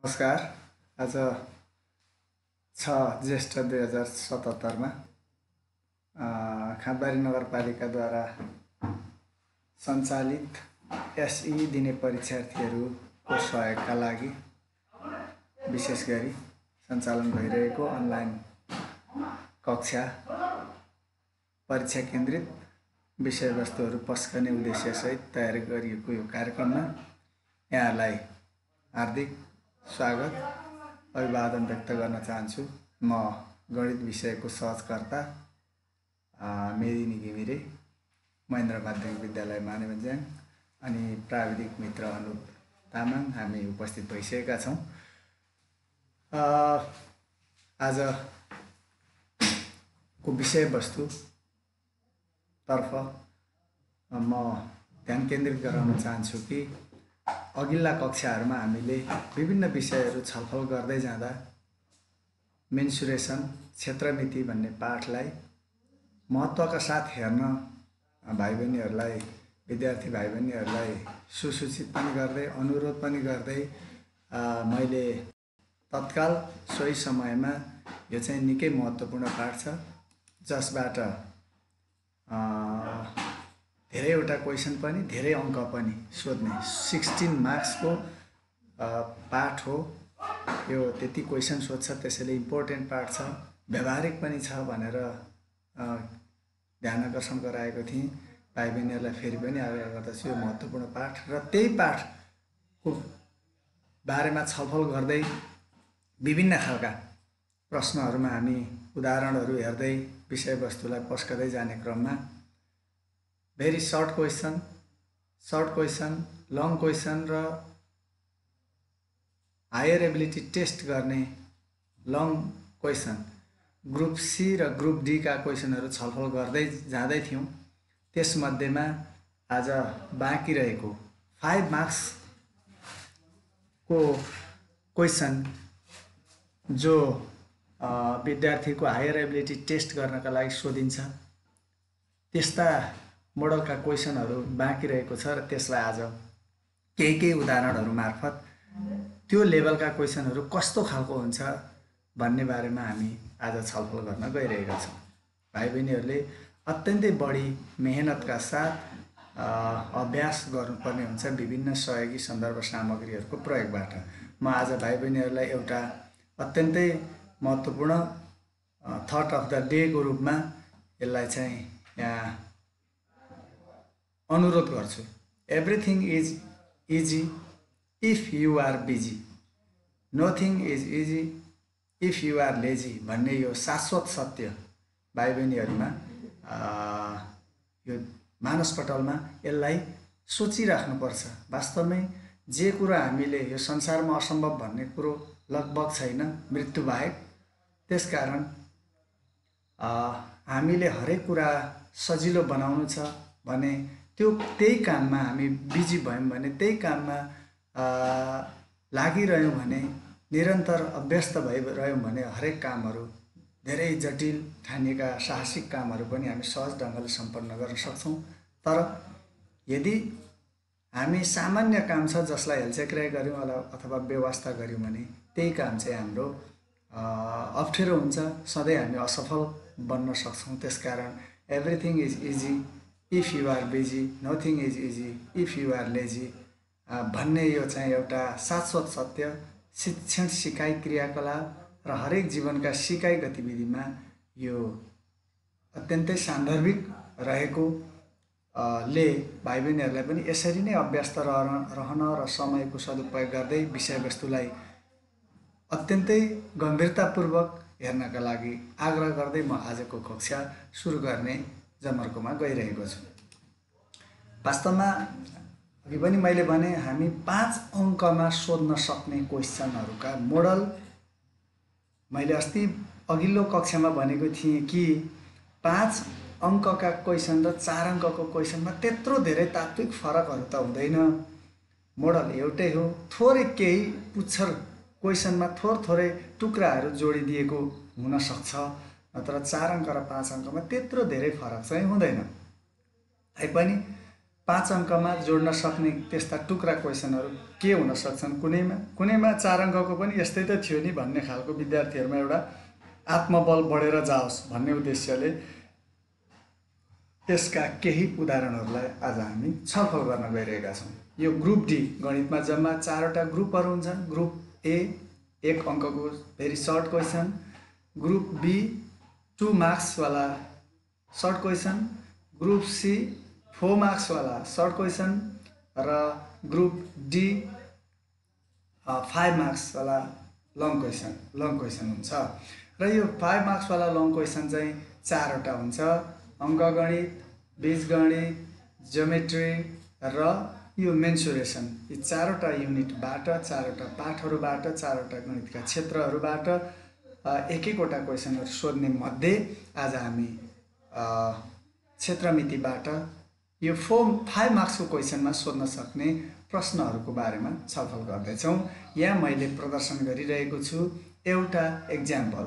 नमस्कार। आज 6 ज्येष्ठ 2077 खाँदबारी नगरपालिकाद्वारा सञ्चालित एसई दिने परीक्षार्थीहरूको सहयोगका लागि विशेष गरी सञ्चालन भइरहेको अनलाइन कक्षा परीक्षा केन्द्रित विषयवस्तुहरू पस्कने उद्देश्यसहित तयारी गरिएको यो कार्यक्रममा यहाँहरूलाई हार्दिक स्वागत अभिवादन व्यक्त गर्न चाहन्छु। म गणित विषयको सहजकर्ता मेदिनी घिमिरे, महेन्द्र माध्यमिक विद्यालय मानेभन्ज्याङ अनि प्राविधिक मित्र अनुप तामाङ हामी उपस्थित भइसकेका छौँ। आजको विषयवस्तुतर्फ म ध्यान केन्द्रित गराउन चाहन्छु कि अघिल्ला कक्षाहरूमा हामीले विभिन्न विषयहरू छलफल गर्दै जाँदा मेन्सुरेसन क्षेत्रमिति भन्ने पाठलाई महत्त्वका साथ हेर्न भाइ-बहिनीहरूलाई, विद्यार्थी भाइ-बहिनीहरूलाई सुसूचित पनि गर्दै अनुरोध पनि गर्दै मैले तत्काल सोही समयमा यो चाहिँ निकै महत्त्वपूर्ण पाठ छ, जसबाट धेरैवटा क्वेसन पनि धेरै अङ्क पनि सोध्ने 16 मार्क्सको पाठ हो। यो त्यति क्वेसन सोध्छ, त्यसैले इम्पोर्टेन्ट पाठ छ, व्यावहारिक पनि छ भनेर ध्यान आकर्षण गराएको थिएँ। भाइ बहिनीहरूलाई फेरि पनि आग्रह गर्दछु, यो महत्त्वपूर्ण पाठ र त्यही पाठको बारेमा छलफल गर्दै विभिन्न खालका प्रश्नहरूमा हामी उदाहरणहरू हेर्दै विषयवस्तुलाई पस्कदै जाने क्रममा very short question, long question र हायर एबिलिटी टेस्ट गर्ने लङ क्वेसन, ग्रुप सी र ग्रुप डी का क्वेसनहरू छलफल गर्दै जाँदै थियौँ। त्यसमध्येमा आज बाँकी रहेको 5 मार्क्सको क्वेसन जो विद्यार्थीको हायर एबिलिटी टेस्ट गर्नका लागि सोधिन्छ, त्यस्ता मोडलका क्वेसनहरू बाँकी रहेको छ र त्यसलाई आज केही उदाहरणहरू मार्फत त्यो लेभलका क्वेसनहरू कस्तो खालको हुन्छ भन्ने बारेमा हामी आज छलफल गर्न गइरहेका छौँ। भाइ बहिनीहरूले अत्यन्तै बढी मेहनतका साथ अभ्यास गर्नुपर्ने हुन्छ विभिन्न सहयोगी सन्दर्भ सामग्रीहरूको प्रयोगबाट। म आज भाइ बहिनीहरूलाई एउटा अत्यन्तै महत्त्वपूर्ण थट अफ द डेको रूपमा यसलाई चाहिँ यहाँ अनुरोध गर्छु। Everything is easy if you are busy, nothing is easy if you are lazy भन्ने यो शाश्वत सत्य भाइ बहिनीहरूमा यो मानसपटलमा यसलाई सोचिराख्नुपर्छ। वास्तवमै जे कुरा हामीले यो संसारमा असम्भव भन्ने कुरो लगभग छैन मृत्यु बाहेक। त्यसकारण हामीले हरेक कुरा सजिलो बनाउनु छ भने त्यही काममा हामी बिजी भयौँ भने, त्यही काममा लागिरह्यौँ भने, निरन्तर अभ्यस्त भइरह्यौँ भने हरेक कामहरू, धेरै जटिल ठानिएका साहसिक कामहरू पनि हामी सहज ढङ्गले सम्पन्न गर्न सक्छौँ। तर यदि हामी सामान्य काम छ जसलाई हेलचेक्राइ गऱ्यौँ अथवा व्यवस्था गऱ्यौँ भने त्यही काम चाहिँ हाम्रो अप्ठ्यारो हुन्छ, सधैँ हामी असफल बन्न सक्छौँ। त्यसकारण everything is easy if you are busy, nothing is easy if you are lazy भन्ने यो चाहिँ एउटा शाश्वत सत्य शिक्षण, सिकाइ, क्रियाकलाप र हरेक जीवनका सिकाइ गतिविधिमा यो अत्यन्तै सान्दर्भिक रहेको ले भाइ बहिनीहरूलाई पनि यसरी नै अभ्यस्त रहन र समयको सदुपयोग गर्दै विषयवस्तुलाई अत्यन्तै गम्भीरतापूर्वक हेर्नका लागि आग्रह गर्दै म आजको कक्षा सुरु गर्ने जमर्कोमा गइरहेको छु। वास्तवमा अघि पनि मैले भने हामी 5 अङ्कमा सोध्न सक्ने क्वेसनहरूका मोडल, मैले अस्ति अघिल्लो कक्षामा भनेको थिएँ कि 5 अङ्कका क्वेसन र 4 अङ्कको क्वेसनमा त्यत्रो धेरै तात्विक फरकहरू त हुँदैन, मोडल एउटै हो। थोरै केही पुच्छर क्वेसनमा थोरै टुक्राहरू जोडिदिएको हुनसक्छ, नत्र 4 अङ्क र 5 अङ्कमा त्यत्रो धेरै फरक चाहिँ हुँदैन। तैपनि 5 अङ्कमा जोड्न सक्ने त्यस्ता टुक्रा क्वेसनहरू के हुन सक्छन्, कुनैमा 4 अङ्कको पनि यस्तै त थियो नि भन्ने खालको विद्यार्थीहरूमा एउटा आत्मबल बढेर जाओस् भन्ने उद्देश्यले यसका केही उदाहरणहरूलाई आज हामी छलफल गर्न गइरहेका छौँ। यो ग्रुप डी गणितमा जम्मा 4वटा ग्रुपहरू हुन्छन्। ग्रुप ए 1 अङ्कको very short question, group B 2 मार्क्सवाला सर्ट क्वेसन, ग्रुप सी 4 मार्क्सवाला सर्ट क्वेसन र ग्रुप डी 5 मार्क्सवाला लङ क्वेसन हुन्छ। र यो 5 मार्क्सवाला लङ क्वेसन चाहिँ 4वटा हुन्छ। अङ्कगणित, बीजगणित, ज्योमेट्री र यो मेन्सुरेसन, यी 4वटा युनिटबाट, 4वटा पाठहरूबाट, 4वटा गणितका क्षेत्रहरूबाट एक-एकवटा क्वेसनहरू सोध्ने मध्ये आज हामी क्षेत्रमितिबाट यो 5 मार्क्सको क्वेसनमा सोध्न सक्ने प्रश्नहरूको बारेमा छलफल गर्दैछौँ। यहाँ मैले प्रदर्शन गरिरहेको छु एउटा एक्जाम्पल।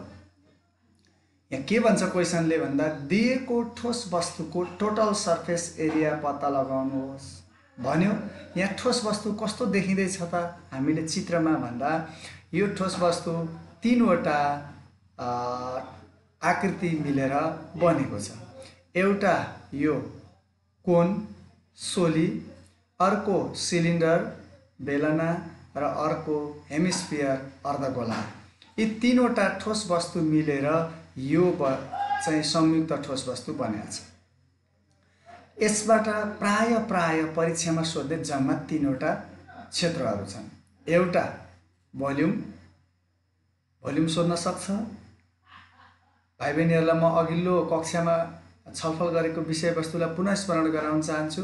यहाँ के भन्छ क्वेसनले भन्दा दिएको ठोस वस्तुको टोटल सर्फेस एरिया पत्ता लगाउनुहोस् भन्यो। यहाँ ठोस वस्तु कस्तो देखिँदैछ त हामीले चित्रमा भन्दा यो ठोस वस्तु 3वटा आकृति मिलेर बनेको छ। एउटा यो कोन सोली, अर्को सिलिन्डर बेलना र अर्को हेमिस्फियर अर्धगोला। यी 3वटा ठोस वस्तु मिलेर यो चाहिँ संयुक्त ठोस वस्तु बनेको छ। यसबाट प्राय परीक्षामा सोध्ने जम्मा 3वटा क्षेत्रहरू छन्। एउटा भोल्युम सोध्न सक्छ। भाइ बहिनीहरूलाई म अघिल्लो कक्षामा छलफल गरेको विषयवस्तुलाई पुनः स्मरण गराउन चाहन्छु।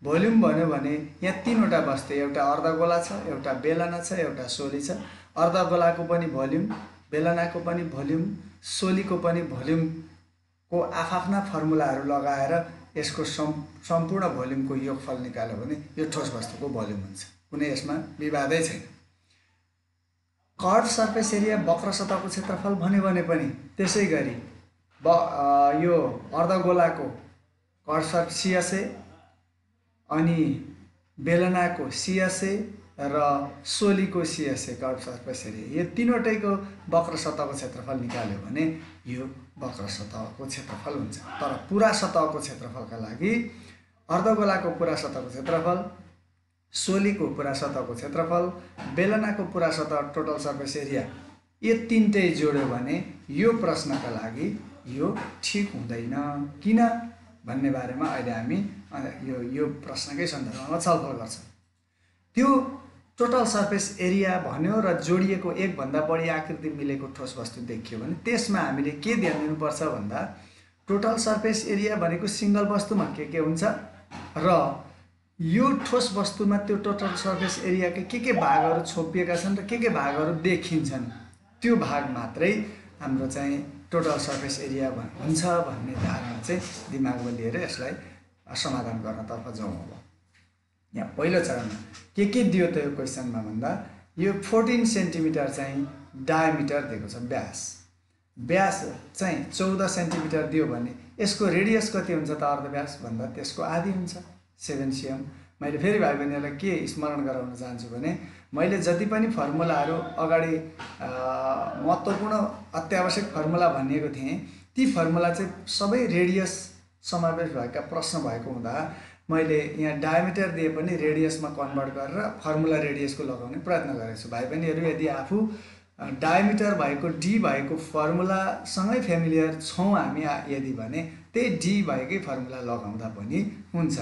भोल्युम भन्यो भने यहाँ 3वटा वस्तु, एउटा अर्धगोला छ, एउटा बेलना छ, एउटा सोली छ। अर्धगोलाको पनि भोल्युम, बेलनाको पनि भोल्युम, सोलीको पनि भोल्युमको आफ्ना फर्मुलाहरू लगाएर यसको सम्पूर्ण भोल्युमको योगफल निकाल्यो भने यो ठोस वस्तुको भोल्युम हुन्छ। कुनै यसमा विवादै छैन। कर्ड सर्फेस एरिया वक्र सतहको क्षेत्रफल भन्यो भने पनि त्यसै गरी यो अर्धगोलाको कर्ड सर्फेस सिएसए, अनि बेलनाको सिएसए र सोलीको सिएसए कर्ड सर्फेस एरिया, यो 3वटैको वक्र सतहको क्षेत्रफल निकाल्यो भने यो वक्र सतहको क्षेत्रफल हुन्छ। तर पुरा सतहको क्षेत्रफलका लागि अर्धगोलाको पुरा सतहको क्षेत्रफल, सोलीको पुरा सतहको क्षेत्रफल, बेलनाको पुरा सतह टोटल सर्फेस एरिया, यो 3टै जोड्यो भने यो प्रश्नका लागि यो ठिक हुँदैन। किन भन्ने बारेमा अहिले हामी यो प्रश्नकै सन्दर्भमा छलफल गर्छौँ। त्यो टोटल सर्फेस एरिया भन्यो र जोडिएको 1 भन्दा बढी आकृति मिलेको ठोस वस्तु देखियो भने त्यसमा हामीले के ध्यान दिनुपर्छ भन्दा टोटल सर्फेस एरिया भनेको सिंगल वस्तुमा के हुन्छ र यो ठोस वस्तुमा त्यो टोटल सर्फेस एरियाकै के भागहरू छोपिएका छन् र के भागहरू देखिन्छन्, त्यो भाग मात्रै हाम्रो चाहिँ टोटल सर्फेस एरिया हुन्छ भन्ने धारणा चाहिँ दिमागमा लिएर यसलाई समाधान गर्नतर्फ जाउँ। अब यहाँ पहिलो चरणमा के दियो त यो क्वेसनमा भन्दा यो 14 सेन्टिमिटर चाहिँ डायमिटर दिएको छ। व्यास चाहिँ 14 सेन्टिमिटर दियो भने यसको रेडियस कति हुन्छ त अर्धव्यास भन्दा त्यसको आधी हुन्छ 7 cm। मैले फेरि भाइ बहिनीहरूलाई के स्मरण गराउन चाहन्छु भने मैले जति पनि फर्मुलाहरू अगाडि महत्त्वपूर्ण अत्यावश्यक फर्मुला भनिएको थिएँ ती फर्मुला चाहिँ सबै रेडियस समावेश भएका प्रश्न भएको हुँदा मैले यहाँ डायमिटर दिए पनि रेडियसमा कन्भर्ट गरेर फर्मुला रेडियसको लगाउने प्रयत्न गरेको छु। भाइ बहिनीहरू यदि आफू डायमिटर भएको डी भएको फर्मुलासँगै फेमिलियर छौँ हामी यदि भने त्यही डी भएकै फर्मुला लगाउँदा पनि हुन्छ।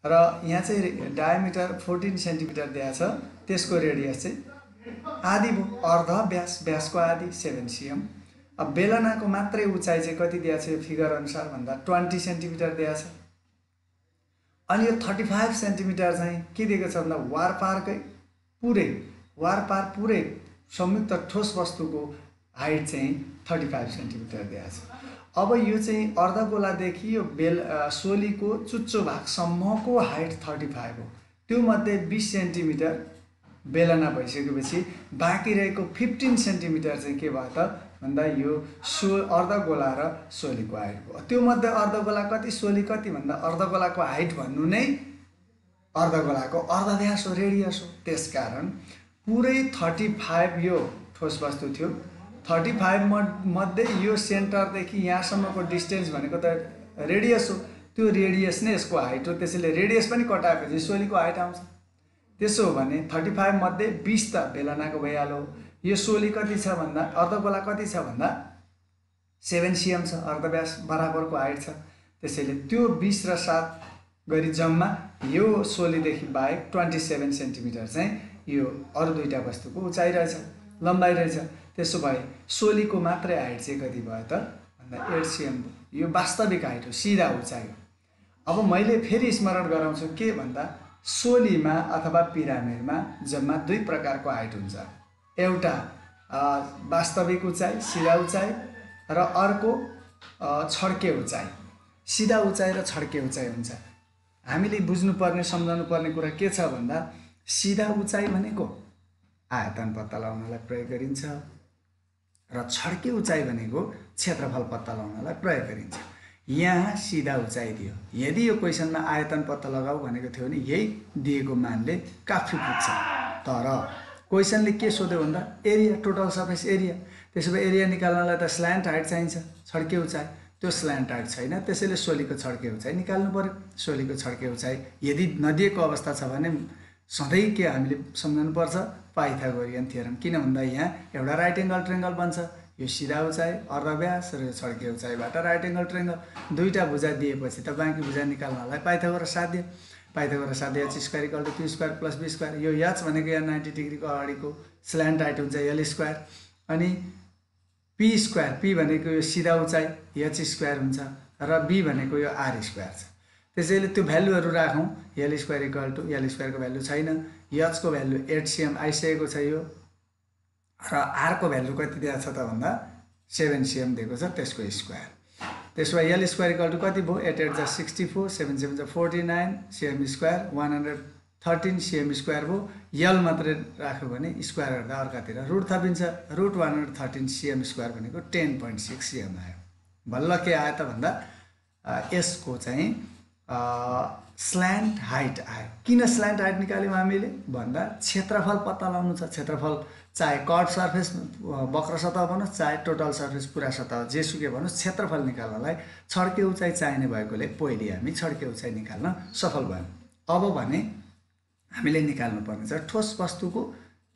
र यहाँ चाहिँ डायमिटर 14 सेन्टिमिटर दिएको छ, त्यसको रेडियस चाहिँ आधी भयो, अर्ध व्यासको आधी 7 cm। अब बेलनाको मात्रै उचाइ चाहिँ कति दिएको छ यो फिगर अनुसार भन्दा 20 सेन्टिमिटर दिएको छ। अनि यो 35 सेन्टिमिटर चाहिँ के दिएको छ भन्दा वारपार पुरै संयुक्त ठोस वस्तुको हाइट चाहिँ 35 सेन्टिमिटर दिएको छ। अब यो चाहिँ अर्धगोलादेखि यो सोलीको चुच्चो भागसम्मको हाइट 35 हो। त्यो मध्ये 20 सेन्टिमिटर बेलना भइसकेपछि बाँकी रहेको 15 सेन्टिमिटर चाहिँ के भयो त भन्दा यो अर्धगोला र सोलीको हाइट हो। त्यो मध्ये अर्धगोला कति सोली कति भन्दा अर्धगोलाको हाइट भन्नु नै अर्धगोलाको अर्धव्यास हो, रेडियस हो। त्यसकारण पुरै 35 यो ठोस वस्तु थियो। 35 मध्ये यो सेन्टरदेखि यहाँसम्मको डिस्टेन्स भनेको त रेडियस हो, त्यो रेडियस नै यसको हाइट हो। त्यसैले रेडियस पनि कटाएपछि सोलीको हाइट आउँछ। त्यसो हो भने 35 मध्ये 20 त बेलनाको भइहाल्यो। यो सोली कति छ भन्दा, अर्धगोला कति छ भन्दा 7 cm छ, अर्धव्यास बराबरको हाइट छ। त्यसैले त्यो 20 र 7 गरी जम्मा यो सोलीदेखि बाहेक 27 सेन्टिमिटर चाहिँ यो अरू दुईटा वस्तुको उचाइ रहेछ, लम्बाइ रहेछ। त्यसो भए सोलीको मात्रै हाइट चाहिँ कति भयो त भन्दा 8 cm। यो वास्तविक हाइट हो, सिधा उचाइ हो। अब मैले फेरि स्मरण गराउँछु के भन्दा सोलीमा अथवा पिरामिडमा जम्मा दुई प्रकारको हाइट हुन्छ। एउटा वास्तविक उचाइ, सिधा उचाइ, र अर्को छड्के उचाइ। सिधा उचाइ र छड्के उचाइ हुन्छ। हामीले बुझ्नुपर्ने, सम्झाउनु पर्ने कुरा के छ भन्दा सिधा उचाइ भनेको आयतन पत्ता लगाउनलाई प्रयोग गरिन्छ र छड्के उचाइ भनेको क्षेत्रफल पत्ता लगाउनलाई प्रयोग गरिन्छ। यहाँ सिधा उचाइ दियो। यदि यो क्वेसनमा आयतन पत्ता लगाऊ भनेको थियो भने यही दिएको मानले काफी पुग्छ। तर क्वेसनले के सोध्यो भन्दा एरिया, टोटल सर्फेस एरिया। त्यसो भए एरिया निकाल्नलाई त स्ल्यान्ट हाइट चाहिन्छ, छड्के उचाइ। त्यो स्ल्यान्ट हाइट छैन, त्यसैले सोलीको छड्के उचाइ निकाल्नु पर्यो। सोलीको छड्के उचाइ यदि नदिएको अवस्था छ भने सधैँ के हामीले सम्झाउनु पर्छ, पाइथागोरियन थ्योरम। किन भन्दा यहाँ एउटा राइट एङ्गल ट्रायङ्गल बन्छ। यो सिधा उचाइ, अर्धव्यास र यो छड्के उचाइबाट राइट एङ्गल ट्रायङ्गल। दुईटा भुजा दिएपछि त बाँकी भुजा निकाल्नलाई पाइथागोरस साध्य। पाइथागोरस साध्य h square equal to q square plus b square. यो h भनेको यहाँ 90 डिग्रीको अगाडिको स्ल्यान्ट हाइट हुन्छ l स्क्वायर, अनि p स्क्वायर, p भनेको यो सिधा उचाइ h स्क्वायर हुन्छ, र b भनेको यो r स्क्वायर छ। त्यसैले त्यो भ्यालुहरू राखौँ। l square equal to, l स्क्वायरको भ्यालु छैन, h को भ्यालु 8 cm आइसकेको छ यो, र r को भ्यालु कति दिएको छ त भन्दा 7 cm दिएको छ, त्यसको स्क्वायर। त्यसो भए l स्क्वायर इक्वल टु कति भयो, 8 8 जा 64, 7 7 जा 49 cm स्क्वायर, 113 cm स्क्वायर भयो। l मात्रै राख्यो भने स्क्वायर गर्दा अर्कातिर रुट थपिन्छ। रुट 113 cm स्क्वायर भनेको 10.6 cm आयो। बल्ल के आयो त भन्दा यसको चाहिँ स्ल्यान्ट हाइट आयो। किन स्ल्यान्ट हाइट निकाल्यौँ हामीले भन्दा क्षेत्रफल पत्ता लगाउनु छ। क्षेत्रफल चाहे कर्ड सर्फेस वक्र सतह भनोस्, चाहे टोटल सर्फेस पुरा सतह, जेसुकै भनोस्, क्षेत्रफल निकाल्नलाई छड्के उचाइ चाहिने भएकोले पहिले हामी छड्के उचाइ निकाल्न सफल भयौँ। अब भने हामीले निकाल्नु पर्ने छ ठोस वस्तुको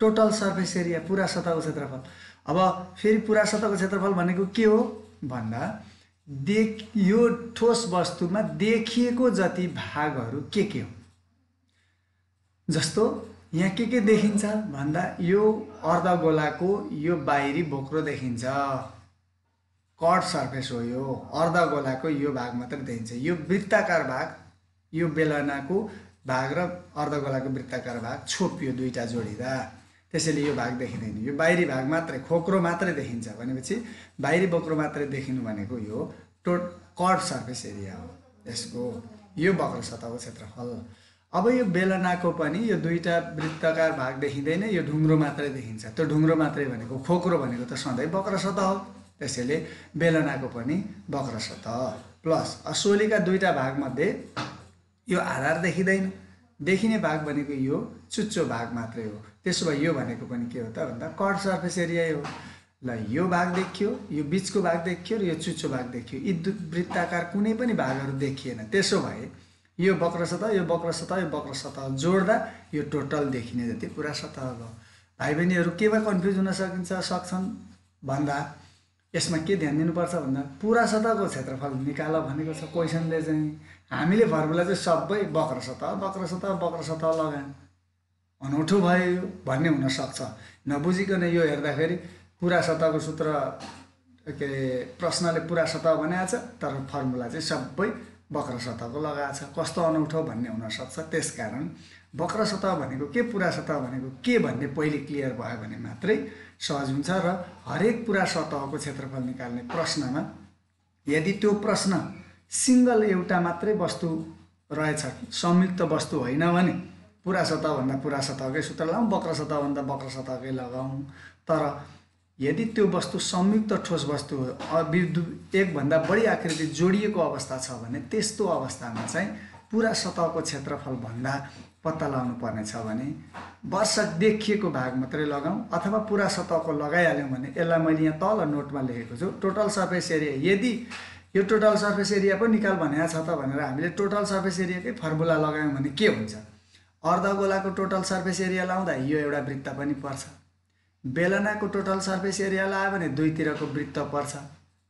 टोटल सर्फेस एरिया, पुरा सतहको क्षेत्रफल। अब फेरि पुरा सतहको क्षेत्रफल भनेको के हो भन्दा यो ठोस वस्तुमा देखिएको जति भागहरू के हो। जस्तो यहाँ के देखिन्छ भन्दा यो अर्धगोलाको यो बाहिरी बोक्रो देखिन्छ, कर्ड सर्फेस हो यो। अर्धगोलाको यो भाग मात्र देखिन्छ। यो वृत्ताकार भाग, यो बेलनाको भाग र अर्धगोलाको वृत्ताकार भाग छोपियो दुईटा जोडिँदा, त्यसैले यो भाग देखिँदैन। यो बाहिरी भाग मात्रै, खोक्रो मात्रै देखिन्छ भनेपछि बाहिरी बोक्रो मात्रै देखिनु भनेको यो कर्ड सर्फेस एरिया हो यसको। यो वक्र सतहको क्षेत्रफल। अब यो बेलनाको पनि यो दुईटा वृत्ताकार भाग देखिँदैन, यो ढुङ्ग्रो मात्रै देखिन्छ। त्यो ढुङ्ग्रो मात्रै भनेको, खोक्रो भनेको त सधैँ वक्र सतह हो। त्यसैले बेलनाको पनि वक्र सतह प्लस सोलीका दुईटा भागमध्ये यो आधार देखिँदैन, देखिने भाग भनेको यो चुच्चो भाग मात्रै हो। त्यसो भए यो भनेको पनि के हो त भन्दा कर्ड सर्फेस एरिया हो। ल यो भाग देखियो, यो बिचको भाग देखियो, र यो चुच्चो भाग देखियो। यी वृत्ताकार कुनै पनि भागहरू देखिएन। त्यसो भए यो वक्र सतह, यो वक्र सतह, यो वक्र सतह जोड्दा यो टोटल देखिने जति पुरा सतह हो। भाइ बहिनीहरू केमा कन्फ्युज हुन सक्छन् भन्दा यसमा के ध्यान दिनुपर्छ भन्दा पुरा सतहको क्षेत्रफल निकाल भनेको छ क्वेसनले चाहिँ। हामीले फर्मुला चाहिँ सबै वक्र सतह, वक्र सतह, वक्र सतह लगायौँ, अनौठो भयो भन्ने हुनसक्छ। नबुझिकन यो हेर्दाखेरि पुरा सतहको सूत्र के अरे प्रश्नले पुरा सतह भनेको छ, तर फर्मुला चाहिँ सबै वक्र सतहको लगाएको छ। कस्तो अनौठो भन्ने हुनसक्छ। त्यसकारण वक्र सतह भनेको के, पुरा सतह भनेको के भन्ने पहिले क्लियर भयो भने मात्रै सहज हुन्छ। र हरेक पुरा सतहको क्षेत्रफल निकाल्ने प्रश्नमा यदि त्यो प्रश्न सिङ्गल एउटा मात्रै वस्तु रहेछ, संयुक्त वस्तु होइन भने पुरा सतह भन्दा पुरा सतहकै सूत्र लगाऊँ, वक्र सतह भन्दा वक्र सतहकै लगाऊँ। तर यदि त्यो वस्तु संयुक्त ठोस वस्तु हो, एकभन्दा बढी आकृति जोडिएको अवस्था छ भने त्यस्तो अवस्थामा चाहिँ पुरा सतहको क्षेत्रफल भन्दा पत्ता लगाउनु पर्ने छ भने वर्ष देखिएको भाग मात्रै लगाऊँ अथवा पुरा सतहको लगाइहाल्यौँ भने यसलाई मैले यहाँ तल नोटमा लेखेको छु टोटल सर्फेस एरिया। यदि यो टोटल सर्फेस एरिया पो निकाल भनेको छ त भनेर हामीले टोटल सर्फेस एरियाकै फर्मुला लगायौँ भने के हुन्छ? अर्धगोलाको टोटल सर्फेस एरिया लाउँदा यो एउटा वृत्त पनि पर्छ, बेलनाको टोटल सर्फेस एरिया लगायो भने दुईतिरको वृत्त पर्छ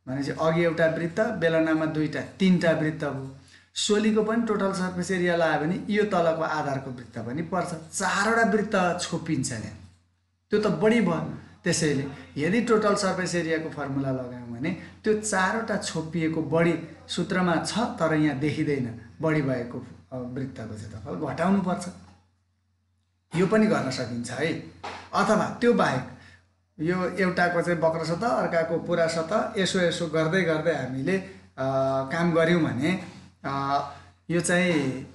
भनेपछि अघि एउटा वृत्त, बेलनामा दुईटा तीनटा वृत्त भयो। सोलीको पनि टोटल सर्फेस एरिया लगायो भने यो तलको आधारको वृत्त पनि पर्छ, चारवटा वृत्त छोपिन्छ यहाँ, त्यो त बढी भयो। त्यसैले यदि टोटल सर्फेस एरियाको फर्मुला लगायौँ भने त्यो चारवटा छोपिएको बढी सूत्रमा छ तर यहाँ देखिँदैन, बढी भएको वृत्तको क्षेत्रफल घटाउनु पर्छ। यो पनि गर्न सकिन्छ है। अथवा त्यो बाहेक यो एउटाको चाहिँ वक्र सतह अर्काको पुरा सतह यसो यसो गर्दै गर्दै हामीले काम गऱ्यौँ भने यो चाहिँ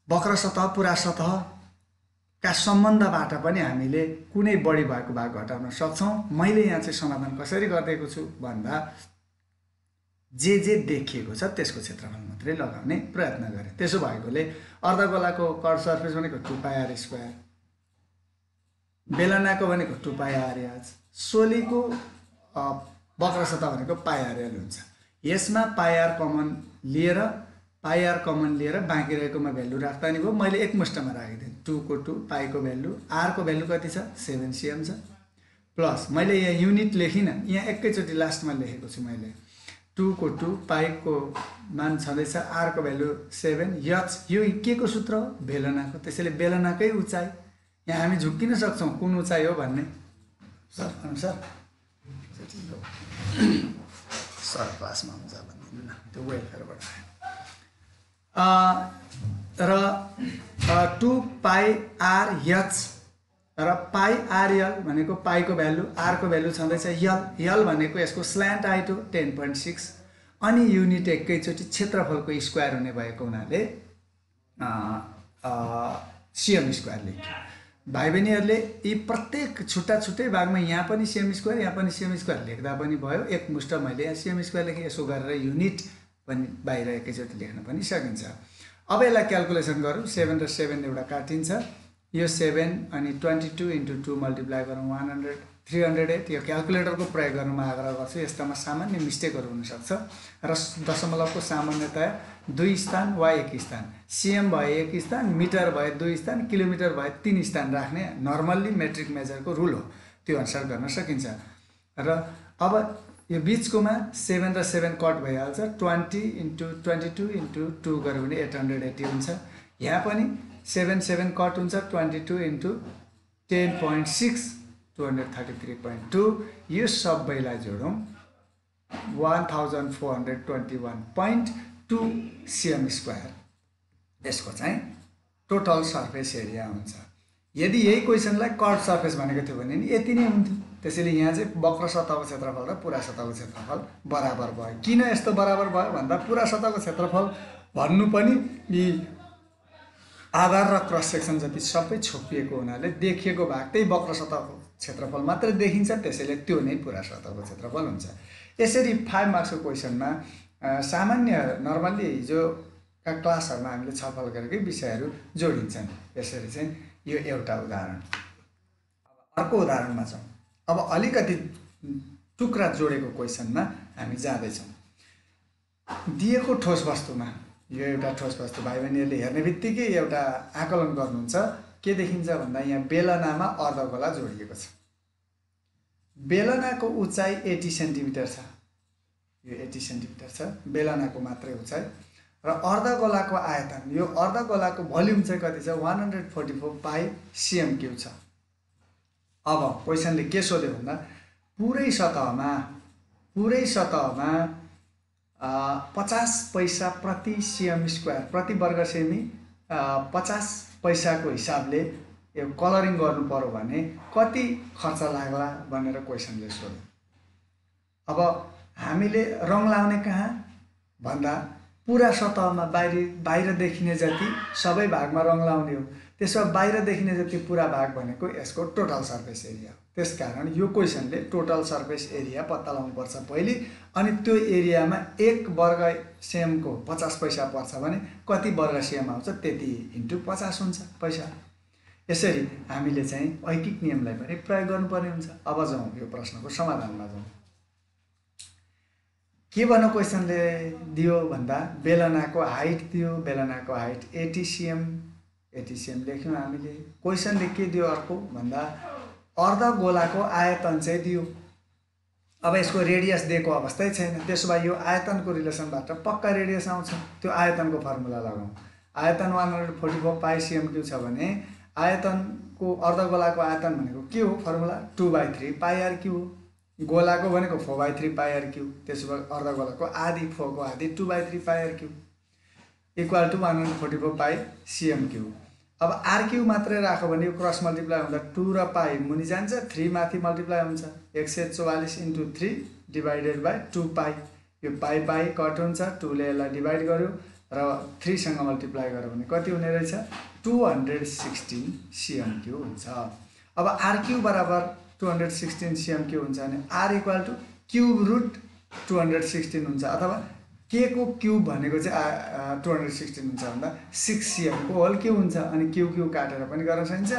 वक्र सतह पुरा सतहका सम्बन्धबाट पनि हामीले कुनै बढी भएको भाग घटाउन सक्छौँ। मैले यहाँ चाहिँ समाधान कसरी गरिदिएको छु भन्दा जे देखिएको छ त्यसको क्षेत्रफल मात्रै लगाउने प्रयत्न गरेँ। त्यसो भएकोले अर्धगोलाको कर्ड सर्फेस भनेको 2πr², बेलनाको भनेको 2πr, सोलीको वक्र सतह भनेको πrl हुन्छ। यसमा πr कमन लिएर बाँकी रहेकोमा भ्यालु राख्दा नि भयो। मैले एकमुष्टमा राखिदिएँ 2 को 2, पाईको भ्यालु, r को भ्यालु कति छ 7 cm छ, प्लस मैले यहाँ युनिट लेखिनँ, यहाँ एकैचोटि लास्टमा लेखेको छु मैले 2 को 2, पाईको मान छँदैछ, r को भ्यालु 7, यो के को सूत्र हो? बेलनाको। त्यसैले बेलनाकै उचाइ यहाँ हामी झुक्किन सक्छौँ कुन उचाइ हो भन्ने। सर अनुसार सर क्लासमा हुन्छ भनिदिनु न, त्यो वेलफेयरबाट र 2πrh र πrl भनेको पाईको भ्यालु, r को भ्यालु छँदैछ यल भनेको यसको स्ल्यान्ट हाइट हो 10.6 अनि युनिट एकैचोटि क्षेत्रफलको स्क्वायर हुने भएको हुनाले cm² लेख्यो। भाइ बहिनीहरूले यी प्रत्येक छुट्टा छुट्टै भागमा यहाँ पनि cm², यहाँ पनि cm² लेख्दा पनि भयो। एकमुष्ट मैले यहाँ cm² लेखेँ, यसो गरेर युनिट पनि बाहिर एकैचोटि लेख्न पनि सकिन्छ। अब यसलाई क्याल्कुलेसन गरौँ। 7 र 7 एउटा काटिन्छ, यो 7 अनि 22 × 2 मल्टिप्लाई गरौँ 100, 308। यो क्याल्कुलेटरको प्रयोग गर्न म आग्रह गर्छु, यस्तामा सामान्य मिस्टेकहरू हुनसक्छ र दशमलवको सामान्यतया 2 स्थान वा 1 स्थान, cm भए 1 स्थान, मिटर भए 2 स्थान, किलोमिटर भए 3 स्थान राख्ने नर्मल्ली मेट्रिक मेजरको रुल हो, त्यो अनुसार गर्न सकिन्छ। र अब यो बिचकोमा 7 र 7 कट भइहाल्छ, 20 × 22 × 2 गऱ्यो भने 880 हुन्छ। यहाँ पनि 7 कट हुन्छ, 22 × 10.6 233.2, यो सबैलाई जोडौँ 1421.2 cm², यसको चाहिँ टोटल सर्फेस एरिया हुन्छ। यदि यही क्वेसनलाई कर्ड सर्फेस भनेको थियो भने नि यति नै हुन्थ्यो। त्यसैले यहाँ चाहिँ वक्र सतहको क्षेत्रफल र पुरा सतहको क्षेत्रफल बराबर भयो। किन यस्तो बराबर भयो भन्दा पुरा सतहको क्षेत्रफल भन्नु पनि यी आधार र क्रस सेक्सन जति सबै छोपिएको हुनाले देखिएको भाग त्यही वक्र सतहको क्षेत्रफल मात्र देखिन्छ, त्यसैले त्यो नै पुरा सतहको क्षेत्रफल हुन्छ। यसरी 5 मार्क्सको क्वेसनमा सामान्य नर्मल्ली हिजोका क्लासहरूमा हामीले छलफल गरेकै विषयहरू जोडिन्छन्। यसरी चाहिँ यो एउटा उदाहरण। अर्को उदाहरणमा छौँ। अब अलिकति टुक्रा जोडेको क्वेसनमा हामी जाँदैछौँ। दिएको ठोस वस्तुमा, यो एउटा ठोस वस्तु, भाइ बहिनीहरूले हेर्ने बित्तिकै एउटा आकलन गर्नुहुन्छ। के देखिन्छ भन्दा यहाँ बेलनामा अर्धगोला जोडिएको छ, बेलनाको उचाइ 80 सेन्टिमिटर छ, यो 80 सेन्टिमिटर छ बेलनाको मात्रै उचाइ, र अर्धगोलाको आयतन, यो अर्धगोलाको भोल्युम चाहिँ कति छ 144 पाई cm³ छ। अब क्वेसनले के सोध्यो भन्दा पुरै सतहमा 50 पैसा प्रति cm², प्रति वर्ग सेमी 50 पैसाको हिसाबले यो कलरिङ गर्नु पर्यो भने कति खर्च लाग्ला भनेर क्वेसनले सोध्यो। अब हामीले रङ लाउने कहाँ भन्दा पुरा सतहमा बाहिर देखिने जति सबै भागमा रङ लाउने हो। त्यसो बाहिर देखिने जति पुरा भाग भनेको यसको टोटल सर्फेस एरिया हो। त्यसकारण यो क्वेसनले टोटल सर्फेस एरिया पत्ता लगाउनुपर्छ पहिले, अनि त्यो एरियामा 1 वर्ग सेमको 50 पैसा पर्छ भने कति वर्ग सेम आउँछ त्यति इन्टु 50 हुन्छ पैसा। यसरी हामीले चाहिँ ऐकिक नियमलाई पनि प्रयोग गर्नुपर्ने हुन्छ। अब जाउँ यो प्रश्नको समाधानमा जाउँ। के भन्नु क्वेसनले दियो भन्दा बेलनाको हाइट दियो, बेलनाको हाइट 80 cm, 80 cm लेख्यौँ हामीले। क्वेसनले के दियो अर्को भन्दा अर्धगोलाको आयतन चाहिँ दियो। अब यसको रेडियस दिएको अवस्थै छैन, त्यसो भए यो आयतनको रिलेसनबाट पक्का रेडियस आउँछ। त्यो आयतनको फर्मुला लगाउँ। आयतन 144 पाई cm³ छ भने आयतनको अर्धगोलाको आयतन भनेको के हो? फर्मुला 2/3 पाई r क्यू हो। गोलाको भनेको 4/3 पाई r क्यू। त्यसो भए अर्धगोलाको आधी 4 को आधी 2/3 pi r cube equal to 144 pi cm³। अब आर क्यू मात्रै राख्यो भने यो क्रस मल्टिप्लाई हुँदा 2 र पाई मुनि जान्छ, 3 माथि मल्टिप्लाई हुन्छ। 144 × 3 डिभाइडेड बाई 2 पाई। यो पाई पाई कट हुन्छ, 2 ले यसलाई डिभाइड गर्यो र 3 सँग मल्टिप्लाई गर्यो भने कति हुने रहेछ? 216 cm³ हुन्छ। अब आर क्यू बराबर 216 cm³ हुन्छ भने R equal to cube root 216 हुन्छ, अथवा के को क्युब भनेको चाहिँ 216 हुन्छ भन्दा 6 cm को होल क्युब हुन्छ। अनि क्यू क्यू काटेर पनि गर्न सकिन्छ,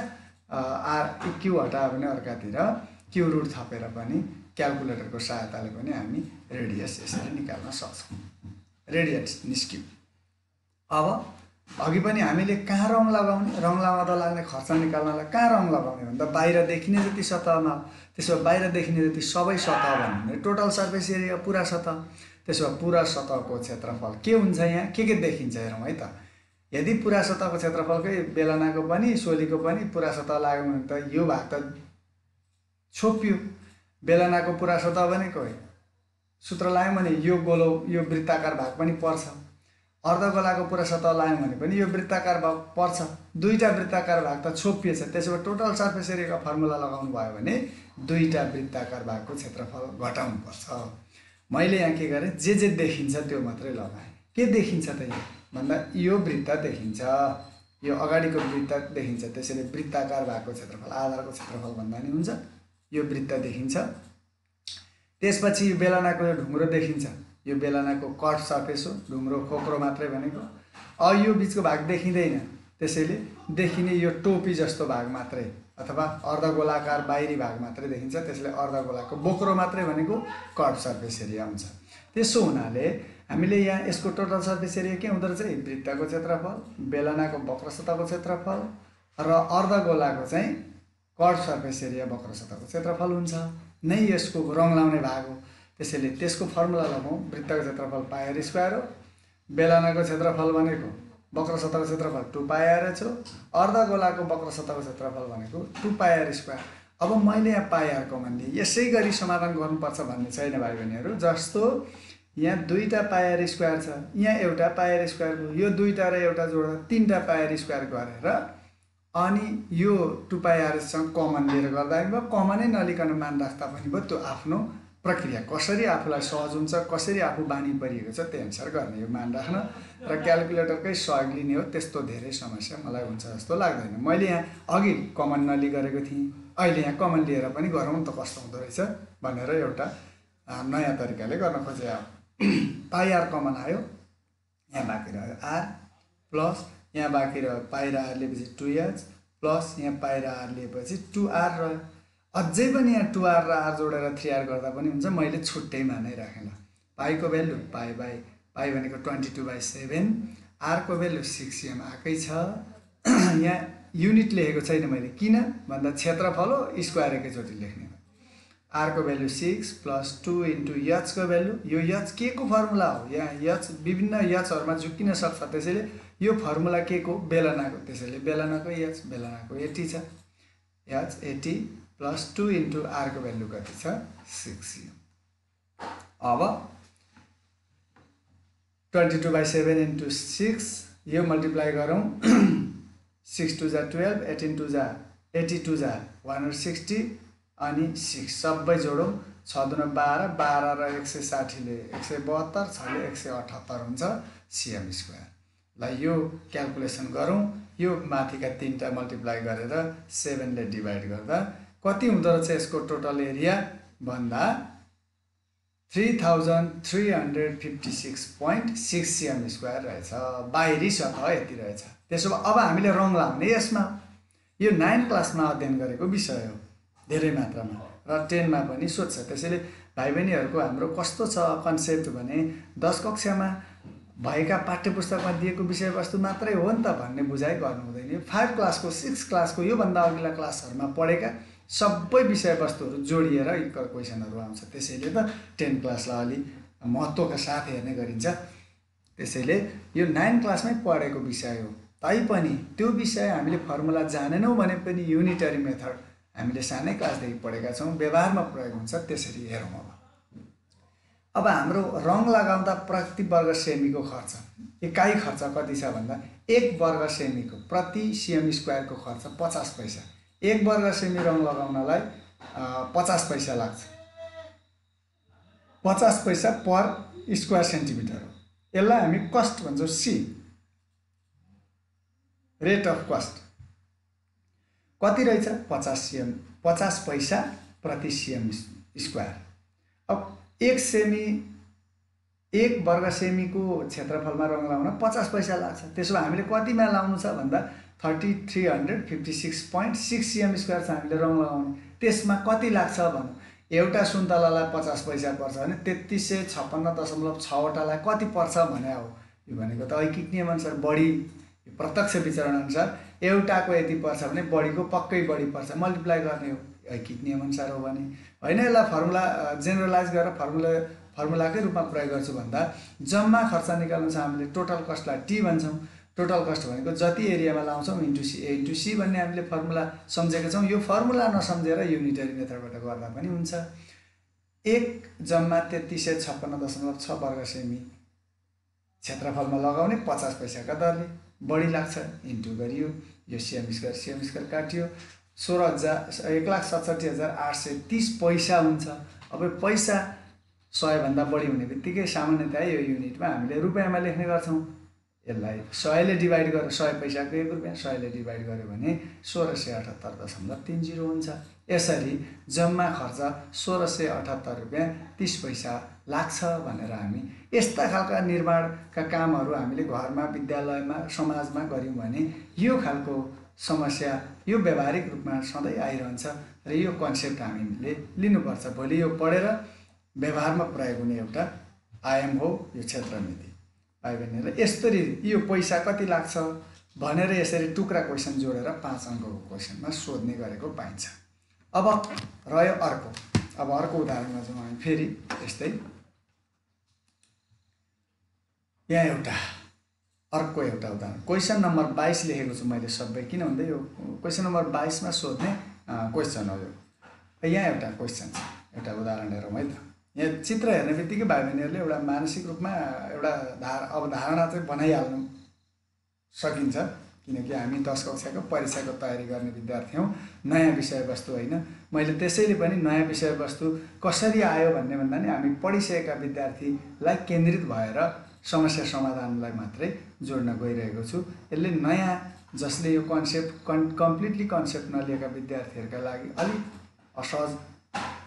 आर क्यू हटायो भने अर्कातिर क्यू रुट थपेर पनि क्यालकुलेटरको सहायताले पनि हामी रेडियस यसरी निकाल्न सक्छौँ। रेडियस निस्क्यो। अब अघि पनि हामीले कहाँ रङ लगाउने, रङ लगाउँदा लाग्ने खर्च निकाल्नलाई कहाँ रङ लगाउने भन्दा बाहिर देखिने जति सतहमा। त्यसो भए बाहिर देखिने जति सबै सतह भन्ने टोटल सर्फेस एरिया पुरा सतह। त्यसो भए पुरा सतहको क्षेत्रफल के हुन्छ? यहाँ के देखिन्छ हेरौँ है त। यदि पुरा सतहको क्षेत्रफलकै बेलनाको पनि सोलीको पनि पुरा सतह लाग्यो भने त यो भाग त छोपियो। बेलनाको पुरा सतह भनेको सूत्र लायौँ भने यो गोलो यो वृत्ताकार भाग पनि पर्छ। अर्धगोलाको पुरा सतह लायौँ भने पनि यो वृत्ताकार भाग पर्छ। दुईटा वृत्ताकार भाग त छोपिएछ। त्यसो भए टोटल सर्फेस एरियाको फर्मुला लगाउनु भयो भने दुईटा वृत्ताकार भागको क्षेत्रफल घटाउनु पर्छ। मैले यहाँ के गरेँ, जे देखिन्छ त्यो मात्रै लगाएँ। के देखिन्छ त यो भन्दा यो वृत्त देखिन्छ, यो अगाडिको वृत्त देखिन्छ। त्यसैले वृत्ताकार भागको क्षेत्रफल आधारको क्षेत्रफल भन्दा नि हुन्छ। यो वृत्त देखिन्छ। त्यसपछि यो बेलनाको यो ढुङ्ग्रो देखिन्छ। यो बेलनाको कट सर्फेस हो, ढुङ्ग्रो खोक्रो मात्रै भनेको। अब यो बिचको भाग देखिँदैन, त्यसैले देखिने यो टोपी जस्तो भाग मात्रै अथवा अर्धगोलाकार बाहिरी भाग मात्रै देखिन्छ। त्यसले अर्धगोलाको बोक्रो मात्रै भनेको कट सर्फेस एरिया हुन्छ। त्यसो हुनाले हामीले यहाँ यसको टोटल सर्फेस एरिया के हुँदो रहेछ? वृत्तको क्षेत्रफल, बेलनाको वक्र सतहको क्षेत्रफल र अर्धगोलाको चाहिँ कट सर्फेस एरिया वक्र सतहको क्षेत्रफल हुन्छ। नै यसको रङ लाउने भाग हो। त्यसैले त्यसको फर्मुला लगाउँ। वृत्तको क्षेत्रफल पाई r स्क्वायर हो, बेलनाको क्षेत्रफल भनेको वक्र सतहको क्षेत्रफल 2 पाई r h हो, अर्धगोलाको वक्र सतहको क्षेत्रफल भनेको 2 पाई r स्क्वायर। अब मैले यहाँ पाई r कमन लिएँ। यसै गरी समाधान गर्नुपर्छ भन्ने छैन भाइ बहिनीहरू। जस्तो यहाँ दुईटा पाई r स्क्वायर छ, यहाँ एउटा पाई r स्क्वायर भयो, यो दुईटा र एउटा जोड्दा 3टा पाई r स्क्वायर गरेर अनि यो 2 पाई r सँग कमन लिएर गर्दा भयो। कमनै नलिकन मान राख्दा पनि भयो। त्यो आफ्नो प्रक्रिया, कसरी आफूलाई सहज हुन्छ, कसरी आफू बानी परिएको छ त्यही अनुसार गर्ने। यो मान राख्न र क्यालकुलेटरकै सहयोग लिने हो। त्यस्तो धेरै समस्या मलाई हुन्छ जस्तो लाग्दैन। मैले यहाँ अघि कमन नलि गरेको थिएँ, अहिले यहाँ कमन लिएर पनि गरौँ त कस्तो हुँदो रहेछ भनेर एउटा नयाँ तरिकाले गर्न खोजे। पाई r कमन आयो, यहाँ बाँकी रह्यो r प्लस यहाँ बाँकी रह्यो पाई र r लिएपछि 2h प्लस यहाँ पाई र r लिएपछि 2r रह्यो। अझै पनि यहाँ 2r र r जोडेर 3r गर्दा पनि हुन्छ। मैले छुट्टैमा नै राखेँ। ल पाईको भ्यालु पाई भनेको 22/7, r को भ्यालु 6 cm आएकै छ। यहाँ युनिट लेखेको छैन मैले, किन भन्दा क्षेत्रफल हो, स्क्वायर एकैचोटि लेख्ने। r को भ्यालु 6 प्लस 2 इन्टु h को भ्यालु, यो h के को फर्मुला हो? यहाँ h विभिन्न hहरूमा झुक्किन सक्छ। त्यसैले यो फर्मुला के को? बेलनाको। त्यसैले बेलनाको h, बेलनाको 80 छ। h 80 प्लस 2 इन्टु r को भ्यालु कति छ? 6 cm। अब 22/7 इन्टु 6 यो मल्टिप्लाई गरौँ। 6 2 जा 12, 18 2 जा 82 जा 160 अनि 6 सबै जोडौँ। 6 दुना 12, 12 र 160 ले 172, 6 ले 178 हुन्छ cm स्क्वायर। ल यो क्यालकुलेसन गरौँ। यो माथिका 3टा मल्टिप्लाई गरेर 7 ले डिभाइड गर्दा कति हुँदो रहेछ यसको टोटल एरिया भन्दा 3356.6 cm स्क्वायर रहेछ। बाहिरी सतह यति रहेछ। त्यसो भए अब हामीले रङ लाउने यसमा। यो 9 क्लासमा अध्ययन गरेको विषय हो धेरै मात्रामा र 10 मा पनि सोध्छ। त्यसैले भाइ बहिनीहरूको हाम्रो कस्तो छ कन्सेप्ट भने 10 कक्षामा भएका पाठ्यपुस्तकमा दिएको विषयवस्तु मात्रै हो नि त भन्ने बुझाइ गर्नु हुँदैन। 5 क्लासको 6 क्लासको योभन्दा अघिल्ला क्लासहरूमा पढेका सबै विषयवस्तुहरू जोडिएर इक्वल क्वेसनहरू आउँछ। त्यसैले त 10 क्लासलाई अलि महत्त्वका साथ हेर्ने गरिन्छ। त्यसैले यो 9 क्लासमै पढेको विषय हो। तैपनि त्यो विषय हामीले फर्मुला जानेनौँ भने पनि युनिटरी मेथड हामीले सानै क्लासदेखि पढेका छौँ, व्यवहारमा प्रयोग हुन्छ। त्यसरी हेरौँ। अब हाम्रो रङ लगाउँदा प्रति वर्ग सेमीको खर्च, इकाइ खर्च कति छ भन्दा 1 वर्ग सेमीको प्रति cm स्क्वायरको खर्च 50 पैसा। 1 वर्ग सेमी रङ लगाउनलाई 50 पैसा लाग्छ। 50 पैसा पर स्क्वायर सेन्टिमिटर हो। यसलाई हामी कस्ट भन्छौँ, सी रेट अफ कस्ट कति रहेछ 50 पैसा प्रति cm स्क्वायर। अब 1 वर्ग सेमीको क्षेत्रफलमा रङ लाउन 50 पैसा लाग्छ। त्यसो भए हामीले कतिमा लाउनु छ भन्दा 3356.6 cm स्क्वायर छ हामीले रङ लगाउने। त्यसमा कति लाग्छ भनौँ, एउटा सुन्तलालाई 50 पैसा पर्छ भने 3356.6 वटालाई कति पर्छ भने हो। यो भनेको त ऐकिक नियमअनुसार बढी प्रत्यक्ष विचरण अनुसार एउटाको यति पर्छ भने बढीको पक्कै बढी पर्छ, मल्टिप्लाई गर्ने हो ऐकिक नियमअनुसार हो भने होइन। यसलाई फर्मुला जेनरलाइज गरेर फर्मुलाकै रूपमा प्रयोग गर्छु भन्दा जम्मा खर्च निकाल्नु छ हामीले टोटल कस्टलाई टी भन्छौँ। टोटल कस्ट भनेको जति एरियामा लाउँछौँ इन्टु सी भन्ने हामीले फर्मुला सम्झेका छौँ। यो फर्मुला नसम्झेर युनिटरी मेथडबाट गर्दा पनि हुन्छ। 1 जम्मा 3356.6 वर्ग सेमी क्षेत्रफलमा लगाउने 50 पैसाका दरले बढी लाग्छ, इन्टु गरियो। यो cm स्क्वायर काटियो, 1,67,830 पैसा हुन्छ। अब पैसा 100 भन्दा बढी हुने बित्तिकै सामान्यतया यो युनिटमा हामीले रुपियाँमा लेख्ने गर्छौँ। यसलाई 100 ले डिभाइड गरेर 100 पैसाको 1 रुपियाँ 100 ले डिभाइड गर्यो भने 1678.30 हुन्छ। यसरी जम्मा खर्च 1678 रुपियाँ 30 पैसा लाग्छ भनेर हामी यस्ता खालका निर्माणका कामहरू हामीले घरमा, विद्यालयमा, समाजमा गऱ्यौँ भने यो खालको समस्या यो व्यावहारिक रूपमा सधैँ आइरहन्छ र यो कन्सेप्ट हामीले लिनुपर्छ। भोलि यो पढेर व्यवहारमा प्रयोग हुने एउटा आयाम हो यो क्षेत्रमिति। भाइ बहिनीहरु, यसरी यो पैसा कति लाग्छ भनेर यसरी टुक्रा क्वेसन जोडेर 5 अङ्कको क्वेसनमा सोध्ने गरेको पाइन्छ। अब रह्यो अर्को। अब अर्को उदाहरणमा जाउँ हामी फेरि यस्तै। यहाँ अर्को एउटा उदाहरण क्वेसन नम्बर 22 लेखेको छु मैले सबै, किन भन्दा यो क्वेसन नम्बर 22 मा सोध्ने क्वेसन हो यो। यहाँ एउटा क्वेसन छ, एउटा उदाहरण हेरौँ है त। यहाँ चित्र हेर्ने बित्तिकै भाइ बहिनीहरूले एउटा मानसिक रूपमा एउटा अवधारणा चाहिँ बनाइहाल्नु सकिन्छ, किनकि हामी 10 कक्षाको परीक्षाको तयारी गर्ने विद्यार्थी हौँ, नयाँ विषयवस्तु होइन। मैले त्यसैले पनि नयाँ विषयवस्तु कसरी आयो भन्ने भन्दा नि हामी पढिसकेका विद्यार्थीलाई केन्द्रित भएर समस्या समाधानलाई मात्रै जोड्न गइरहेको छु। यसले नयाँ जसले यो कन्सेप्ट कम्प्लिटली कन्सेप्ट नलिएका विद्यार्थीहरूका लागि अलि असहज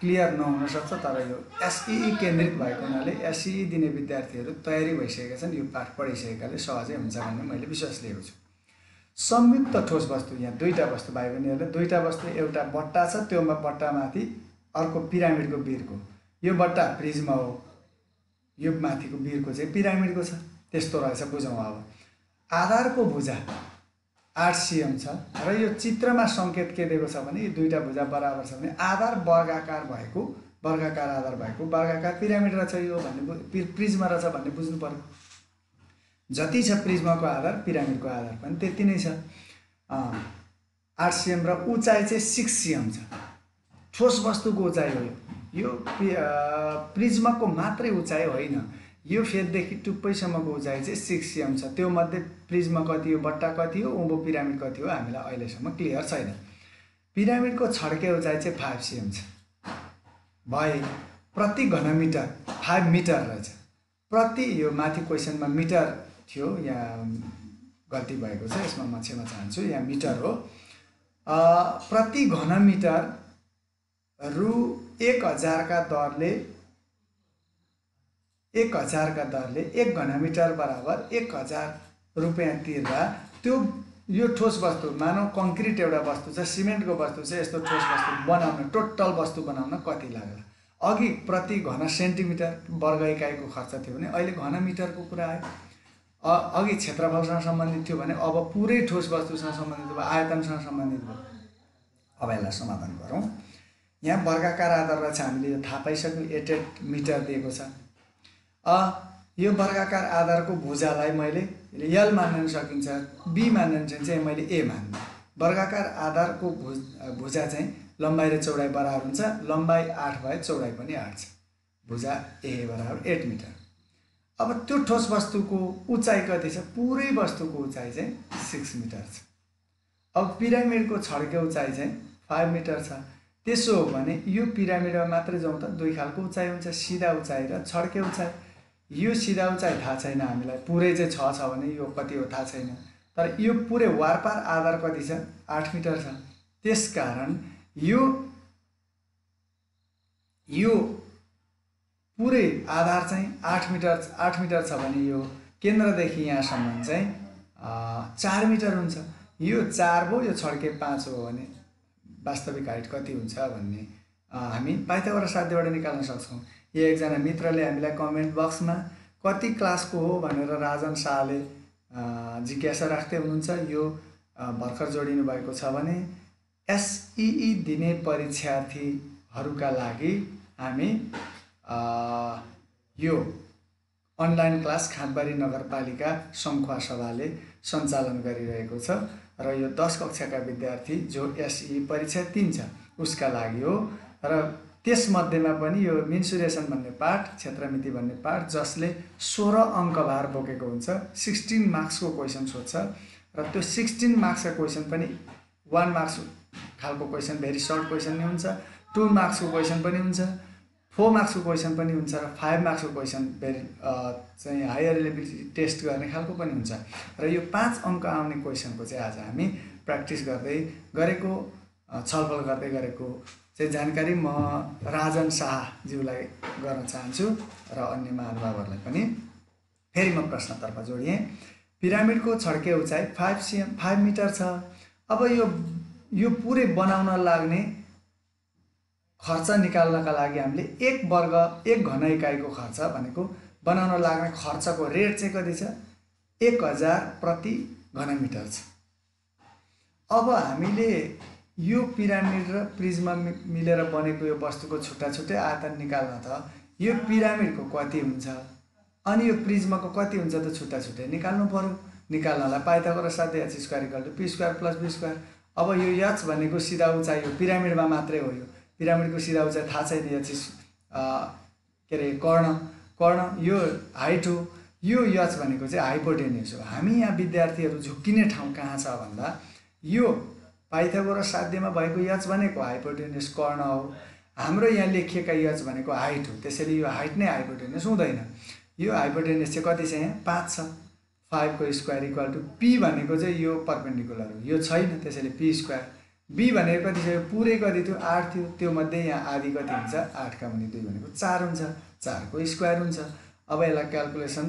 क्लियर नहुन सक्छ, तर यो एसईई केन्द्रित भएको हुनाले एसईई दिने विद्यार्थीहरू तयारी भइसकेका छन्, यो पाठ पढिसकेकाले सहजै हुन्छ भन्ने मैले विश्वास लिएको छु। संयुक्त ठोस वस्तु, यहाँ दुईटा वस्तु भाइ बहिनीहरूले, दुईटा वस्तु, एउटा बट्टा छ, त्योमा बट्टामाथि अर्को पिरामिडको बिर्को, यो बट्टा प्रिज्म हो, यो माथिको बिर्को चाहिँ पिरामिडको छ, त्यस्तो रहेछ बुझौँ। अब आधारको भुजा 8 cm छ र यो चित्रमा सङ्केत के दिएको छ भने यो दुईटा भुजा बराबर छ भने आधार वर्गाकार भएको, वर्गाकार आधार भएको वर्गाकार पिरामिड रहेछ यो भन्ने, प्रिज्म रहेछ भन्ने बुझ्नु पर्यो। जति छ प्रिज्मको आधार पिरामिडको आधार पनि त्यति नै छ। 8 cm र उचाइ चाहिँ 6 cm छ। ठोस वस्तुको उचाइ हो यो प्रिज्मको मात्रै उचाइ होइन, यो फेददेखि टुप्पैसम्मको उचाइ चाहिँ 6 cm छ। त्यो मध्ये प्रिज्म कति हो, बट्टा कति हो, उँभो पिरामिड कति हो हामीलाई अहिलेसम्म क्लियर छैन। पिरामिडको छड्के उचाइ चाहिँ 5 cm छ भए प्रति घनमिटर 5 मिटर रहेछ। प्रति, यो माथि क्वेसनमा मिटर थियो, यहाँ गल्ती भएको छ, यसमा म क्षमा चाहन्छु, यहाँ मिटर हो। प्रति घनमिटर रु 1000 का दरले 1 घनमिटर बराबर 1000 रुपैयाँ तिर्दा त्यो यो ठोस वस्तु मानौ कङ्क्रिट एउटा वस्तु छ, सिमेन्टको वस्तु छ, यस्तो ठोस वस्तु बनाउन टोटल वस्तु बनाउन कति लाग्ला? अघि प्रति घन सेन्टिमिटर वर्ग इकाइको खर्च थियो भने अहिले घन मिटरको कुरा आयो। अघि क्षेत्रफलसँग सम्बन्धित थियो भने अब पुरै ठोस वस्तुसँग सम्बन्धित भयो, आयतनसँग सम्बन्धित भयो। अब यसलाई समाधान गरौँ। यहाँ वर्गाकार आधारलाई चाहिँ हामीले यो थाहा पाइसक्यौँ, 88 मिटर दिएको छ। यो वर्गाकार आधारको भुजालाई मैले L मान्न सकिन्छ, B मान्न चाहिँ मैले A मान्ने। वर्गाकार आधारको भुजा चाहिँ लम्बाइ र चौडाइ बराबर हुन्छ, लम्बाइ 8 भए चौडाइ पनि 8 छ, भुजा A बराबर 8 मिटर। अब त्यो ठोस वस्तुको उचाइ कति छ? पुरै वस्तुको उचाइ चाहिँ 6 मिटर छ। अब पिरामिडको छड्के उचाइ चाहिँ 5 मिटर छ। त्यसो हो भने यो पिरामिडमा मात्रै जाउँ त दुई खालको उचाइ हुन्छ, सिधा उचाइ र छड्के उचाइ। यो सिधा उचाइ थाहा छैन हामीलाई, पुरै चाहिँ 6 छ भने यो कति हो थाहा छैन, तर यो पुरै वारपार आधार कति छ? 8 मिटर छ। त्यसकारण यो पुरै आधार चाहिँ 8 मिटर छ भने यो केन्द्रदेखि यहाँसम्म चाहिँ 4 मिटर हुन्छ। यो 4 भयो, यो छड्के 5 हो भने वास्तविक हाइट कति हुन्छ भन्ने हामी पाइथागोरस साध्यबाट निकाल्न सक्छौँ। यो एकजना मित्रले हामीलाई कमेन्ट बक्समा कति क्लासको हो भनेर राजन शाहले जिज्ञासा राख्दै हुनुहुन्छ। यो भर्खर जोडिनु भएको छ भने एसईई दिने परीक्षार्थीहरूका लागि हामी यो अनलाइन क्लास खाँदबारी नगरपालिका सङ्खुवा सभाले सञ्चालन गरिरहेको छ र यो 10 कक्षाका विद्यार्थी जो एसई परीक्षा दिन्छ उसका लागि हो। र त्यसमध्येमा पनि यो मेन्सुरेसन भन्ने पाठ, क्षेत्रमिति भन्ने पाठ जसले 16 अङ्कभार बोकेको हुन्छ, 16 मार्क्सको क्वेसन सोध्छ र त्यो 16 मार्क्सका क्वेसन पनि 1 मार्क्स खालको क्वेसन, भेरी सर्ट क्वेसन नै हुन्छ, 2 मार्क्सको क्वेसन पनि हुन्छ, 4 मार्क्सको क्वेसन पनि हुन्छ र 5 मार्क्सको क्वेसन भेरी चाहिँ हायर एलिजिबिलिटी टेस्ट गर्ने खालको पनि हुन्छ। र यो 5 अङ्क आउने क्वेसनको चाहिँ आज हामी प्र्याक्टिस गर्दै गरेको, छलफल गर्दै गरेको चाहिँ जानकारी म राजन शाहज्यूलाई गर्न चाहन्छु र अन्य महानुभावहरूलाई पनि। फेरि म प्रश्नतर्फ जोडिएँ। पिरामिडको छड्के उचाइ 5 मिटर छ। अब यो पुरै बनाउन लाग्ने खर्च निकाल्नका लागि हामीले 1 घन इकाइको खर्च भनेको बनाउन लाग्ने खर्चको रेट चाहिँ कति छ? 1000 प्रति घनमिटर छ। अब हामीले यो पिरामिड र प्रिज्म मिलेर बनेको यो वस्तुको छुट्टा छुट्टै आयतन निकाल्न त यो पिरामिडको कति हुन्छ अनि यो प्रिज्मको कति हुन्छ त छुट्टा छुट्टै निकाल्नु पर्यो। निकाल्नलाई पाइथागोरस साध्य h square = p square + b square. अब यो h भनेको सिधा उचाइ हो, पिरामिडमा मात्रै हो। यो पिरामिडको सिधा उचाइ थाहा छैन, h के अरे कर्ण यो हाइट हो। यो h भनेको चाहिँ हाइपोटेन्युस हो। हामी यहाँ विद्यार्थीहरू झुक्किने ठाउँ कहाँ छ भन्दा यो पाइथागोरस साध्यमा भएको h भनेको हाइपोटेन्युस कर्ण हो, हाम्रो यहाँ लेखिएका h भनेको हाइट हो। त्यसैले यो हाइट नै हाइपोटेन्युस हुँदैन। यो हाइपोटेन्युस चाहिँ कति छ? यहाँ 5 छ। 5 को स्क्वायर = p भनेको चाहिँ यो पर्पेन्डिकुलर हो, यो छैन, त्यसैले p स्क्वायर। b भनेको कति छ? पुरै कति थियो? 8 थियो। त्यो मध्ये यहाँ आधी कति हुन्छ? 8 का मुनि 2 भनेको 4 हुन्छ, 4 को स्क्वायर हुन्छ। अब यसलाई क्याल्कुलेसन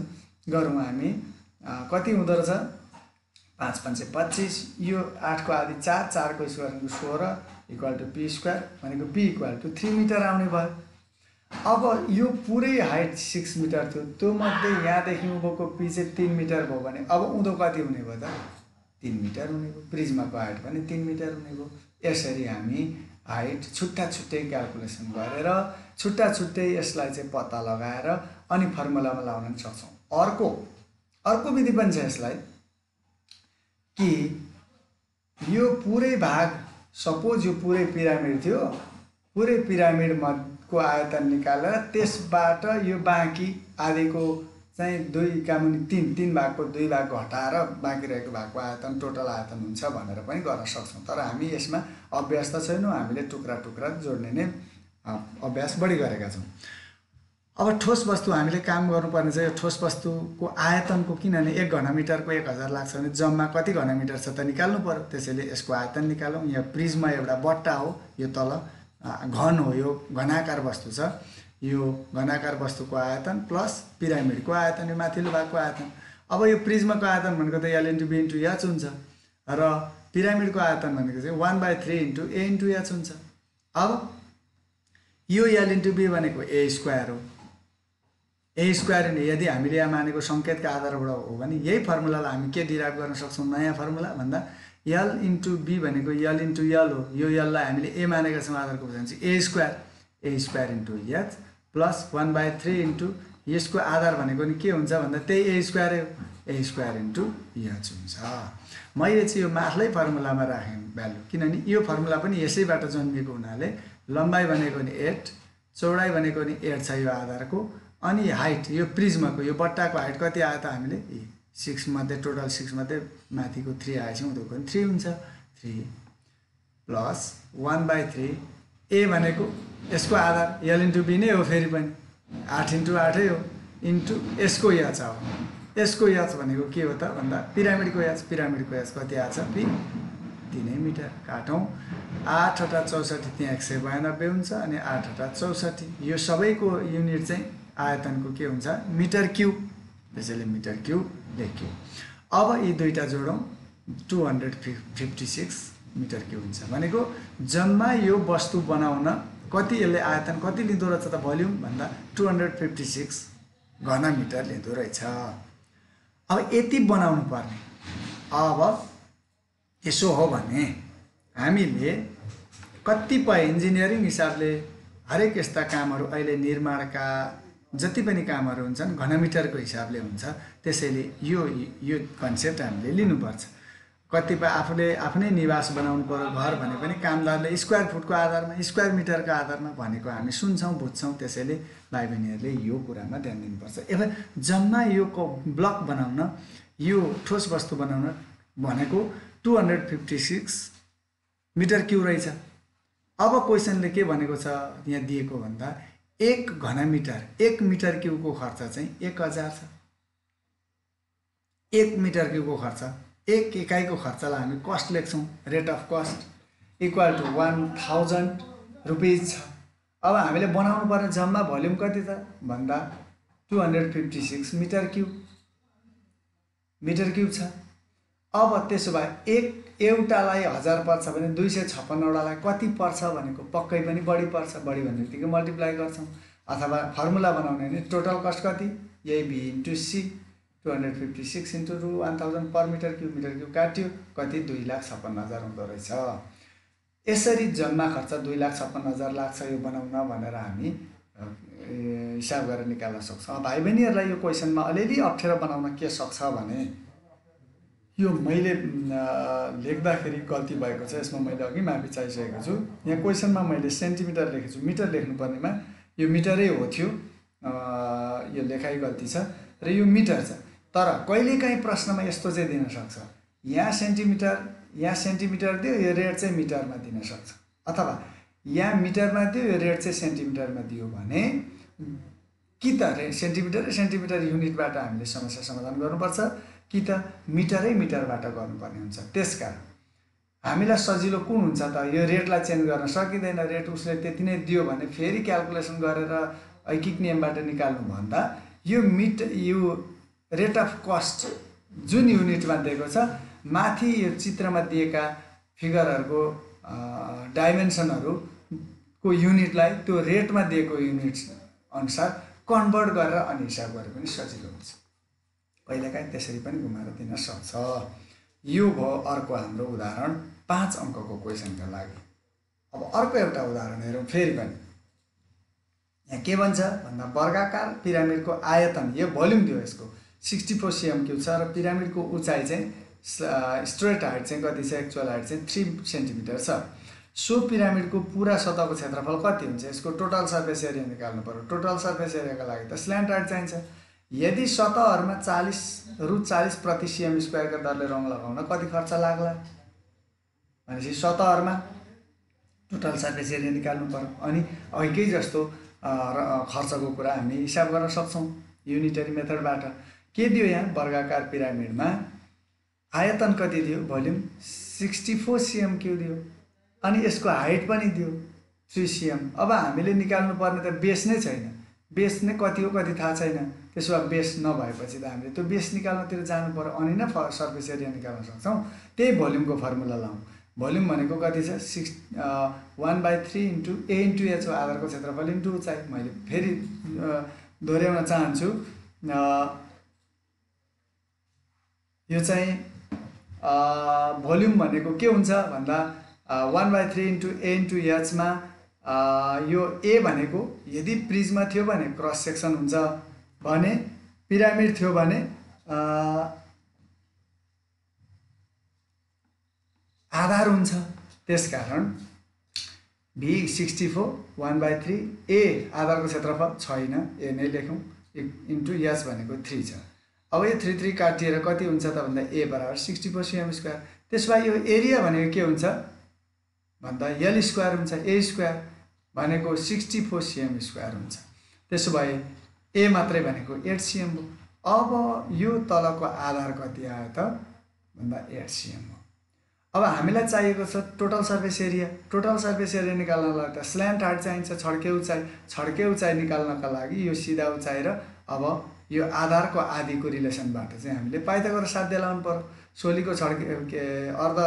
गरौँ हामी। कति हुँदो रहेछ? 5 × 5 = 25। यो 8 को आधी 4, 4 को स्क्वायर भनेको 16 = p स्क्वायर भनेको p = 3 मिटर आउने भयो। अब यो पुरै हाइट 6 मिटर थियो, त्यो मध्ये यहाँदेखि उँभोको p चाहिँ 3 मिटर भयो भने अब उँधो कति हुने भयो त? 3 मिटर हुने भयो। प्रिज्मको हाइट पनि 3 मिटर हुने भयो। यसरी हामी हाइट छुट्टा छुट्टै क्याल्कुलेसन गरेर छुट्टा छुट्टै यसलाई चाहिँ पत्ता लगाएर अनि फर्मुलामा लाउन सक्छौँ। अर्को विधि पनि छ यसलाई कि यो पुरै भाग, सपोज यो पुरै पिरामिड थियो, पुरै पिरामिडको आयतन निकालेर त्यसबाट यो बाँकी आधीको चाहिँ 2 का मुनि 3 भागको 2 भाग घटाएर बाँकी रहेको भागको आयतन टोटल आयतन हुन्छ भनेर पनि गर्न सक्छौँ। तर हामी यसमा अभ्यास त छैनौँ, हामीले टुक्रा टुक्रा जोड्ने नै अभ्यास बढी गरेका छौँ। अब ठोस वस्तु हामीले काम गर्नुपर्ने चाहिँ ठोस वस्तुको आयतनको, किनभने 1 घनमिटरको 1000 लाग्छ भने जम्मा कति घनमिटर छ त निकाल्नु पर्यो। त्यसैले यसको आयतन निकालौँ। यहाँ प्रिज्म एउटा बट्टा हो, यो तल घन हो, यो घनाकार वस्तु छ, यो घनाकार वस्तुको आयतन प्लस पिरामिडको आयतन, यो माथिल्लो भागको आयतन। अब यो प्रिज्मको आयतन भनेको त L into B into H हुन्छ र पिरामिडको आयतन भनेको चाहिँ 1/3 इन्टु ए इन्टु एच हुन्छ। अब यो L इन्टु बी भनेको ए स्क्वायर हो। ए स्क्वायर यदि हामीले यहाँ मानेको सङ्केतका आधारबाट हो भने यही फर्मुलालाई हामी के डिराइभ गर्न सक्छौँ, नयाँ फर्मुला भन्दा L इन्टु बी भनेको L इन्टु L हो। यो L लाई हामीले ए मानेका छौँ आधारको भने चाहिँ A square into H plus 1/3 into यसको आधार भनेको नि के हुन्छ भन्दा त्यही ए स्क्वायरै हो, ए स्क्वायर इन्टु एच हुन्छ। मैले चाहिँ यो माथिल्लै फर्मुलामा राखेँ भ्यालु, किनभने यो फर्मुला पनि यसैबाट जन्मिएको हुनाले लम्बाइ भनेको नि 8, चौडाइ भनेको नि 8 छ यो आधारको, अनि हाइट यो प्रिज्मको यो बट्टाको हाइट कति आयो त हामीले 6 मध्ये टोटल 6 मध्ये माथिको 3 आएछ, उनीहरूको पनि 3 हुन्छ। 3 प्लस 1/3 ए भनेको यसको आधार L इन्टु बी नै हो, फेरि पनि 8 इन्टु 8 हो, इन्टु यसको एच हो। यसको एच भनेको के हो त भन्दा पिरामिडको एच कति आएछ 3 मिटर। काटौँ 8 × 64 त्यहाँ 192 हुन्छ अनि 8 × 64 यो सबैको युनिट चाहिँ आयतनको के हुन्छ मिटर क्युब, त्यसैले मिटर क्युब लेख्यो। अब यी दुईटा जोडौँ 256 मिटर क्युब हुन्छ भनेको जम्मा यो वस्तु बनाउन कति यसले आयतन कति लिँदो रहेछ त भोल्युम भन्दा 256 घन मिटर लिँदो रहेछ। अब यति बनाउनु पर्ने। अब यसो हो भने हामीले कतिपय इन्जिनियरिङ हिसाबले हरेक यस्ता कामहरू अहिले निर्माणका जति पनि कामहरू हुन्छन् घनमिटरको हिसाबले हुन्छ, त्यसैले यो कन्सेप्ट हामीले लिनुपर्छ। कतिपय आफूले आफ्नै निवास बनाउनु पर्यो घर भने पनि कामदारले स्क्वायर फुटको आधारमा स्क्वायर मिटरको आधारमा भनेको हामी सुन्छौँ बुझ्छौँ, त्यसैले भाइ बहिनीहरूले यो कुरामा ध्यान दिनुपर्छ। अब जम्मा यो ब्लक बनाउन यो ठोस वस्तु बनाउन भनेको 256 मिटर क्युब रहेछ। अब क्वेसनले के भनेको छ यहाँ दिएको भन्दा 1 घन मिटर 1 मिटर क्युबको खर्च चाहिँ 1000 छ। 1 मिटर क्युबको खर्च, एक इकाइको खर्चलाई हामी कस्ट लेख्छौँ, rate of cost equal to 1000 rupees छ। अब हामीले बनाउनु पर्ने जम्मा भोल्युम कति त भन्दा 256 मिटर क्युब छ। अब त्यसो भए एउटालाई 1000 पर्छ भने 256 वटालाई कति पर्छ भनेको पक्कै पनि बढी पर्छ। बढी भन्ने बित्तिकै मल्टिप्लाई गर्छौँ, अथवा फर्मुला बनाउने भने टोटल कस्ट कति यही B into C 256 into 1000 per metre cube काट्यो कति 2,56,000 हुँदो रहेछ। यसरी जम्मा खर्च 2,56,000 लाग्छ यो बनाउन भनेर हामी हिसाब गरेर निकाल्न सक्छौँ। भाइ बहिनीहरूलाई यो क्वेसनमा अलिअलि अप्ठ्यारो बनाउन के सक्छ भने यो मैले लेख्दाखेरि गल्ती भएको छ, यसमा मैले अघि माफी चाहिसकेको छु। यहाँ क्वेसनमा मैले सेन्टिमिटर लेखेको छु, मिटर लेख्नुपर्नेमा यो मिटरै हो थियो, यो लेखाइ गल्ती छ र यो मिटर छ। तर कहिलेकाहीँ प्रश्नमा यस्तो चाहिँ दिन सक्छ, यहाँ सेन्टिमिटर दियो यो रेट चाहिँ मिटरमा दिन सक्छ, अथवा यहाँ मिटरमा दियो यो रेट चाहिँ सेन्टिमिटरमा दियो भने कि त सेन्टिमिटर युनिटबाट हामीले समस्या समाधान गर्नुपर्छ कि त मिटरबाट गर्नुपर्ने हुन्छ। त्यसकारण हामीलाई सजिलो कुन हुन्छ त यो रेटलाई चेन्ज गर्न सकिँदैन, रेट उसले त्यति नै दियो भने फेरि क्यालकुलेसन गरेर ऐकिक नियमबाट निकाल्नु भन्दा यो रेट अफ कस्ट जुन युनिटमा दिएको छ माथि यो चित्रमा दिएका फिगरहरूको डाइमेन्सनहरूको युनिटलाई त्यो रेटमा दिएको युनिट अनुसार कन्भर्ट गरेर अनि हिसाब गरे पनि सजिलो हुन्छ। कहिलेकाहीँ त्यसरी पनि घुमाएर दिन सक्छ। यो भयो अर्को हाम्रो उदाहरण 5 अङ्कको क्वेसनका लागि। अब अर्को एउटा उदाहरण हेरौँ फेरि पनि। यहाँ के भन्छ भन्दा वर्गाकार पिरामिडको आयतन यो भोल्युम दियो यसको 64 cm क्युब छ र पिरामिडको उचाइ चाहिँ स्ट्रेट हाइट चाहिँ कति छ एक्चुअल हाइट चाहिँ 3 सेन्टिमिटर छ। सो पिरामिडको पुरा सतहको क्षेत्रफल कति हुन्छ यसको टोटल सर्फेस एरिया निकाल्नु पर्यो। टोटल सर्फेस एरियाका लागि त स्ल्यान्ट हाइट चाहिन्छ। यदि सतहहरुमा 40 प्रति cm स्क्वायरका दरले रङ लगाउन कति खर्च लाग्ला भनेपछि सतहहरुमा टोटल सर्फेस एरिया निकाल्नु पर्यो। अनि अघिकै जस्तो खर्चको कुरा हामी हिसाब गर्न सक्छौं युनिटरी मेथडबाट। के दियो यहाँ वर्गाकार पिरामिडमा आयतन कति दियो भोल्युम 64 cm क्युब दियो अनि यसको हाइट पनि दियो 3 cm। अब हामीले निकाल्नु पर्ने त बेस नै छैन, बेस नै कति हो कति थाहा छैन। त्यसो भए बेस नभएपछि त हामीले त्यो बेस निकाल्नतिर जानु पर्यो, अनि नै सर्फेस एरिया निकाल्न सक्छौँ। त्यही भोल्युमको फर्मुला लाउँ। भोल्युम भनेको कति छ 1/3 इन्टु ए इन्टु एच हो, आधारको क्षेत्रफल इन्टु उचाइ। मैले फेरि दोहोऱ्याउन चाहन्छु, यो चाहिँ भोल्युम भनेको के हुन्छ भन्दा 1/3 इन्टु ए इन्टु एचमा यो ए भनेको यदि प्रिज्मा थियो भने क्रस सेक्सन हुन्छ, भने पिरामिड थियो भने आधार हुन्छ। त्यसकारण V64 1/3 ए आधारको क्षेत्रफल छैन, ए नै लेखौँ, इन्टु एच भनेको 3 छ। अब यो 3 काटिएर कति हुन्छ त भन्दा ए बराबर 64 cm²। त्यसो भए यो एरिया भनेको के हुन्छ भन्दा एल स्क्वायर हुन्छ, ए स्क्वायर भनेको 64 cm² हुन्छ। त्यसो भए ए मात्रै भनेको 8 cm हो। अब यो तलको आधार कति आयो त भन्दा 8 cm हो। अब हामीलाई चाहिएको छ total surface area. Total surface area निकाल्नलाई त स्ल्यान्ट हाइट चाहिन्छ, छड्के उचाइ। छड्के उचाइ निकाल्नका लागि यो सिधा उचाइ र अब यो आधारको आदिको रिलेसनबाट चाहिँ हामीले पाइथागोरस साध्य लाउनु पर्यो। सोलीको छड्के अर्ध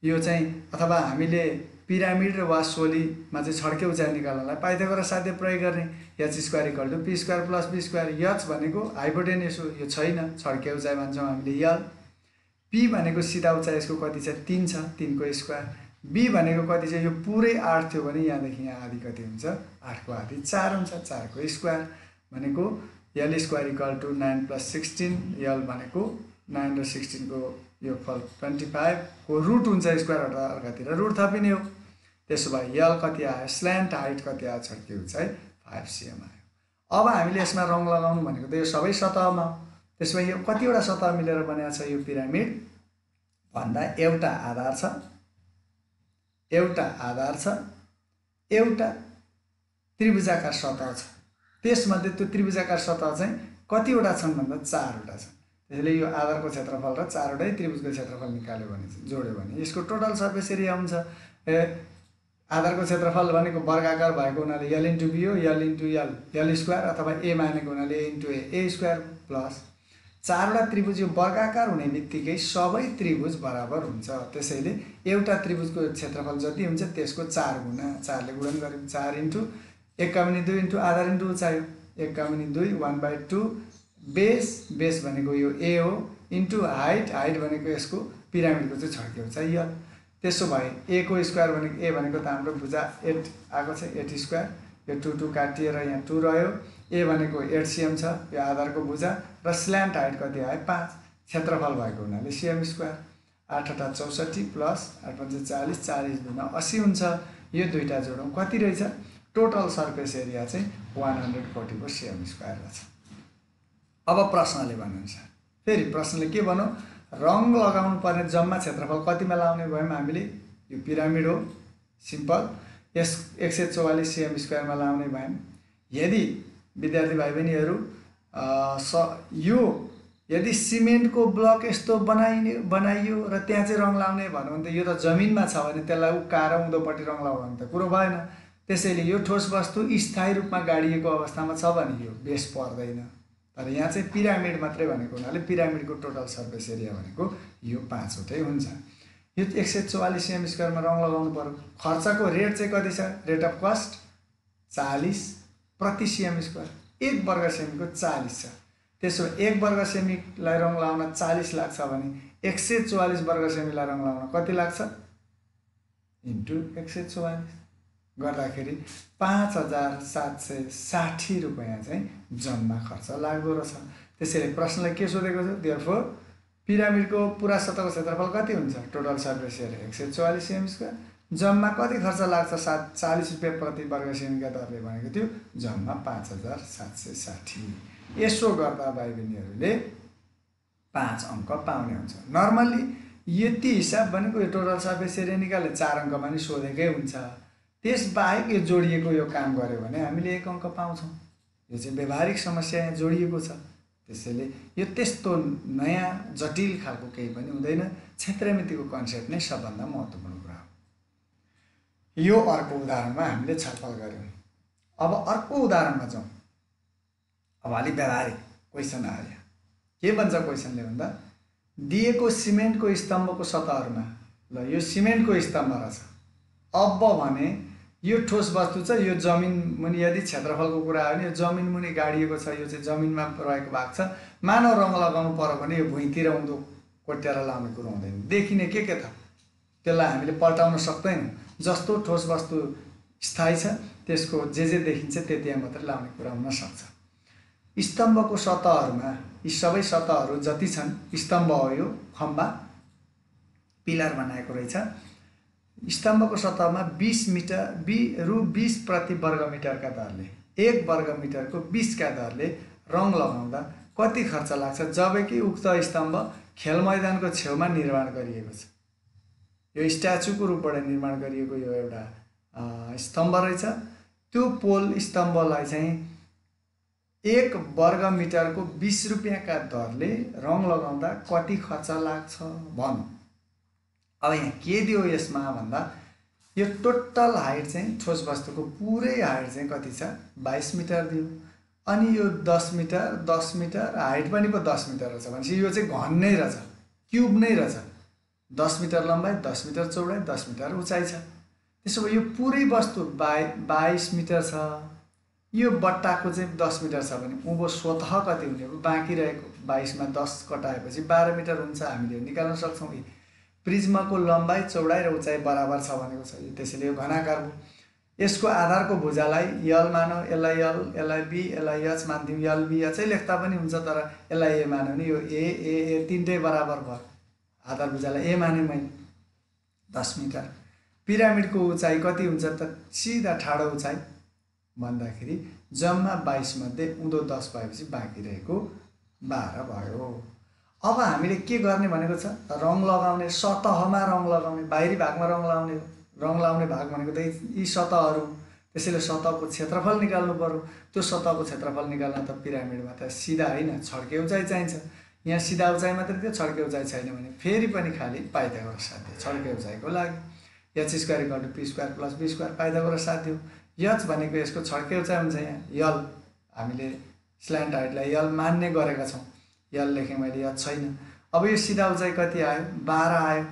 यो चाहिँ अथवा हामीले पिरामिड र वा सोलीमा चाहिँ छड्के उचाइ निकाल्नलाई पाइथागोरस साध्य प्रयोग गर्ने। H square equal to P square plus be square. H भनेको हाइपोटेन्युस हो, यो छैन, छड्के उचाइ भन्छौँ हामीले यल। पी भनेको सिधा उचाइ यसको कति छ 3 छ, 3 को स्क्वायर। बी भनेको कति छ, यो पुरै 8 थियो भने यहाँदेखि यहाँ आधी कति हुन्छ 8 को आधी 4 हुन्छ, 4 को स्क्वायर भनेको यल स्क्वायर इक्वल टु 9 + 16। यल भनेको 9 र 16 को योगफल 25 को रुट हुन्छ, स्क्वायर अर्कातिर रुट थपिने हो। त्यसो भए यल कति आयो, स्ल्यान्ट हाइट कति आयो, छड्के उचाइ 5 cm आयो। अब हामीले यसमा रङ लगाउनु भनेको त यो सबै सतहमा हो। त्यसो भए यो कतिवटा सतह मिलेर बनेको छ यो पिरामिड भन्दा एउटा आधार छ, एउटा आधार छ, एउटा त्रिभुजाकार सतह छ। त्यसमध्ये त्यो त्रिभुजाकार सतह चाहिँ कतिवटा छन् भन्दा 4वटा छन्। त्यसैले यो आधारको क्षेत्रफल र 4वटै त्रिभुजको क्षेत्रफल निकाल्यो भने जोड्यो भने यसको टोटल सर्फेस एरिया हुन्छ। आधारको क्षेत्रफल भनेको वर्गाकार भएको हुनाले यल इन्टु बी हो, यल इन्टु यल स्क्वायर, अथवा ए मानेको हुनाले a into A square plus 4वटा त्रिभुज यो वर्गाकार हुने बित्तिकै सबै त्रिभुज बराबर हुन्छ। त्यसैले एउटा त्रिभुजको क्षेत्रफल जति हुन्छ त्यसको 4 गुणा, 4 ले गुणन गर्यौँ। 4 इन्टु 1/2 इन्टु आधार इन्टु उचाइ, 1/2 1/2 बेस, बेस भनेको यो ए हो, इन्टु हाइट, हाइट भनेको यसको पिरामिडको चाहिँ छड्के उचाइ यल। त्यसो भए ए को स्क्वायर भनेको ए भनेको त हाम्रो भुजा 8 आएको छ, 8 स्क्वायर। यो 2 काटिएर यहाँ 2 रह्यो। ए भनेको 8 cm छ, यो आधारको भुजा र स्ल्यान्ट हाइट कति आयो 5, क्षेत्रफल भएको हुनाले cm²। 8 × 8 = 64 प्लस 8 × 5 = 40, 40 × 80 हुन्छ। यो दुईटा जोडौँ कति रहेछ, टोटल सर्फेस एरिया चाहिँ 144 cm² रहेछ। अब प्रश्नले भनेअनुसार फेरि प्रश्नले के भनौँ, रङ लगाउनु पर्ने जम्मा क्षेत्रफल कतिमा लाउने भयौँ हामीले, यो पिरामिड हो सिम्पल, यस 144 cm² मा लाउने भयौँ। यदि विद्यार्थी भाइ बहिनीहरू यो यदि सिमेन्टको ब्लक यस्तो बनाइयो र त्यहाँ चाहिँ रङ लाउने भन्यो भने त यो त जमिनमा छ भने त्यसलाई उक्काएर उँधोपट्टि रङ लगाउने त कुरो भएन। त्यसैले यो ठोस वस्तु स्थायी रूपमा गाडिएको अवस्थामा छ भने यो बेस पर्दैन। तर यहाँ चाहिँ पिरामिड मात्रै भनेको हुनाले पिरामिडको टोटल सर्फेस एरिया भनेको यो 5वटै हुन्छ। यो 144 cm² मा रङ लगाउनु पर्यो। खर्चको रेट चाहिँ कति छ, रेट अफ कस्ट 40 प्रति cm², 1 वर्ग सेमीको 40 छ। त्यसो 1 वर्ग सेमीलाई रङ लगाउन 40 लाग्छ भने 144 वर्ग सेमीलाई रङ लगाउन कति लाग्छ इन्टु 144 गर्दाखेरि 5760 रुपैयाँ चाहिँ जम्मा खर्च लाग्दो रहेछ। त्यसैले प्रश्नले के सोधेको छ, देयरफोर पिरामिडको पुरा सतहको क्षेत्रफल कति हुन्छ, टोटल सर्फेस एरिया 144 cm², जम्मा कति खर्च लाग्छ 40 रुपैयाँ प्रति वर्ग सेमीका दरले भनेको थियो, जम्मा 5760। यसो गर्दा भाइ बहिनीहरूले 5 अङ्क पाउने हुन्छ। नर्मल्ली यति हिसाब भनेको यो टोटल सर्फेस एरिया निकाल्ने 4 अङ्कमा नि सोधेकै हुन्छ। त्यसबाहेक यो जोडिएको यो काम गऱ्यो भने हामीले 1 अङ्क पाउँछौँ। यो चाहिँ व्यवहारिक समस्या यहाँ जोडिएको छ। त्यसैले यो त्यस्तो नयाँ जटिल खालको केही पनि हुँदैन। क्षेत्रमितिको कन्सेप्ट नै सबभन्दा महत्त्वपूर्ण कुरा हो। यो अर्को उदाहरणमा हामीले छलफल गऱ्यौँ। अब अर्को उदाहरणमा जाउँ। अब अलि व्यावहारिक क्वेसन आयो। के भन्छ क्वेसनले भन्दा दिएको सिमेन्टको स्तम्भको सतहहरूमा, ल यो सिमेन्टको स्तम्भ रहेछ, अब भने यो ठोस वस्तु छ, यो जमिन मुनि यदि क्षेत्रफलको कुरा आयो भने यो जमिन मुनि गाडिएको छ, यो चाहिँ जमिनमा रहेको भाग छ। मानव रङ लगाउनु पर्यो भने यो भुइँतिर उँधो कोट्याएर लाउने कुरो हुँदैन। देखिने के त त्यसलाई हामीले पल्टाउन सक्दैनौँ। जस्तो ठोस वस्तु स्थायी छ त्यसको जे देखिन्छ त्यति मात्रै लाउने कुरा हुन सक्छ। स्तम्भको सतहहरूमा यी सबै सतहहरू जति छन्, स्तम्भ हो यो खम्बा पिलर बनाएको रहेछ। स्तम्भको सतहमा 20 मिटर रु 20 प्रति वर्ग मिटरका दरले 1 वर्ग मिटरको 20 का दरले रङ लगाउँदा कति खर्च लाग्छ, जबकि उक्त स्तम्भ खेल मैदानको छेउमा निर्माण गरिएको छ। यो स्ट्याचुको रूपबाट निर्माण गरिएको यो एउटा स्तम्भ रहेछ। त्यो पोल स्तम्भलाई चाहिँ 1 वर्ग मिटरको 20 रुपियाँका दरले रङ लगाउँदा कति खर्च लाग्छ भनौँ। अब यहाँ के दियो यसमा भन्दा यो टोटल हाइट चाहिँ ठोस वस्तुको पुरै हाइट चाहिँ कति छ, 22 मिटर दियो। अनि यो 10 मिटर हाइट पनि पो 10 मिटर रहेछ भनेपछि यो चाहिँ घन नै रहेछ, क्युब नै रहेछ। 10 मिटर लम्बाइ, 10 मिटर चौडाइ, 10 मिटर उचाइ छ। त्यसो भए यो पुरै वस्तु 22 मिटर छ। यो बट्टाको चाहिँ 10 मिटर छ भने उँभो स्वतः कति हुने हो, बाँकी रहेको 22 मा 10 कटाएपछि 12 मिटर हुन्छ। हामीले निकाल्न सक्छौँ। प्रिज्मको लम्बाइ, चौडाइ र उचाइ बराबर छ भनेको छ। त्यसैले यो घनाकार हो। यसको आधारको भुजालाई यल मानौँ, यसलाई यल, यसलाई बी, यसलाई एच मान्थ्यौँ। यल बी एचै लेख्दा पनि हुन्छ, तर यसलाई ए मान्यो भने यो ए तिनटै बराबर भयो। आधार भुजालाई ए माने मैले 10 मिटर। पिरामिडको उचाइ कति हुन्छ त, सिधा ठाडो उचाइ भन्दाखेरि जम्मा 22 मध्ये उँधो 10 भएपछि बाँकी रहेको 12 भयो। अब हामीले के गर्ने भनेको छ, रङ लगाउने, सतहमा रङ लगाउने, बाहिरी भागमा रङ लगाउने हो। रङ लगाउने भाग भनेको त यी सतहहरू। त्यसैले सतहको क्षेत्रफल निकाल्नु पर्यो। त्यो सतहको क्षेत्रफल निकाल्न त पिरामिडमा त सिधा होइन, छड्के उचाइ चाहिन्छ। यहाँ सिधा उचाइ मात्रै थियो, छड्के उचाइ छैन भने फेरि पनि खालि पाइथागोरस साध्य छड्के उचाइको लागि h square equal to p square plus b square Pythagoras साध्य हो। h भनेको यसको छड्के उचाइ हुन्छ। यहाँ यल हामीले स्ल्यान्ट हाइटलाई यल मान्ने गरेका छौँ। यल लेखेँ मैले, याद छैन। अब यो सिधा उचाइ कति आयो, 12 आयो,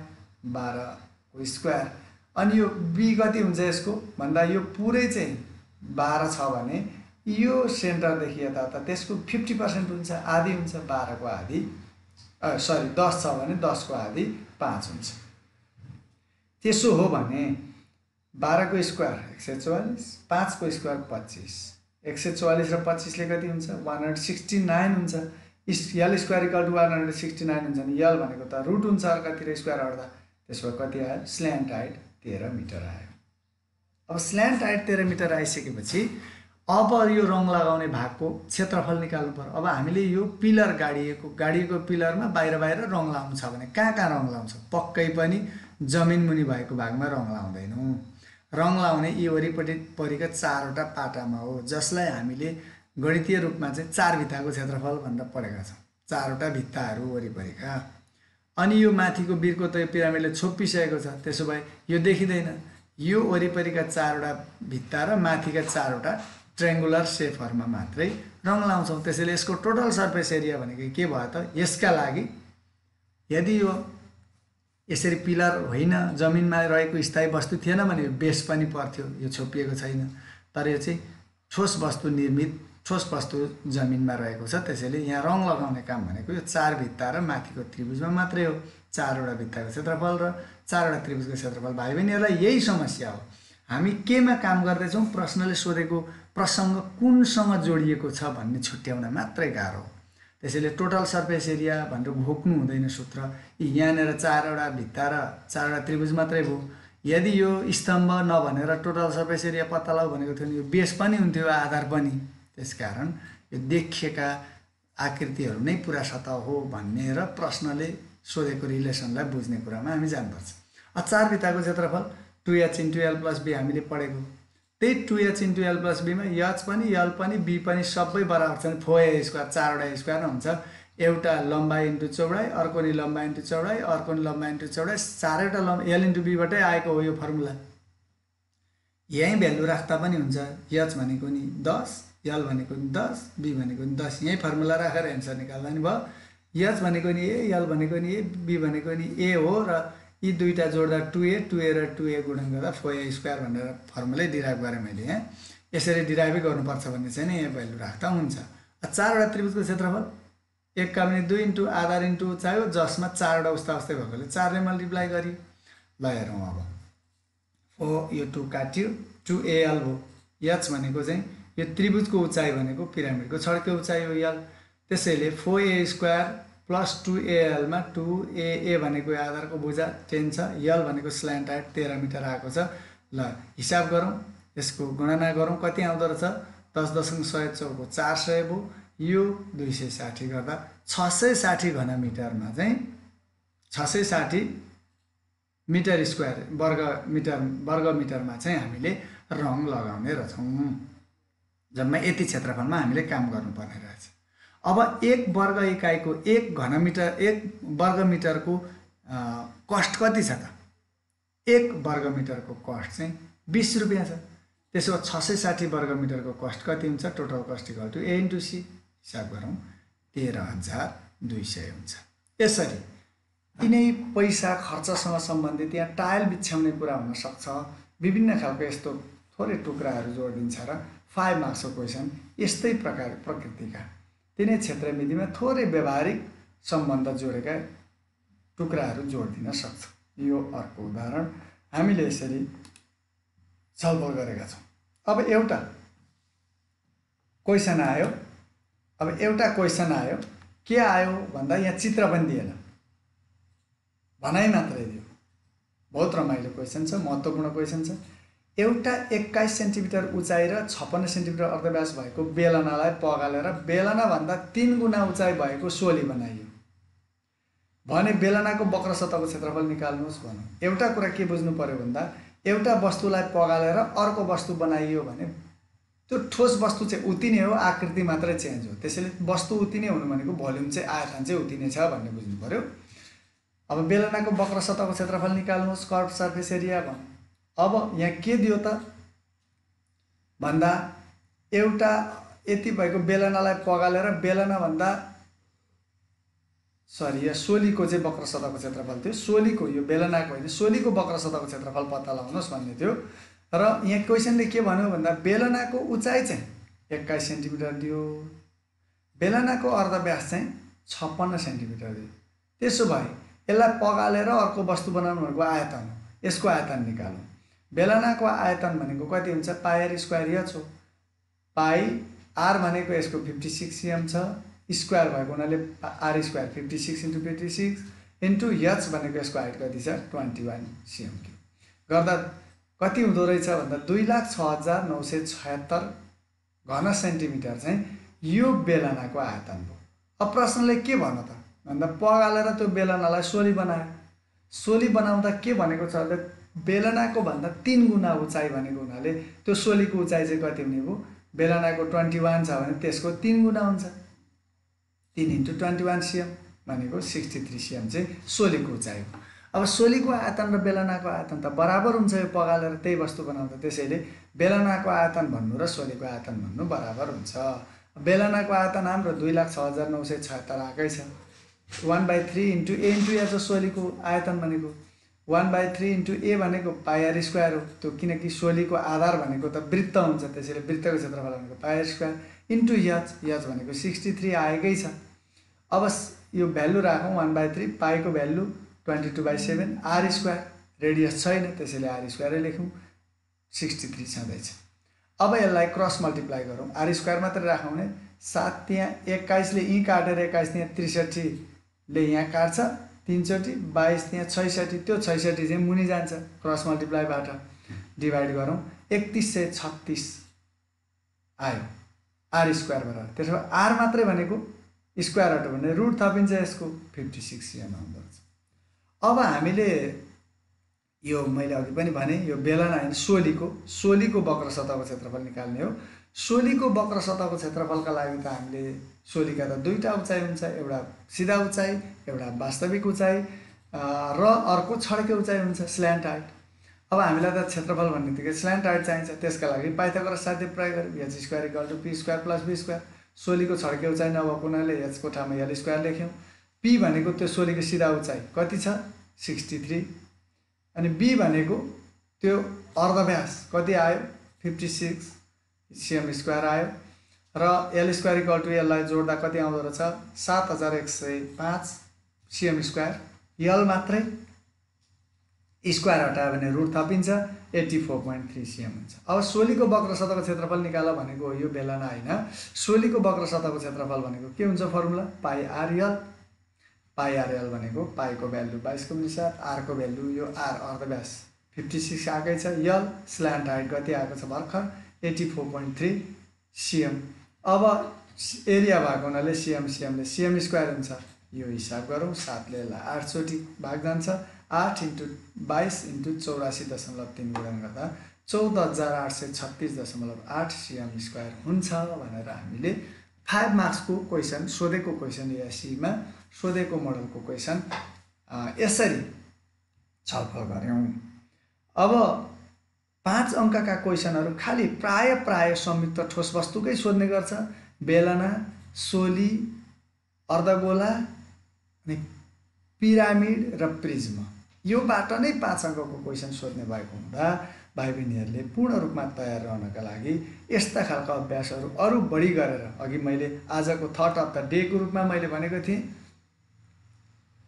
12 को स्क्वायर। अनि यो बी कति हुन्छ यसको भन्दा यो पुरै चाहिँ 12 छ भने यो सेन्टरदेखि यता त त्यसको 50% हुन्छ, आधी हुन्छ। 12 को आधी 10 छ भने 10 को आधी 5 हुन्छ। त्यसो हो भने 12 को स्क्वायर 144, 5 को स्क्वायर 25, 144 र 25 ले कति हुन्छ, 169 हुन्छ। यल स्क्वायर इक्वल टु 169 हुन्छ नि। यल भनेको त रुट हुन्छ अर्कातिर स्क्वायर हट्दा। त्यसो भए कति आयो, स्ल्यान्ट हाइट 13 मिटर आयो। अब स्ल्यान्ट हाइट 13 मिटर आइसकेपछि अब यो रङ लगाउने भागको क्षेत्रफल निकाल्नु पर्यो। अब हामीले यो पिलर गाडिएको पिलरमा बाहिर रङ लाउनु छ भने कहाँ रङ लाउँछ, पक्कै पनि जमिन मुनि भएको भागमा रङ लाउँदैनौँ। रङ लाउने यी वरिपरिका 4वटा पाटामा हो, जसलाई हामीले गणितीय रूपमा चाहिँ 4 भित्ताको क्षेत्रफल भनेर पढेका छौँ। 4वटा भित्ताहरू वरिपरिका। अनि यो माथिको बिर्को त यो पिरामिडले छोपिसकेको छ। त्यसो भए यो देखिँदैन। यो वरिपरिका 4वटा भित्ता र माथिका 4वटा ट्रायंगुलर सेपहरुमा मात्रै रङ लाउँछौं। त्यसैले यसको टोटल सर्फेस एरिया भनेको के भयो त, यसका लागि यदि यो यसरी पिलर होइन जमिनमा रहेको स्थायी वस्तु थिएन भने बेस पनि पर्थ्यो, यो छोपिएको छैन। तर यो चाहिँ ठोस वस्तु निर्मित ठोस वस्तु जमिनमा रहेको छ। त्यसैले यहाँ रङ लगाउने काम भनेको यो 4 भित्ता र माथिको त्रिभुजमा मात्रै हो। 4वटा भित्ताको क्षेत्रफल र 4वटा त्रिभुजको क्षेत्रफल भाइ बहिनीहरुलाई यही समस्या हो। हामी केमा काम गर्दै छौं, प्रश्नले सोधेको प्रसंग कुनसँग जोडिएको छ भन्ने छुट्याउन मात्रै गाह्रो हो। त्यसैले टोटल सर्फेस एरिया भनेर घोक्नु हुँदैन सूत्र। यहाँनेर 4वटा भित्ता र 4वटा त्रिभुज मात्रै भयो। यदि यो स्तम्भ नभनेर टोटल सर्फेस एरिया पत्ता लगाऊ भनेको थियो भने यो बेस पनि हुन्थ्यो, आधार पनि। त्यसकारण यो देखिएका आकृतिहरू नै पूरा सतह हो भन्ने र प्रश्नले सोधेको रिलेसनलाई बुझ्ने कुरामा हामी जानुपर्छ। 4 भित्ताको क्षेत्रफल 2h * l + b हामीले पढेको। त्यही 2h * l + b मा h पनि l पनि b पनि सबै बराबर छन्। 4a² 4वटा स्क्वायर हुन्छ। एउटा लम्बाइ इन्टु चौडाइ, अर्को नि लम्बाइ इन्टु चौडाइ, अर्को नि लम्बाइ इन्टु चौडाइ, चारैवटा l * b बाटै आएको हो यो फर्मुला। यहीँ भ्यालु राख्दा पनि हुन्छ। एच भनेको नि 10, एल भनेको नि 10, बी भनेको नि 10, यहीँ फर्मुला राखेर एन्सर निकाल्दा नि भयो। एच भनेको नि ए, एल भनेको नि ए, बी भनेको नि ए हो र यी दुईटा जोड्दा 2a, 2a र 2a गुणन गर्दा 4a स्क्वायर भनेर फर्मुलै डिराइभ गरेँ मैले यहाँ। यसरी डिराइभै गर्नुपर्छ भन्ने चाहिँ नि यहाँ भ्यालु राख्दा हुन्छ। 4वटा त्रिभुजको क्षेत्रफल एकका पनि 2 इन्टु आधार इन्टु उचाइ हो, जसमा 4वटा उस्ता उस्तै भएकोले 4ले मल्टिप्लाई गरियो। ल हेरौँ अब, यो 2 काट्यो, 2al भयो। एच भनेको चाहिँ यो त्रिभुजको उचाइ भनेको पिरामिडको छड्के उचाइ हो यल। त्यसैले 4a स्क्वायर प्लस 2al मा 2a भनेको आधारको भुजा 10 छ, यल भनेको स्ल्यान्ट हाइट 13 मिटर आएको छ। ल हिसाब गरौँ, यसको गणना गरौँ, कति आउँदो रहेछ? 10.114 400 भयो, यो 260 गर्दा 660 घनमिटरमा चाहिँ 660 मिटर स्क्वायर वर्ग मिटरमा चाहिँ हामीले रङ लगाउने रहेछौँ। जम्मा यति क्षेत्रफलमा हामीले काम गर्नुपर्ने रहेछ। अब 1 वर्ग इकाइको 1 वर्ग मिटरको कस्ट कति छ त? 1 वर्ग मिटरको कस्ट चाहिँ 20 रुपियाँ छ। त्यसो भए 660 वर्ग मिटरको कस्ट कति हुन्छ? Total cost equal to A into C. हिसाब गरौँ, 13,200 हुन्छ। यसरी यिनै पैसा खर्चसँग सम्बन्धित यहाँ टाइल बिछ्याउने कुरा हुनसक्छ, विभिन्न खालको यस्तो थोरै टुक्राहरू जोडिदिन्छ र 5 मार्क्सको क्वेसन यस्तै प्रकृतिका तिनै क्षेत्रमितिमा थोरै व्यवहारिक सम्बन्ध जोडेका टुक्राहरू जोडिदिन सक्छ। यो अर्को उदाहरण हामीले यसरी छलफल गरेका छौँ। अब एउटा क्वेसन आयो, के आयो भन्दा यहाँ चित्र पनि दिएन, भनाइ मात्रै दियो। बहुत रमाइलो क्वेसन छ, महत्त्वपूर्ण क्वेसन छ। एउटा 21 सेन्टिमिटर उचाइ र 56 सेन्टिमिटर अर्धव्यास भएको बेलनालाई पगालेर बेलनाभन्दा 3 गुणा उचाइ भएको सोली बनाइयो भने बेलनाको वक्र सतहको क्षेत्रफल निकाल्नुहोस् भनौँ। एउटा कुरा के बुझ्नु पर्यो भन्दा, एउटा वस्तुलाई पगालेर अर्को वस्तु बनाइयो भने त्यो ठोस वस्तु चाहिँ उत्तिनै हो, आकृति मात्रै चेन्ज हो। त्यसैले वस्तु उत्तिनै हुनु भनेको भोल्युम चाहिँ आयतन चाहिँ उत्तिनै छ भन्ने बुझ्नु पर्यो। अब बेलनाको वक्र सतहको क्षेत्रफल निकाल्नुहोस्, कर्भ सर्फेस एरिया भनौँ। अब यहाँ के दियो त भन्दा, एउटा यति भएको बेलनालाई पगालेर बेलनाभन्दा यहाँ सोलीको चाहिँ वक्र सतहको क्षेत्रफल थियो। सोलीको, यो बेलनाको होइन, सोलीको वक्र सतहको क्षेत्रफल पत्ता लगाउनुहोस् भन्ने थियो। र यहाँ क्वेसनले के भन्यो भन्दा, बेलनाको उचाइ चाहिँ 21 सेन्टिमिटर दियो, बेलनाको अर्धव्यास चाहिँ 56 सेन्टिमिटर दियो। त्यसो भए यसलाई पगालेर अर्को वस्तु बनाउनु भनेको आयतन हो, यसको आयतन निकालौँ। बेलनाको आयतन भनेको कति हुन्छ? पाई r स्क्वायर एच हो। पाई r भनेको यसको 56 cm छ, स्क्वायर भएको हुनाले r स्क्वायर 56 × 56 इन्टु एच भनेको यसको हाइट कति छ? 21 cm गर्दा कति हुँदो रहेछ भन्दा 2,06,976 घन सेन्टिमिटर चाहिँ यो बेलनाको आयतन भयो। अब प्रश्नले के भन्यो त भन्दा, पगालेर त्यो बेलनालाई सोली बनायो। सोली बनाउँदा के भनेको छ भन्दा, बेलनाको भन्दा 3 गुणा उचाइ भनेको हुनाले त्यो सोलीको उचाइ चाहिँ कति हुने भयो? बेलनाको 21 छ भने त्यसको 3 गुणा हुन्छ, 3 × 21 cm भनेको 63 cm चाहिँ सोलीको उचाइ हो। अब सोलीको आयतन र बेलनाको आयतन त बराबर हुन्छ यो पगालेर त्यही वस्तु बनाउँदा। त्यसैले बेलनाको आयतन भन्नु र सोलीको आयतन भन्नु बराबर हुन्छ। बेलनाको आयतन हाम्रो 2,06,976 आएकै छ। 1/3 इन्टु ए इन्टु एच हो सोलीको आयतन भनेको। 1/3 इन्टु ए भनेको पाई r स्क्वायर हो। त्यो किनकि सोलीको आधार भनेको त वृत्त हुन्छ, त्यसैले वृत्तको क्षेत्रफल भनेको पाई r स्क्वायर इन्टु एच भनेको 63 आएकै छ। अब यो भ्यालु राखौँ 1/3, पाईको भ्यालु 22/7, r स्क्वायर रेडियस छैन त्यसैले r स्क्वायरै लेखौँ, 63 छँदैछ। अब यसलाई क्रस मल्टिप्लाई गरौँ, r स्क्वायर मात्रै राखौँ। 7 त्यहाँ 21 ले यहीँ काटेर 21 त्यहाँ 63 ले यहाँ काट्छ 3 चोटि, 22 त्यहाँ 66, त्यो 66 चाहिँ मुनि जान्छ, क्रस मल्टिप्लाईबाट डिभाइड गरौँ, 3136 आयो r स्क्वायर बराबर। त्यसो भए r मात्रै भनेको स्क्वायर हट भने रुट थपिन्छ, यसको 56 cm आउँदो रहेछ। अब हामीले यो मैले अघि पनि भने यो बेलना होइन सोलीको वक्र सतहको क्षेत्रफल निकाल्ने हो। सोलीको वक्र सतहको क्षेत्रफलका लागि त हामीले सोलीका त दुईटा उचाइ हुन्छ, एउटा सिधा उचाइ, एउटा वास्तविक उचाइ र अर्को छड्के उचाइ हुन्छ स्ल्यान्ट हाइट। अब हामीलाई त क्षेत्रफल भन्ने बित्तिकै स्ल्यान्ट हाइट चाहिन्छ। त्यसका लागि पाइथागोरस साध्य प्रयोग गऱ्यौँ। h square equal to p square plus b square. सोलीको छड्के उचाइ नभएको हुनाले h को ठाउँमा l स्क्वायर लेख्यौँ। p भनेको त्यो सोलीको सिधा उचाइ कति छ 63, अनि b भनेको त्यो अर्धव्यास कति आयो 56 cm स्क्वायर आयो, र l square equal to l लाई जोड्दा कति आउँदो रहेछ 7105 cm स्क्वायर। l मात्रै, स्क्वायर हटायो भने रुट थपिन्छ 84.3 cm हुन्छ। अब सोलीको वक्र सतहको क्षेत्रफल निकाल भनेको यो बेलन हैन, सोलीको वक्र सतहको क्षेत्रफल भनेको के हुन्छ फर्मुला पाई आर एल। पाई आर एल भनेको पाईको भ्यालु 22 को अनुसार, आर को भ्यालु यो आर अर्धव्यास 56 आकै छ, यल स्ल्यान्ट हाइट कति आएको छ भर्खर 84.3 cm। अब एरिया भएको हुनाले cm ले cm स्क्वायर हुन्छ, यो हिसाब गरौँ। 7 ले 8 चोटि भाग जान्छ, 8 × 22 × 84.3 गुणन गर्दा 14,836.8 cm स्क्वायर हुन्छ भनेर हामीले 5 मार्क्सको क्वेसन सोधेको क्वेसन एएससीमा सोधेको मोडलको क्वेसन यसरी छलफल गऱ्यौँ। अब 5 अङ्कका क्वेसनहरू खाली प्राय संयुक्त ठोस वस्तुकै सोध्ने गर्छ। बेलना, सोली, अर्धगोला अनि पिरामिड र प्रिज्म, योबाट नै 5 अङ्कको क्वेसन सोध्ने भएको हुँदा भाइ बहिनीहरूले पूर्ण रूपमा तयार रहनका लागि यस्ता खालका अभ्यासहरू अरू बढी गरेर, अघि मैले आजको थट अफ द डे को रूपमा मैले भनेको थिएँ,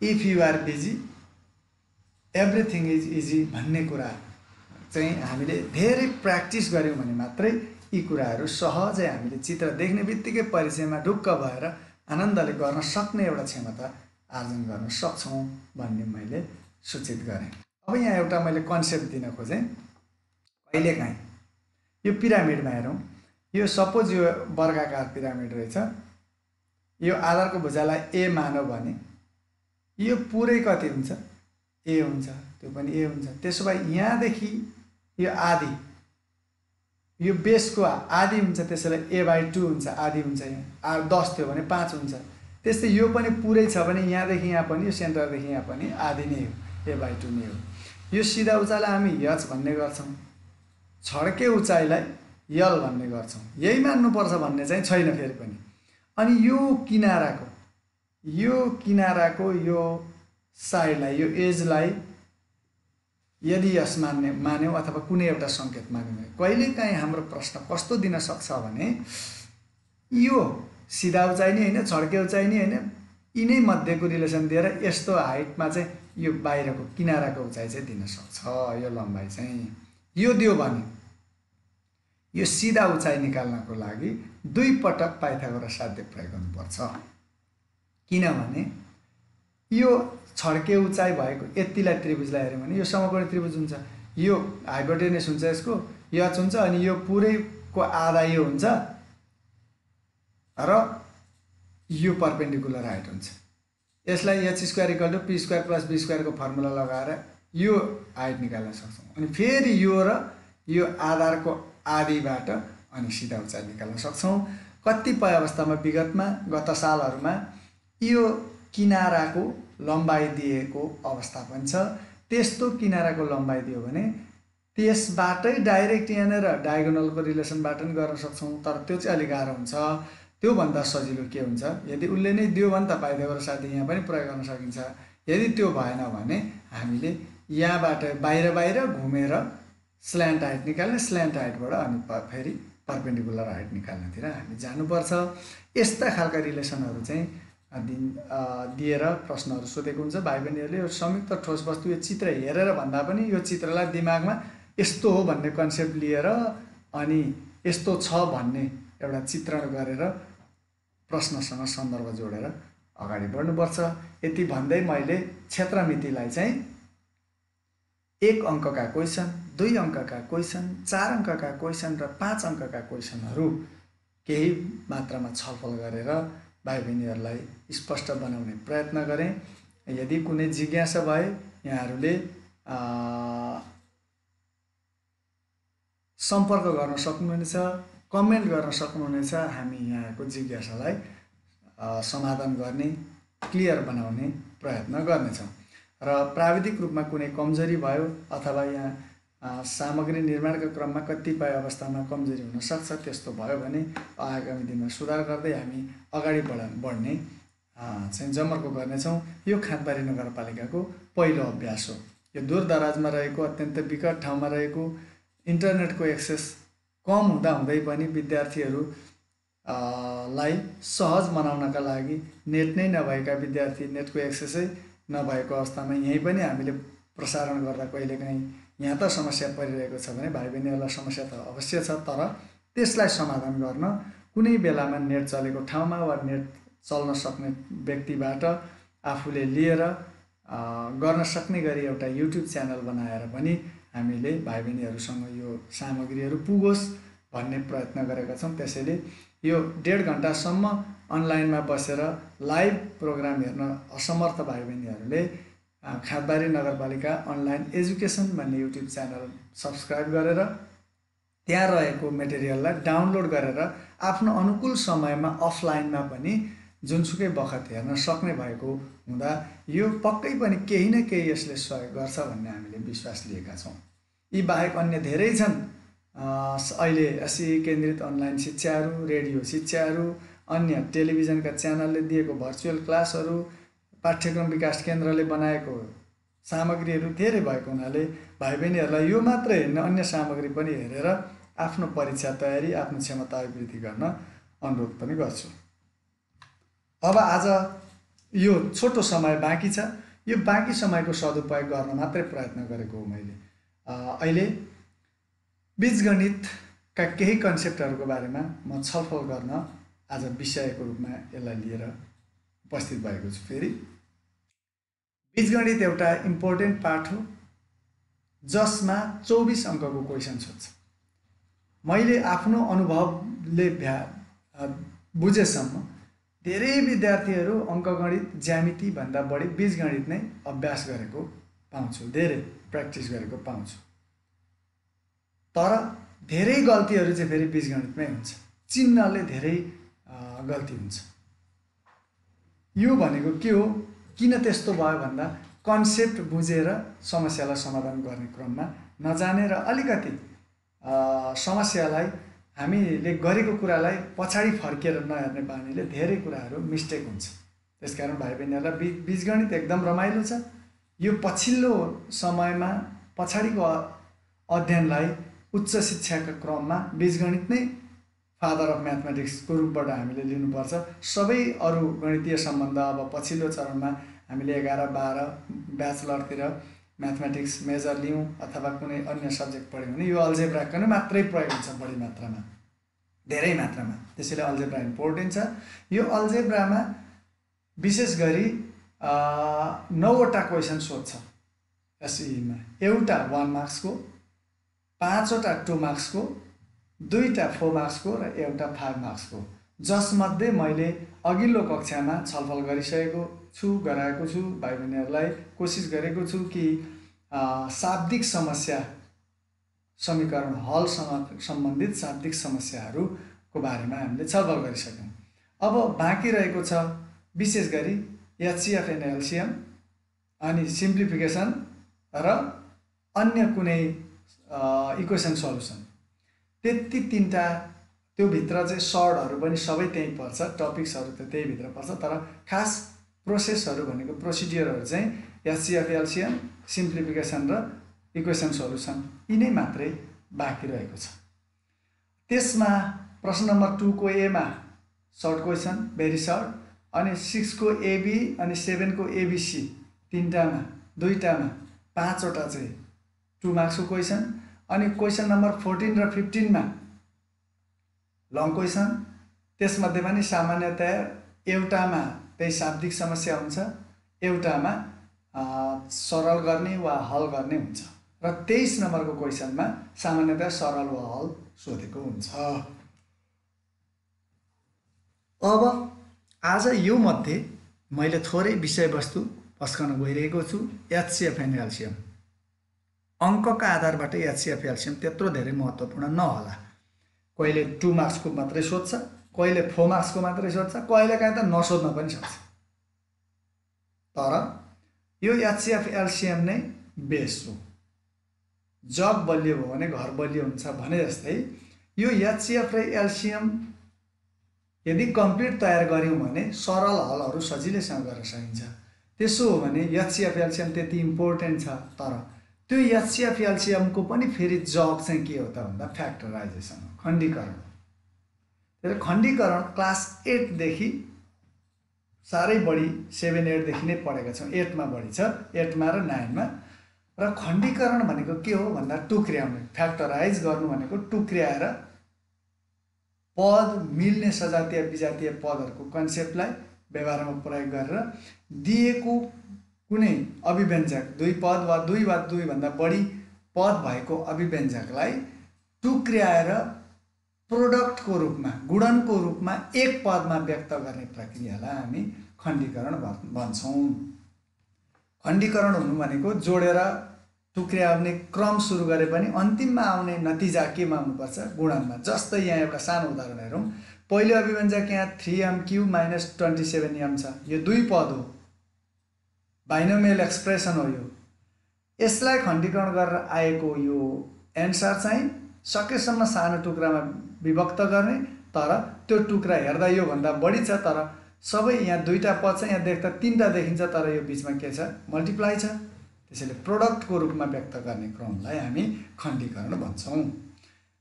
if you are busy everything is easy भन्ने कुरा चाहिँ हामीले धेरै प्र्याक्टिस गऱ्यौँ भने मात्रै यी कुराहरू सहजै हामीले चित्र देख्ने बित्तिकै परिचयमा ढुक्क भएर आनन्दले गर्न सक्ने एउटा क्षमता आर्जन गर्न सक्छौँ भन्ने मैले सूचित गरेँ। अब यहाँ एउटा मैले कन्सेप्ट दिन खोजेँ। कहिलेकाहीँ यो पिरामिडमा हेरौँ, यो सपोज यो वर्गाकार पिरामिड रहेछ, यो आधारको भुजालाई ए मानौ भने यो पुरै कति हुन्छ ए हुन्छ, त्यो पनि ए हुन्छ। त्यसो भए यहाँदेखि यो आधी, यो बेसको आधी हुन्छ, त्यसैले a/2 हुन्छ, आधी हुन्छ। यहाँ 10 थियो भने 5 हुन्छ। त्यस्तै यो पनि पुरै छ भने यहाँदेखि यहाँ पनि, यो सेन्टरदेखि यहाँ पनि आधी नै हो, a/2 नै हो। यो सिधा उचाइलाई हामी h भन्ने गर्छौँ, छड्के उचाइलाई l भन्ने गर्छौँ। यही मान्नुपर्छ भन्ने चाहिँ छैन फेरि पनि। अनि यो किनाराको यो साइडलाई, यो एजलाई यदि यस मान्यौँ अथवा कुनै एउटा सङ्केत मान्यौँ भने कहिलेकाहीँ हाम्रो प्रश्न कस्तो दिन सक्छ भने यो सिधा उचाइ नै होइन, छड्के उचाइ नै होइन, यिनै मध्येको रिलेसन दिएर यस्तो हाइटमा चाहिँ यो बाहिरको किनाराको उचाइ चाहिँ दिन सक्छ। यो लम्बाइ चाहिँ यो दियो भने यो सिधा उचाइ निकाल्नको लागि 2 पटक पाइथागोरस साध्य प्रयोग गर्नुपर्छ। किनभने यो छड्के उचाइ भएको यतिलाई त्रिभुजलाई हेऱ्यौँ भने यो समकोणी त्रिभुज हुन्छ, यो हाइपोटेनस हुन्छ, यसको h हुन्छ, अनि यो पुरैको आधा यो हुन्छ र यो पर्पेन्डिकुलर हाइट हुन्छ। यसलाई h square equal to p square plus b square को फर्मुला लगाएर यो हाइट निकाल्न सक्छौँ। अनि फेरि यो र यो आधारको आधीबाट अनि सिधा उचाइ निकाल्न सक्छौँ। कतिपय अवस्थामा विगतमा गत सालहरूमा यो किनाराको लम्बाइ दिएको अवस्था पनि छ। त्यस्तो किनाराको लम्बाइ दियो भने त्यसबाटै डाइरेक्ट यहाँनिर डायगोनलको रिलेसनबाट पनि गर्न सक्छौँ, तर त्यो चाहिँ अलिक गाह्रो हुन्छ। त्योभन्दा सजिलो के हुन्छ, यदि उसले नै दियो भने त पाइथागोरस साध्य यहाँ पनि प्रयोग गर्न सकिन्छ। यदि त्यो भएन भने हामीले यहाँबाट बाहिर घुमेर स्ल्यान्ट हाइट निकाल्ने, स्ल्यान्ट हाइटबाट अनि फेरि पर्पेन्डिकुलर हाइट निकाल्नतिर हामी जानुपर्छ। यस्ता खालका रिलेसनहरू चाहिँ दिएर प्रश्नहरू सोधेको हुन्छ। भाइ बहिनीहरूले यो संयुक्त ठोस वस्तु यो चित्र हेरेर भन्दा पनि यो चित्रलाई दिमागमा यस्तो हो भन्ने कन्सेप्ट लिएर अनि यस्तो छ भन्ने एउटा चित्रण गरेर प्रश्नसँग सन्दर्भ जोडेर अगाडि बढ्नुपर्छ। यति भन्दै मैले क्षेत्रमितिलाई चाहिँ 1 अङ्कका क्वेसन, 2 अङ्कका क्वेसन, 4 अङ्कका क्वेसन र 5 अङ्कका क्वेसनहरू केही मात्रामा छलफल गरेर भाइ बहिनीहरूलाई स्पष्ट बनाउने प्रयत्न गरेँ। यदि कुनै जिज्ञासा भए यहाँहरूले सम्पर्क गर्न सक्नुहुनेछ, कमेन्ट गर्न सक्नुहुनेछ। हामी यहाँको जिज्ञासालाई समाधान गर्ने, क्लियर बनाउने प्रयत्न गर्नेछौँ। र प्राविधिक रूपमा कुनै कमजोरी भयो अथवा यहाँ सामग्री निर्माणका क्रममा कतिपय अवस्थामा कमजोरी हुन सक्छ। त्यस्तो भयो भने आगामी दिनमा सुधार गर्दै हामी अगाडि बढ्ने चाहिँ जमर्को गर्नेछौँ। यो खादबारी नगरपालिकाको पहिलो अभ्यास हो। यो दूरदराजमा रहेको अत्यन्त विकट ठाउँमा रहेको इन्टरनेटको एक्सेस कम हुँदाहुँदै पनि विद्यार्थीहरू लाई सहज बनाउनका लागि नेट नै नभएका विद्यार्थी नेटको एक्सेसै नभएको अवस्थामा यहीँ पनि हामीले प्रसारण गर्दा कहिलेकाहीँ यहाँ त समस्या परिरहेको छ भने भाइ बहिनीहरूलाई समस्या त अवश्य छ। तर त्यसलाई समाधान गर्न कुनै बेलामा नेट चलेको ठाउँमा वा नेट चल्न सक्ने व्यक्तिबाट आफूले लिएर गर्न सक्ने गरी एउटा युट्युब च्यानल बनाएर पनि हामीले भाइ बहिनीहरूसँग यो सामग्रीहरू पुगोस् भन्ने प्रयत्न गरेका छौँ। त्यसैले यो 1.5 घन्टासम्म अनलाइनमा बसेर लाइभ प्रोग्राम हेर्न असमर्थ भाइ बहिनीहरूले खादबारी नगरपालिका अनलाइन एजुकेसन भन्ने युट्युब च्यानल सब्सक्राइब गरेर त्यहाँ रहेको मेटेरियललाई डाउनलोड गरेर आफ्नो अनुकूल समयमा अफलाइनमा पनि जुनसुकै बखत हेर्न सक्ने भएको हुँदा यो पक्कै पनि केही न केही यसले सहयोग गर्छ भन्ने हामीले विश्वास लिएका छौँ। यी बाहेक अन्य धेरै छन् अहिले एसई केन्द्रित अनलाइन शिक्षाहरू, रेडियो शिक्षाहरू, अन्य टेलिभिजनका च्यानलले दिएको भर्चुअल क्लासहरू, पाठ्यक्रम विकास केन्द्रले बनाएको सामग्रीहरू धेरै भएको हुनाले भाइ बहिनीहरूलाई यो मात्र हेर्न अन्य सामग्री पनि हेरेर आफ्नो परीक्षा तयारी, आफ्नो क्षमता अभिवृद्धि गर्न अनुरोध पनि गर्छु। अब आज यो छोटो समय बाँकी छ। यो बाँकी समयको सदुपयोग गर्न मात्रै प्रयत्न गरेको हो मैले। अहिले बीजगणितका केही कन्सेप्टहरूको बारेमा म छलफल गर्न आज विषयको रूपमा यसलाई लिएर उपस्थित भएको छु। फेरि बीजगणित एउटा इम्पोर्टेन्ट पाठ हो जसमा 24 अङ्कको क्वेसन सोध्छ। मैले आफ्नो अनुभवले बुझेसम्म धेरै विद्यार्थीहरू अङ्कगणित, ज्यामिति भन्दा बढी बीजगणित नै अभ्यास गरेको पाउँछु, धेरै प्र्याक्टिस गरेको पाउँछु। तर धेरै गल्तीहरू चाहिँ फेरि बीजगणितमै हुन्छ। चिन्हले धेरै गल्ती हुन्छ। यो भनेको के हो, किन त्यस्तो भयो भन्दा कन्सेप्ट बुझेर समस्यालाई समाधान गर्ने क्रममा नजाने र अलिकति समस्यालाई हामीले गरेको कुरालाई पछाडि फर्केर नहेर्ने बानीले धेरै कुराहरू मिस्टेक हुन्छ। त्यसकारण भाइ बहिनीहरूलाई बीजगणित एकदम रमाइलो छ। यो पछिल्लो समयमा पछाडिको अध्ययनलाई उच्च शिक्षाका क्रममा बीजगणित नै फादर अफ म्याथमेटिक्सको रूपबाट हामीले लिनुपर्छ। सबै अरू गणितीय सम्बन्ध अब पछिल्लो चरणमा हामीले 11-12 ब्याचलरतिर म्याथमेटिक्स मेजर लियौँ अथवा कुनै अन्य सब्जेक्ट पढ्यौँ भने यो अल्जेब्राको नै मात्रै प्रयोग हुन्छ, बढी मात्रामा, धेरै मात्रामा। त्यसैले अल्जेब्रा इम्पोर्टेन्ट छ। यो अल्जेब्रामा विशेष गरी 9वटा क्वेसन सोध्छ एसईमा। एउटा 1 मार्क्सको, 5वटा 2 मार्क्सको, 2टा 4 मार्क्सको र एउटा 5 मार्क्सको, जसमध्ये मैले अघिल्लो कक्षामा छलफल गराएको छु भाइ बहिनीहरूलाई कोसिस गरेको छु कि शाब्दिक समस्या समीकरण हलसँग सम्बन्धित शाब्दिक समस्याहरूको बारेमा हामीले छलफल गरिसक्यौँ। अब बाँकी रहेको छ विशेष गरी एचसीएफ एन्ड एलसीएम, अनि सिम्प्लिफिकेसन र अन्य कुनै इक्वेसन सल्युसन। त्यति 3टा, त्यो भित्र चाहिँ सर्टहरू पनि सबै त्यहीँ पर्छ, टपिक्सहरू त त्यही भित्र पर्छ। तर खास प्रोसेसहरू भनेको प्रोसिडियरहरू चाहिँ एचसीएफ एलसीएम, सिम्प्लिफिकेसन र इक्वेसन सल्युसन यिनै मात्रै बाँकी रहेको छ। त्यसमा प्रश्न नम्बर 2 को एमा सर्ट क्वेसन, भेरी सर्ट, अनि 6 को एबी अनि 7 को एबीसी, 3टामा 2टामा 5वटा चाहिँ 2 मार्क्सको क्वेसन, अनि क्वेसन नम्बर 14 र 15मा लङ क्वेसन। त्यसमध्ये पनि सामान्यतया एउटामा त्यही शाब्दिक समस्या हुन्छ, एउटामा सरल गर्ने वा हल गर्ने हुन्छ र 23 नम्बरको क्वेसनमा सामान्यतया सरल वा हल सोधेको हुन्छ। अब आज यो मध्ये मैले थोरै विषयवस्तु पस्कन गइरहेको छु। एचसीएफ एन्ड एलसीएम अङ्कका आधारबाट एचसीएफ एलसीएम त्यत्रो धेरै महत्त्वपूर्ण नहोला। कहिले 2 मार्क्सको मात्रै सोध्छ, कहिले 4 मार्क्सको मात्रै सोध्छ, कहिलेकाहीँ त नसोध्न पनि सक्छ। तर यो एचसीएफ एलसीएम नै बेस हो। जग बलियो भयो भने घर बलियो हुन्छ भने जस्तै यो एचसीएफ र एलसीएम यदि कम्प्लिट तयार गऱ्यौँ भने सरल हलहरू सजिलैसँग गर्न सकिन्छ। त्यसो हो भने एचसीएफ एलसीएम त्यति इम्पोर्टेन्ट छ, तर त्यो एचसीएफ एलसीएमको पनि फेरि जग चाहिँ के हो त भन्दा फ्याक्टराइजेसन हो, खण्डीकरण हो। त्यसैले खण्डीकरण क्लास 8 देखि साह्रै बढी 7 8 देखि नै पढेका छौँ। 8 मा बढी छ, 8 मा र 9 मा। र खण्डीकरण भनेको के हो भन्दा टुक्र्याउने, फ्याक्टराइज गर्नु भनेको टुक्र्याएर पद मिल्ने सजातीय विजातीय पदहरूको कन्सेप्टलाई व्यवहारमा प्रयोग गरेर दिएको कुनै अभिव्यञ्जक दुई पद वा दुई भन्दा बढी पद भएको अभिव्यञ्जकलाई टुक्र्याएर प्रोडक्टको रूपमा, गुणनको रूपमा एक पदमा व्यक्त गर्ने प्रक्रियालाई हामी खण्डीकरण भन्छौँ। खण्डीकरण हुनु भनेको जोडेर टुक्र्याउने क्रम सुरु गरे पनि अन्तिममा आउने नतिजा केमा हुनुपर्छ? गुणनमा। जस्तै यहाँ एउटा सानो उदाहरण हेरौँ। पहिलो अभिव्यञ्जक यहाँ 3m³ - 27m छ। यो दुई पद हो, बाइनोमियल एक्सप्रेसन हो यो। यसलाई खण्डीकरण गरेर आएको यो एन्सर चाहिँ सकेसम्म सानो टुक्रामा विभक्त गर्ने, तर त्यो टुक्रा हेर्दा यो भन्दा बढी छ, तर सबै यहाँ दुईटा पद छ, यहाँ देख्दा तीनटा देखिन्छ, तर यो बिचमा के छ? मल्टिप्लाई छ। त्यसैले प्रोडक्टको रूपमा व्यक्त गर्ने क्रमलाई हामी खण्डीकरण भन्छौँ।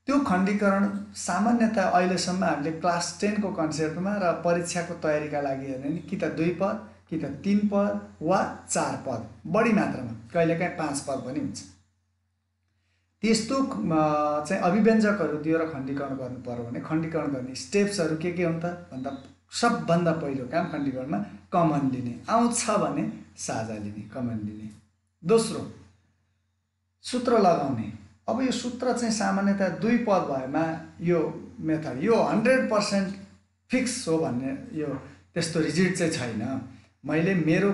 त्यो खण्डीकरण सामान्यतः अहिलेसम्म हामीले क्लास 10 को कन्सेप्टमा र परीक्षाको तयारीका लागि हेर्ने नि कि त 2 पद, कि त 3 पद वा 4 पद, बढी मात्रामा कहिलेकाहीँ 5 पद पनि हुन्छ। त्यस्तो चाहिँ अभिव्यञ्जकहरू दिएर खण्डीकरण गर्नु पर्यो भने खण्डीकरण गर्ने स्टेप्सहरू के हुन् त भन्दा सबभन्दा पहिलो काम खण्डीकरणमा कमन लिने, आउँछ भने साझा लिने, कमन लिने। दोस्रो, सूत्र लगाउने। अब यो सूत्र चाहिँ सामान्यतः 2 पद भएमा यो मेथड यो 100% फिक्स हो भन्ने यो त्यस्तो रिजिड चाहिँ छैन। मैले मेरो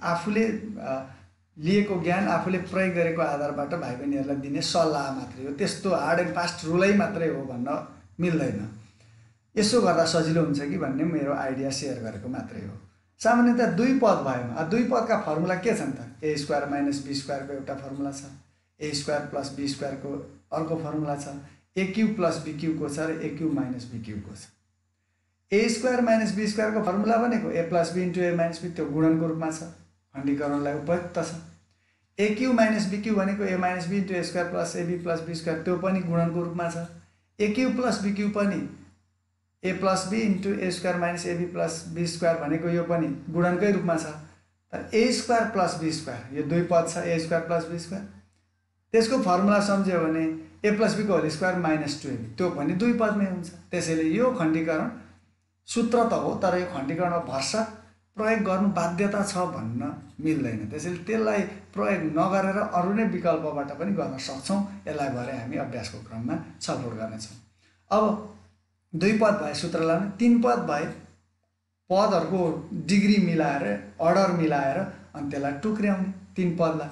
आफूले लिएको ज्ञान, आफूले प्रयोग गरेको आधारबाट भाइ बहिनीहरूलाई दिने सल्लाह मात्रै हो। त्यस्तो हार्ड एन्ड फास्ट रुलै मात्रै हो भन्न मिल्दैन। यसो गर्दा सजिलो हुन्छ कि भन्ने मेरो आइडिया सेयर गरेको मात्रै हो। सामान्यतः 2 पद भएमा 2 पदका फर्मुला के छन् त? a² - b² को एउटा फर्मुला छ, a² + b² को अर्को फर्मुला छ, a³ + bq को छ र a³ - bq को छ। a² - b² को फर्मुला भनेको a + b * a - b, त्यो गुणनको रूपमा छ, खण्डीकरणलाई उपयुक्त छ। a³ - bq भनेको a - b * a² + ab + b², त्यो पनि गुणनको रूपमा छ। a³ + bq पनि a + b * a² - ab + b² भनेको यो पनि गुणनकै रूपमा छ। तर a² + b² यो 2 पद छ, a² + b², त्यसको फर्मुला सम्झ्यो भने a + b को होल स्क्वायर - 2ab, त्यो पनि 2 पदमै हुन्छ। त्यसैले यो खण्डीकरण सूत्र त हो, तर यो खण्डीकरणमा भरसक प्रयोग गर्नु बाध्यता छ भन्न मिल्दैन। त्यसैले त्यसलाई प्रयोग नगरेर अरू नै विकल्पबाट पनि गर्न सक्छौँ। यसलाई भरे हामी अभ्यासको क्रममा छलफल गर्नेछौँ। अब 2 पद भए सूत्र लाउने, 3 पद भए पदहरूको डिग्री मिलाएर, अर्डर मिलाएर अनि त्यसलाई टुक्र्याउने। 3 पदलाई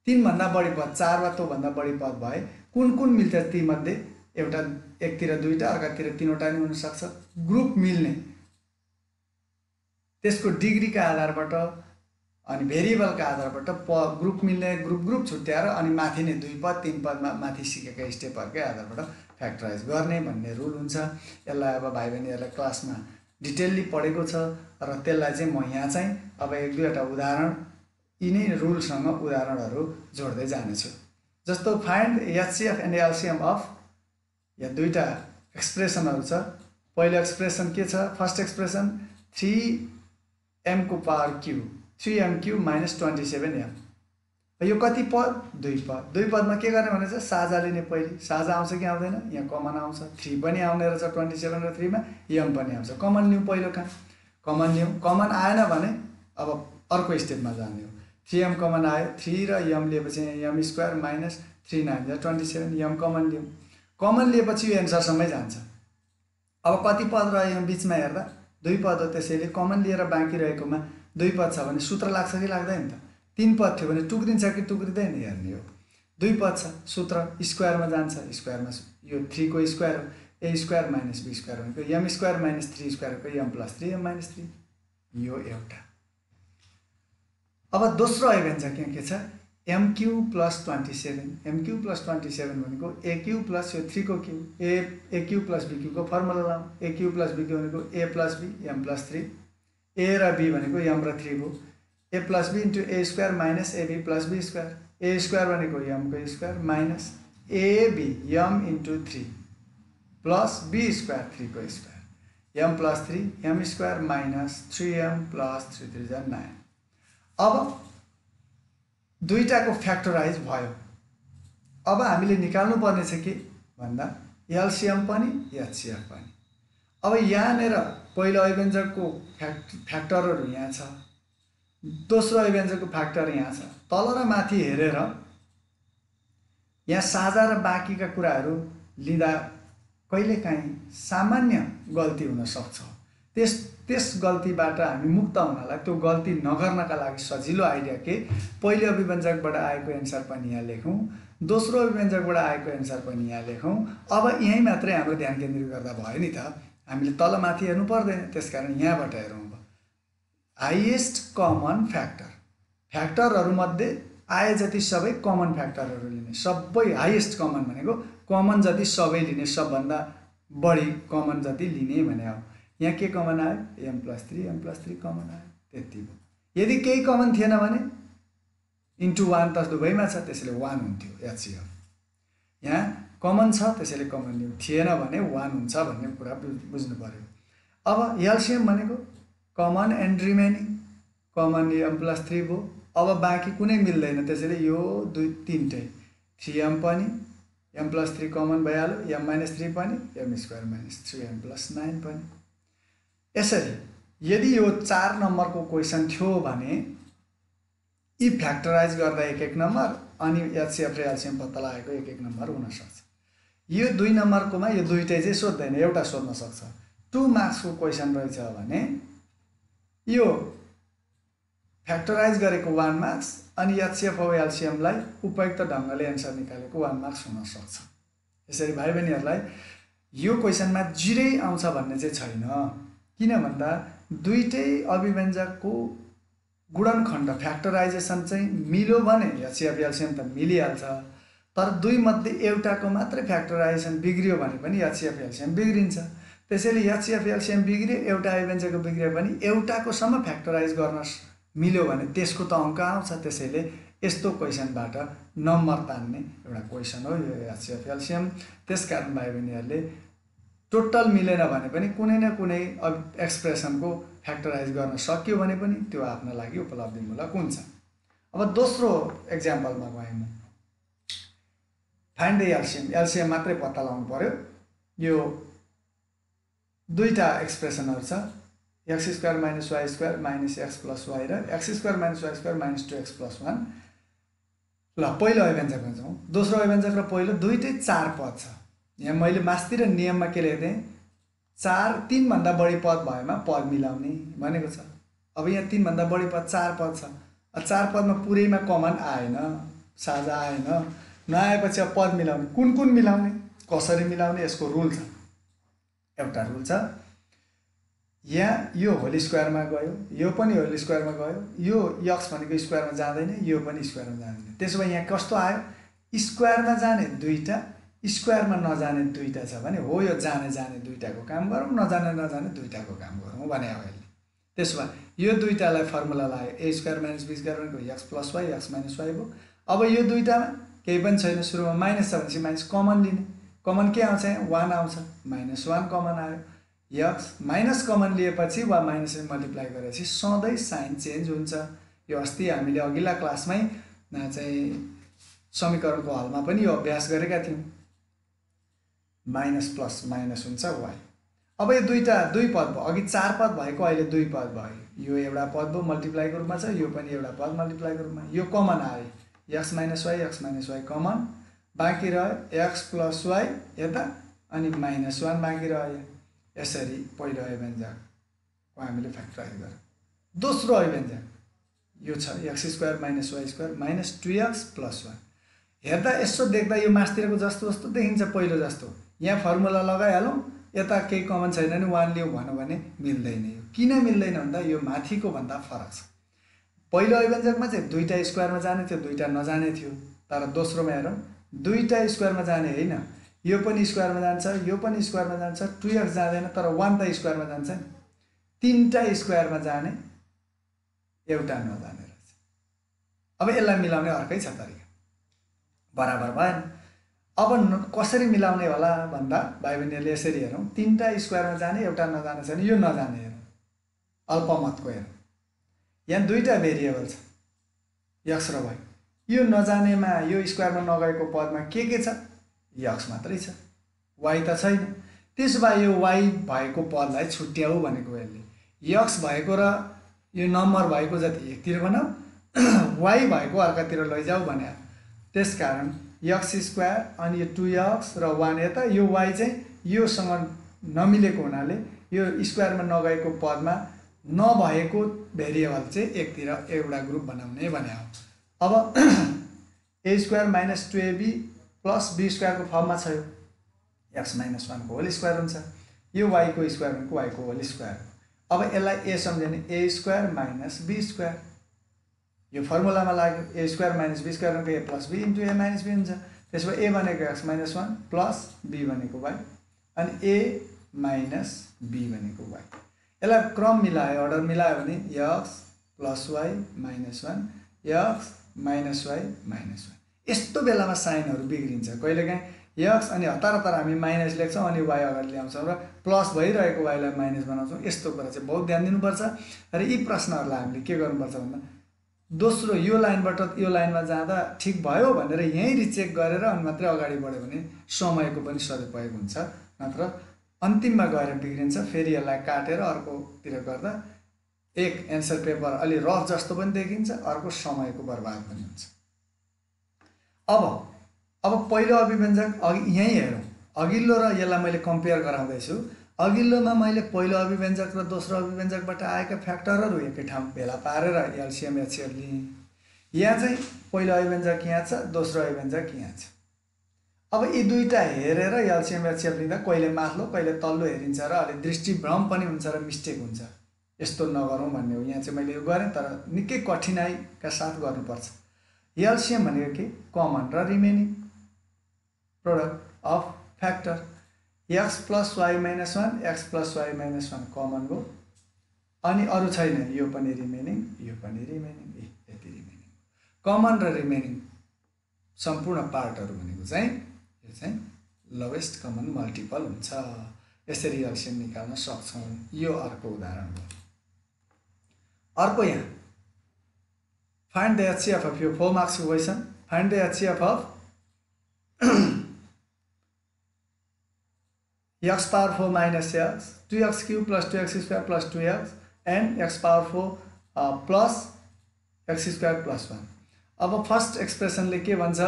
3 भन्दा बढी पद, 4 वा त्योभन्दा बढी पद भए कुन मिल्छ? ती मध्ये एउटा एकतिर 2टा, अर्कातिर 3वटा नि हुनसक्छ। ग्रुप मिल्ने, त्यसको डिग्रीका आधारबाट अनि भेरिएबलका आधारबाट ग्रुप मिल्ने, ग्रुप छुट्याएर अनि माथि नै 2 पद 3 पदमा माथि सिकेका स्टेपहरूकै आधारबाट फ्याक्टराइज गर्ने भन्ने रुल हुन्छ। यसलाई अब भाइ बहिनीहरूलाई क्लासमा डिटेलली पढेको छ र त्यसलाई चाहिँ म यहाँ चाहिँ अब 1-2वटा उदाहरण यिनै रुलसँग उदाहरणहरू जोड्दै जानेछु। जस्तो find HCF and LCM of, यहाँ 2टा एक्सप्रेसनहरू छ। पहिलो एक्सप्रेसन के छ? फर्स्ट एक्सप्रेसन 3m को पावर क्यू, 3m³ - 27m। यो कति पद? 2 पद। 2 पदमा के गर्ने भनेछ? साझा लिने। पहिले साझा आउँछ कि आउँदैन? यहाँ कमन आउँछ, 3 पनि आउने रहेछ 27 र 3 मा, m पनि आउँछ। कमन लिउँ, पहिलो काम कमन लिउँ। कमन आएन भने अब अर्को स्टेपमा जाने हो। 3m कमन आयो, 3 र m लिएपछि m² - 3 9 27, m कमन लिउँ। कमन लिएपछि यो एन्सरसम्मै जान्छ। अब कति पद रह्यो बिचमा हेर्दा? 2 पद हो। त्यसैले कमन लिएर बाँकी रहेकोमा 2 पद छ भने सूत्र लाग्छ कि लाग्दैन त? 3 पद थियो भने टुक्रिन्छ कि टुक्रिँदैन हेर्ने हो। 2 पद छ, सूत्र स्क्वायरमा जान्छ। स्क्वायरमा यो 3 को स्क्वायर हो, a² - b² भनेको m² - 3² को m + 3m - 3, यो एउटा। अब दोस्रो अभिव्यञ्जक यहाँ के छ? M cube plus 27 M cube plus 27 भनेको ए क्यूब प्लस यो 3 को cube A cube plus B क्यूबको फर्मुला लाउँ A cube plus B cube भनेको ए plus B M plus 3 A र बी भनेको एम र 3 भयो A plus B into A square minus AB plus be square A square भनेको एमको square minus AB M into 3 plus be square 3 को square M plus 3 M square minus 3m plus 3 3 जा 9 अब दुईटाको factorise भयो अब हामीले निकाल्नु पर्ने छ के भन्दा एलसीएम पनि एचसीएफ पनि अब यहाँनेर पहिलो अभिव्यञ्जकको फ्याक्टरहरू यहाँ छ दोस्रो अभिव्यञ्जकको फ्याक्टर यहाँ छ तल र माथि हेरेर यहाँ साझा र बाँकीका कुराहरू लिँदा कहिलेकाहीँ सामान्य गल्ती हुन सक्छ त्यस गल्तीबाट हामी मुक्त हुनलाई त्यो गल्ती नगर्नका लागि सजिलो आइडिया के पहिलो अभिव्यञ्जकबाट आएको एन्सर पनि यहाँ लेखौँ दोस्रो अभिव्यञ्जकबाट आएको एन्सर पनि यहाँ लेखौँ अब यहीँ मात्रै हाम्रो ध्यान केन्द्रित गर्दा भयो नि त हामीले तल माथि हेर्नु पर्दैन त्यसकारण यहाँबाट हेरौँ अब हाइएस्ट कमन फ्याक्टर फ्याक्टरहरूमध्ये आए जति सबै कमन फ्याक्टरहरू लिने सबै हाइएस्ट कमन भनेको कमन जति सबै लिने सबभन्दा बढी कमन जति लिने भने हो यहाँ के कमन आयो एम प्लस 3 कमन आयो त्यति भयो यदि केही कमन थिएन भने इन्टु 1 त दुवैमा छ त्यसैले 1 हुन्थ्यो एचसीएफ यहाँ कमन छ त्यसैले कमन लिउँ थिएन भने 1 हुन्छ भन्ने कुरा बुझ्नु पर्यो अब एलसीएम भनेको common and remaining common M plus 3 भयो अब बाँकी कुनै मिल्दैन त्यसैले यो तीनटै 3m पनि एम प्लस 3 कमन भइहाल्यो एम माइनस 3 पनि am square minus 3m plus 9 पनि यसरी यदि यो 4 नम्बरको क्वेसन थियो भने यी फ्याक्टराइज गर्दा एक एक नम्बर अनि एचसीएफ र एलसीएम पत्ता लगाएको एक एक नम्बर हुन सक्छ यो 2 नम्बरकोमा यो दुईटै चाहिँ सोध्दैन एउटा सोध्न सक्छ 2 मार्क्सको क्वेसन रहेछ भने यो फ्याक्टराइज गरेको 1 मार्क्स अनि एचसीएफ र एलसीएमलाई उपयुक्त ढङ्गले एन्सर निकालेको 1 मार्क्स हुन सक्छ यसरी भाइ बहिनीहरूलाई यो क्वेसनमा 0 आउँछ भन्ने चाहिँ छैन किन भन्दा दुईटै अभिव्यञ्जकको गुणनखण्ड फ्याक्टराइजेसन चाहिँ मिल्यो भने एचसीएफ एलसीएम त मिलिहाल्छ तर दुई मध्ये एउटाको मात्रै फ्याक्टराइजेसन बिग्रियो भने पनि एचसीएफ एलसीएम बिग्रिन्छ त्यसैले एचसीएफ एलसीएम बिग्रियो एउटा अभिव्यञ्जकको बिग्रियो भने एउटाकोसम्म फ्याक्टराइज गर्न मिल्यो भने त्यसको त अङ्क आउँछ त्यसैले यस्तो क्वेसनबाट नम्बर तान्ने एउटा क्वेसन हो यो एचसीएफ एलसीएम त्यसकारण भाइ बहिनीहरूले टोटल मिलेन भने पनि कुनै न कुनै एक्सप्रेसनको फ्याक्टराइज गर्न सक्यो भने पनि त्यो आफ्नो लागि उपलब्धिमूलक हुन्छ अब दोस्रो एक्जाम्पलमा गएँ म फाइन्ड द एलसीएम एलसीएम मात्रै पत्ता लगाउनु पर्यो यो दुईटा एक्सप्रेसनहरू छ X square minus Y square minus X plus Y र X square minus Y square minus 2x plus 1 ल पहिलो अभिव्यञ्जकमा जाउँ दोस्रो अभिव्यञ्जक र पहिलो दुईटै 4 पद छ यहाँ मैले मास्तिर नियममा के लेख्दै 3 भन्दा बढी पद भएमा पद मिलाउने भनेको छ अब यहाँ 3 भन्दा बढी पद 4 पद छ 4 पदमा पुरैमा कमन आएन साझा आएन नआएपछि अब पद मिलाउने कुन मिलाउने कसरी मिलाउने यसको रुल छ एउटा रुल छ यहाँ यो होल स्क्वायरमा गयो यो पनि होल स्क्वायरमा गयो यो x भनेको स्क्वायरमा जाँदैन यो पनि स्क्वायरमा जाँदैन त्यसो भए यहाँ कस्तो आयो स्क्वायरमा जाने दुईटा स्क्वायरमा नजाने दुईटा छ भने हो यो जाने दुईटाको काम गरौँ नजाने दुईटाको काम गरौँ भने हो यसले त्यसो भए यो दुईटालाई फर्मुला लगायो A square minus be square भनेको X plus Y X minus Y भयो अब यो दुईटामा केही पनि छैन सुरुमा माइनस छ भनेपछि माइनस कमन लिने कमन के आउँछ यहाँ 1 आउँछ माइनस 1 कमन आयो एक्स माइनस कमन लिएपछि वा माइनसले मल्टिप्लाई गरेपछि सधैँ साइन चेन्ज हुन्छ यो अस्ति हामीले अघिल्ला क्लासमै चाहिँ समीकरणको हलमा पनि यो अभ्यास गरेका थियौँ माइनस प्लस माइनस हुन्छ वाई अब यो दुई पद भयो अघि 4 पद भएको अहिले 2 पद भयो यो एउटा पद भयो मल्टिप्लाईको रूपमा छ यो पनि एउटा पद मल्टिप्लाईको रूपमा यो कमन आयो एक्स माइनस वाई कमन बाँकी रह्यो एक्स प्लस वाई यता अनि माइनस 1 बाँकी रह्यो यसरी पहिलो अभिव्यञ्जकको हामीले फ्याक्टराइज गरौँ दोस्रो अभिव्यञ्जक यो छ X square minus Y square minus 2x plus 1 हेर्दा यसो देख्दा यो मास्तिरको जस्तो देखिन्छ पहिलो जस्तो यहाँ फर्मुला लगाइहालौँ यता केही कमन छैन भने 1 लिउँ भन्यो भने मिल्दैन यो किन मिल्दैन भन्दा यो माथिको भन्दा फरक छ पहिलो अभिव्यञ्जकमा चाहिँ दुईटा स्क्वायरमा जाने थियो, दुईटा नजाने थियो। तर दोस्रोमा हेरौँ, दुईटा स्क्वायरमा जाने होइन, यो पनि स्क्वायरमा जान्छ, यो पनि स्क्वायरमा जान्छ, 2x जाँदैन, तर 1 त स्क्वायरमा जान्छ नि। तीनटा स्क्वायरमा जाने, एउटा नजाने रहेछ। अब यसलाई मिलाउने अर्कै छ तरिका, बराबर भएन। अब कसरी मिलाउने होला भन्दा भाइ बहिनीहरूले यसरी हेरौँ, तीनटा स्क्वायरमा जाने, एउटा नजाने छ भने यो नजाने हेरौँ, अल्पमतको हेरौँ। यहाँ दुईटा भेरिएबल छ, x र y। यो नजानेमा, यो स्क्वायरमा नगएको पदमा के छ? x मात्रै छ, y त छैन। त्यसो भए यो y भएको पदलाई छुट्याऊ भनेको यसले, x भएको र यो नम्बर भएको जति एकतिर बनाऊ, y भएको अर्कातिर लैजाऊ भने। त्यसकारण x स्क्वायर अनि यो 2x र 1 यता, यो y चाहिँ योसँग नमिलेको हुनाले यो स्क्वायरमा नगएको पदमा नभएको भेरिएबल चाहिँ एकतिर एउटा ग्रुप बनाउने भने हो। अब a square minus 2ab plus b स्क्वायरको फर्ममा छ, यो x माइनस 1 को होल स्क्वायर हुन्छ, यो y को स्क्वायर भनेको y को होल स्क्वायर। अब यसलाई a सम्झ्यो भने a square minus b square, यो फर्मुलामा लाग्यो, a square minus b square भनेको a प्लस b into a minus b हुन्छ। त्यसो भए a भनेको x माइनस 1 प्लस b भनेको y, अनि a माइनस b भनेको y। यसलाई क्रम मिलायो, अर्डर मिलायो भने x plus y minus 1, x minus y minus 1। यस्तो बेलामा साइनहरू बिग्रिन्छ, कहिलेकाहीँ x अनि हतार हतार हामी माइनस लेख्छौँ अनि y अगाडि ल्याउँछौँ र प्लस भइरहेको y लाई माइनस बनाउँछौँ। यस्तो कुरा चाहिँ बहुत ध्यान दिनुपर्छ। र यी प्रश्नहरूलाई हामीले के गर्नुपर्छ भन्दा, दोस्रो यो लाइनबाट यो लाइनमा जाँदा ठिक भयो भनेर यहीँ रिचेक गरेर अनि मात्रै अगाडि बढ्यो भने समयको पनि सदुपयोग हुन्छ, नत्र अन्तिममा गएर बिग्रिन्छ। फेरि यसलाई काटेर अर्कोतिर गर्दा एक एन्सर पेपर अलि रफ जस्तो पनि देखिन्छ, अर्को समयको बर्बाद पनि हुन्छ। अब पहिलो अभिव्यञ्जक अघि यहीँ हेरौँ, अघिल्लो र यसलाई मैले कम्पेयर गराउँदैछु। अघिल्लोमा मैले पहिलो अभिव्यञ्जक र दोस्रो अभिव्यञ्जकबाट आएका फ्याक्टरहरू एकै ठाउँ भेला पारेर एलसिएम एचसिएफ लिएँ। यहाँ चाहिँ पहिलो अभिव्यञ्जक यहाँ छ, दोस्रो अभिव्यञ्जक यहाँ छ। अब यी दुईटा हेरेर एलसिएम एचसिएफ लिँदा कहिले माथिल्लो कहिले तल्लो हेरिन्छ र अलि दृष्टिभ्रम पनि हुन्छ र मिस्टेक हुन्छ। यस्तो नगरौँ भन्ने हो। यहाँ चाहिँ मैले यो गरेँ, तर निकै कठिनाइका साथ गर्नुपर्छ। एलसिएम भनेको के? कमन र remaining product of factor. x plus y minus 1, x plus y minus 1 common हो, अनि अरू छैन, यो पनि रिमेनिङ, यो पनि रिमेनिङ, यति रिमेनिङ। कमन र रिमेनिङ सम्पूर्ण पार्टहरू भनेको चाहिँ यो चाहिँ लोवेस्ट कमन मल्टिपल हुन्छ। यसरी एलसिएम निकाल्न सक्छौँ। यो अर्को उदाहरण हो। अर्को यहाँ फाइन्ड द एचसिएफ अफ, यो 4 मार्क्सको question. Find the HCF of x power 4 minus x, 2x cube plus 2x square plus 2x and x power 4 plus x square plus 1। अब फर्स्ट एक्सप्रेसनले के भन्छ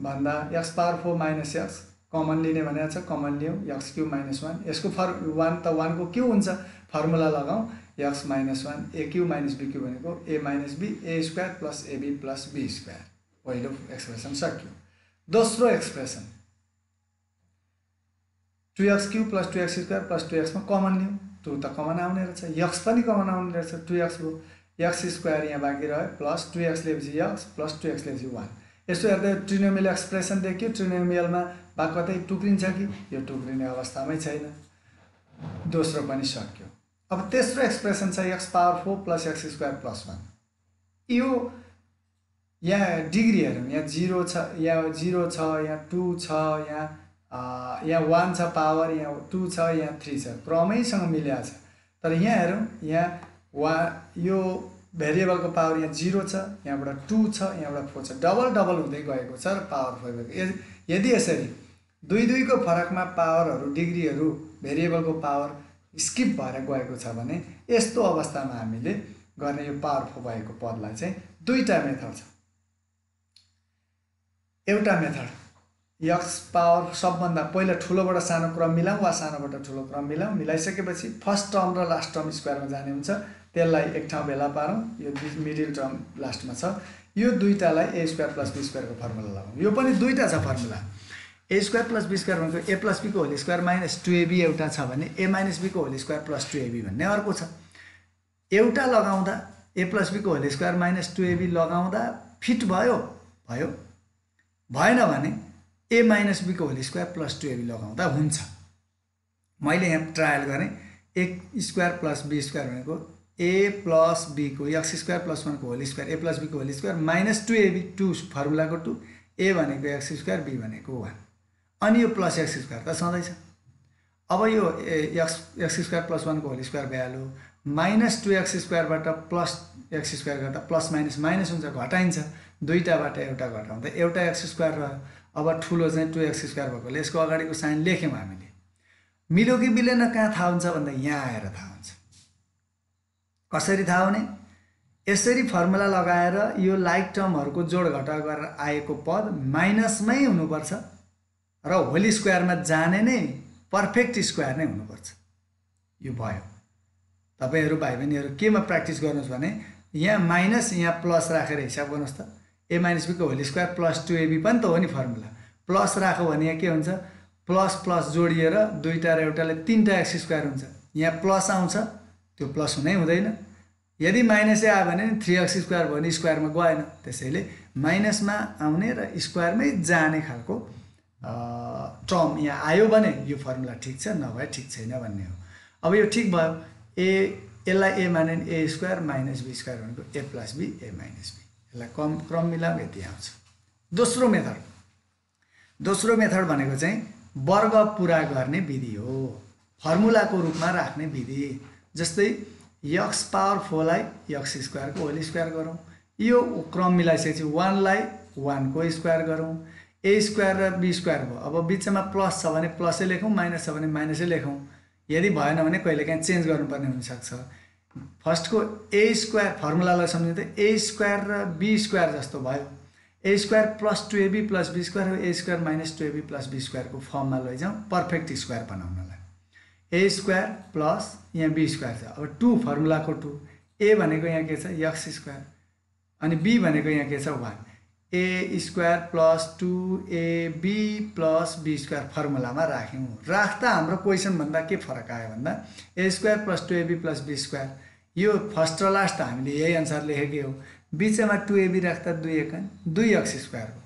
भन्दा x power 4 minus x common लिने भनेको छ, common लियौँ, x क्यूब माइनस 1, यसको 1 त 1 को क्यू हुन्छ, फर्मुला लगाऊँ, x minus 1 a cube minus b cube भनेको a minus b, a square plus ab plus b square. पहिलो एक्सप्रेसन सक्यो। दोस्रो expression 2x cube plus 2x square plus 2x में कमन लियौँ, 2 त कमन आउने रहेछ, x पनि कमन आउने रहेछ, 2x हो, x स्क्वायर यहाँ बाँकी रह्यो plus 2x लेपछि x plus 2x लेपछि 1। यसो हेर्दा ट्रिनोमियल एक्सप्रेसन देखियो। ट्रिनोमियलमा बा कतै टुक्रिन्छ कि? यो टुक्रिने अवस्थामै छैन। दोस्रो पनि सक्यो। अब तेस्रो एक्सप्रेसन छ x power 4 plus x square plus 1। यो यहाँ डिग्री हेरौँ, यहाँ 0 छ, यहाँ 0 छ, यहाँ 2 छ, यहाँ 1 छ पावर, यहाँ 2 छ, यहाँ 3 छ, क्रमैसँग मिलेको छ। तर यहाँ हेरौँ, यहाँ यो भेरिएबलको पावर यहाँ 0 छ, यहाँबाट 2 छ, यहाँबाट 4 छ, डबल डबल हुँदै गएको छ र पावर 4 भएको। यदि यसरी दुई दुईको फरकमा पावरहरू, डिग्रीहरू, भेरिएबलको पावर स्किप भएर गएको छ भने यस्तो अवस्थामा हामीले गर्ने यो पावर 4 भएको पदलाई चाहिँ दुईटा मेथड छ। एउटा मेथड x पावर सबभन्दा पहिला ठुलोबाट सानो क्रम मिलाऊँ वा सानोबाट ठुलो क्रम मिलाऊँ, मिलाइसकेपछि फर्स्ट टर्म र लास्ट टर्म स्क्वायरमा जाने हुन्छ, त्यसलाई एक ठाउँ भेला पारौँ, यो मिडल टर्म लास्टमा छ, यो दुईटालाई a स्क्वायर प्लस b स्क्वायरको फर्मुला लगाऊँ। यो पनि दुईटा छ फर्मुला, a square plus b square भनेको a प्लस b को होल स्क्वायर माइनस 2ab एउटा छ भने a माइनस b को होल स्क्वायर प्लस 2ab भन्ने अर्को छ। एउटा लगाउँदा ए प्लस बीको होल स्क्वायर माइनस 2ab लगाउँदा फिट भयो भयो, भएन भने ए माइनस बीको होल स्क्वायर प्लस 2ab लगाउँदा हुन्छ। मैले यहाँ ट्रायल गरेँ, a square plus be square भनेको ए प्लस बीको एक्स स्क्वायर प्लस 1 को होल स्क्वायर ए प्लस बीको होल स्क्वायर माइनस 2ab, 2 फर्मुलाको 2, ए भनेको एक्स स्क्वायर बी भनेको 1, अनि यो प्लस एक्स स्क्वायर त सधैँ छ। अब यो एक्स स्क्वायर प्लस 1 को होल स्क्वायर भइहाल्यो, माइनस 2x स्क्वायरबाट प्लस एक्स स्क्वायर गर्दा प्लस माइनस माइनस हुन्छ, घटाइन्छ, दुईटाबाट एउटा घटाउँदा एउटा एक्स स्क्वायर रह्यो। अब ठुलो चाहिँ 2x स्क्वायर भएकोले यसको अगाडिको साइन लेख्यौँ हामीले। मिल्यो कि मिलेन कहाँ थाहा हुन्छ भन्दा यहाँ आएर थाहा हुन्छ। कसरी थाहा हुने? यसरी फर्मुला लगाएर यो लाइक टर्महरूको जोड घटाउ गरेर आएको पद माइनसमै हुनुपर्छ र होल स्क्वायरमा जाने नै पर्फेक्ट स्क्वायर नै हुनुपर्छ। यो भयो। तपाईहरु भाइ बहिनीहरु केमा प्र्याक्टिस गर्नुस् भने यहाँ माइनस यहाँ प्लस राखेर हिसाब गर्नुस् त। ए माइनस बी को होल स्क्वायर प्लस 2ab पनि त हो नि फर्मुला। प्लस राख्यो भने यहाँ के हुन्छ, प्लस प्लस जोडिएर दुईटा र एउटाले तीनटा एक्स स्क्वायर हुन्छ। यहाँ प्लस आउँछ, त्यो प्लस हुनै हुँदैन। यदि माइनसै आयो भने 3x स्क्वायर भयो भने स्क्वायरमा गएन। त्यसैले माइनसमा आउने र स्क्वायरमै जाने खालको टर्म यहाँ आयो भने यो फर्मुला ठिक छ, नभए ठिक छैन भन्ने हो। अब यो ठिक भयो। यसलाई ए माने a square minus be square भनेको ए plus b a minus b. यसलाई क्रम मिलाऊ यति आउँछ। दोस्रो मेथड भनेको चाहिँ वर्ग पुरा गर्ने विधि हो, फर्मुलाको रूपमा राख्ने विधि। जस्तै x पावर 4 लाई x स्क्वायर को होल स्क्वायर गरौँ। यो क्रम मिलाइसकेपछि 1 लाई 1 को स्क्वायर गरौँ। ए स्क्वायर र बी स्क्वायर भयो। अब बिचमा प्लस छ भने प्लसै लेखौँ, माइनस छ भने माइनसै लेखौँ। यदि भएन भने कहिलेकाहीँ चेन्ज गर्नुपर्ने हुनसक्छ। फर्स्टको ए स्क्वायर फर्मुलालाई सम्झिँदा ए स्क्वायर र बी स्क्वायर जस्तो भयो। A square plus 2ab plus be square हो। A square minus 2ab plus be square को फर्ममा लैजाउँ पर्फेक्ट स्क्वायर बनाउनलाई। ए स्क्वायर प्लस यहाँ बी स्क्वायर छ। अब 2 फर्मुलाको 2, ए भनेको यहाँ के छ एक्स स्क्वायर, अनि बी भनेको यहाँ के छ 1। A square plus 2ab plus be square फर्मुलामा राख्यौँ। राख्दा हाम्रो क्वेसन भन्दा के फरक आयो भन्दा a square plus 2ab plus be square, यो फर्स्ट र लास्ट हामीले यही अनुसार लेखेकै हो। बिचमा 2ab राख्दा 2x स्क्वायर हो,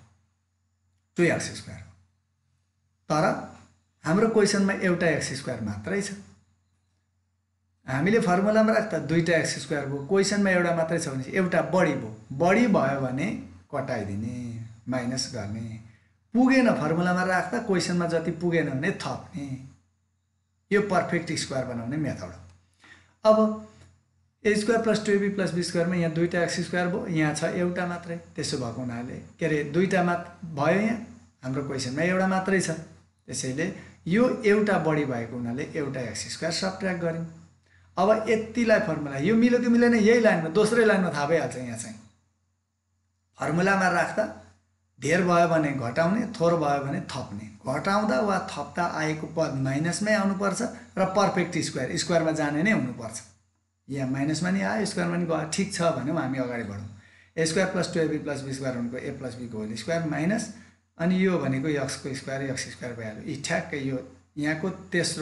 2x स्क्वायर हो। तर हाम्रो क्वेसनमा एउटा एक्स स्क्वायर मात्रै छ। हामीले फर्मुलामा राख्दा दुईटा एक्स स्क्वायर भयो, क्वेसनमा एउटा मात्रै छ भने एउटा बढी भयो। बढी भयो भने कटाइदिने, माइनस गर्ने। पुगेन फर्मुलामा राख्दा क्वेसनमा जति पुगेन भने थप्ने। यो पर्फेक्ट स्क्वायर बनाउने मेथड हो। अब a square plus 2ab plus b स्क्वायरमा यहाँ दुईटा एक्स स्क्वायर भयो, यहाँ छ एउटा मात्रै। त्यसो भएको हुनाले के अरे दुईटा भयो, यहाँ हाम्रो क्वेसनमा एउटा मात्रै छ। त्यसैले यो एउटा बढी भएको हुनाले एउटा एक्स स्क्वायर सब्ट्र्याक्ट गर्यौँ। अब यतिलाई फर्मुला यो मिल्यो कि मिलेन यही लाइनमा दोस्रै लाइनमा थाहा भइहाल्छ। यहाँ चाहिँ फर्मुलामा राख्दा धेर भयो भने घटाउने, थोर भयो भने थप्ने। घटाउँदा वा थप्दा आएको पद माइनसमै आउनुपर्छ र पर्फेक्ट स्क्वायर स्क्वायरमा जाने नै हुनुपर्छ। यहाँ माइनसमा नि आयो, स्क्वायरमा नि गयो, ठिक छ भन्यौँ हामी अगाडि बढौँ। A square plus 2ab plus be square भनेको ए प्लस बी को होल स्क्वायर माइनस, अनि यो भनेको एक्स को स्क्वायर एक्स स्क्वायर भइहाल्यो। यी ठ्याक्कै यो यहाँको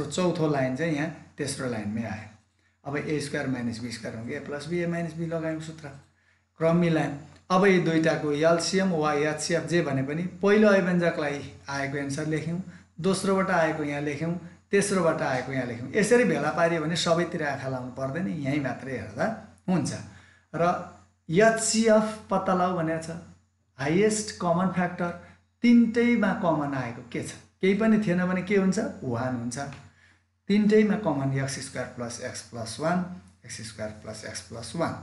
चौथो लाइन चाहिँ यहाँ तेस्रो लाइनमै आयो। अब a square minus be square भनेको ए plus b a minus b लगायौँ सूत्र, क्रम मिलायौँ। अब यो दुईटाको एलसिएम वा एचसिएफ जे भने पनि पहिलो अभिव्यञ्जकलाई आएको एन्सर लेख्यौँ, दोस्रोबाट आएको यहाँ लेख्यौँ, तेस्रोबाट आएको यहाँ लेख्यौँ। यसरी भेला पारियो भने सबैतिर आँखा लाउनु पर्दैन, यहीँ मात्रै हेर्दा हुन्छ। र एचसिएफ पत्ता लगाऊ भनेको छ, हाइएस्ट कमन फ्याक्टर। तीनटैमा कमन आएको के छ? केही पनि थिएन भने के हुन्छ? 1 हुन्छ। तीनटैमा common x square plus x plus 1 x square plus x plus 1,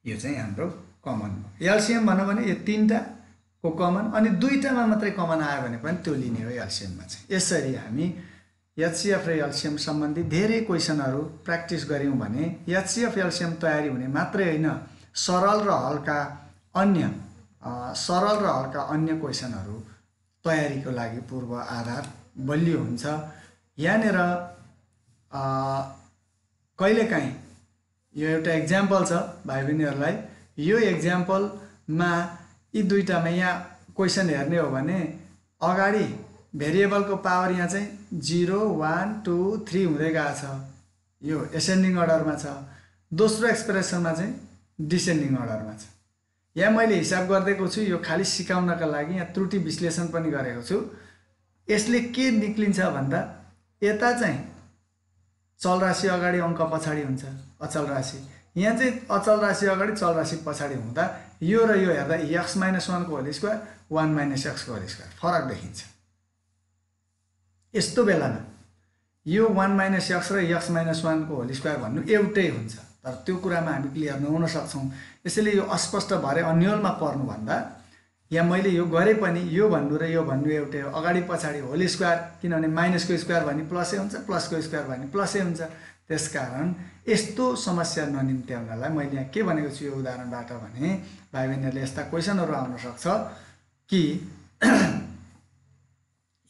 यो चाहिँ हाम्रो कमन हो। एलसिएम भनौँ भने यो तीनटाको कमन, अनि दुईटामा मात्रै कमन आयो भने पनि त्यो लिने हो एलसिएममा चाहिँ। यसरी हामी एचसिएफ र एलसिएम सम्बन्धी धेरै क्वेसनहरू प्र्याक्टिस गऱ्यौँ भने एचसिएफ एलसिएम तयारी हुने मात्रै होइन, सरल र हल्का अन्य क्वेसनहरू तयारीको लागि पूर्व आधार बलियो हुन्छ। यहाँनिर कहिलेकाहीँ यो एउटा एक्जाम्पल छ भाइ बहिनीहरूलाई। यो एक्जाम्पलमा यी दुईटामा यहाँ क्वेसन हेर्ने हो भने अगाडि भेरिएबलको पावर यहाँ चाहिँ 0 1 2 3 हुँदै गएको छ, यो एसेन्डिङ अर्डरमा छ। दोस्रो एक्सप्रेसनमा चाहिँ डिसेन्डिङ अर्डरमा छ। यहाँ मैले हिसाब गरिदिएको छु, यो खालि सिकाउनका लागि यहाँ त्रुटि विश्लेषण पनि गरेको छु। यसले के निक्लिन्छ भन्दा यता चाहिँ चल राशि अगाडि अङ्क पछाडि हुन्छ अचल राशि, यहाँ चाहिँ अचल राशि अगाडि चल राशि पछाडि हुँदा यो र यो हेर्दा x - 1 को होल स्क्वायर 1 - x को होल स्क्वायर फरक देखिन्छ। यस्तो बेलामा यो 1 - x र x - 1 को होल स्क्वायर भन्नु एउटै हुन्छ, तर त्यो कुरामा हामी क्लियर नहुन सक्छौँ। यसैले यो अस्पष्ट भरे अन्यलमा पर्नुभन्दा यहाँ मैले यो गरे पनि यो भन्नु र यो भन्नु एउटै हो, अगाडि पछाडि होल स्क्वायर, किनभने माइनसको स्क्वायर भने प्लसै हुन्छ, प्लसको स्क्वायर भने प्लसै हुन्छ। त्यसकारण यस्तो समस्या ननिम्त्याउनलाई मैले यहाँ के भनेको छु यो उदाहरणबाट भने भाइ बहिनीहरूले यस्ता क्वेसनहरू आउन सक्छ कि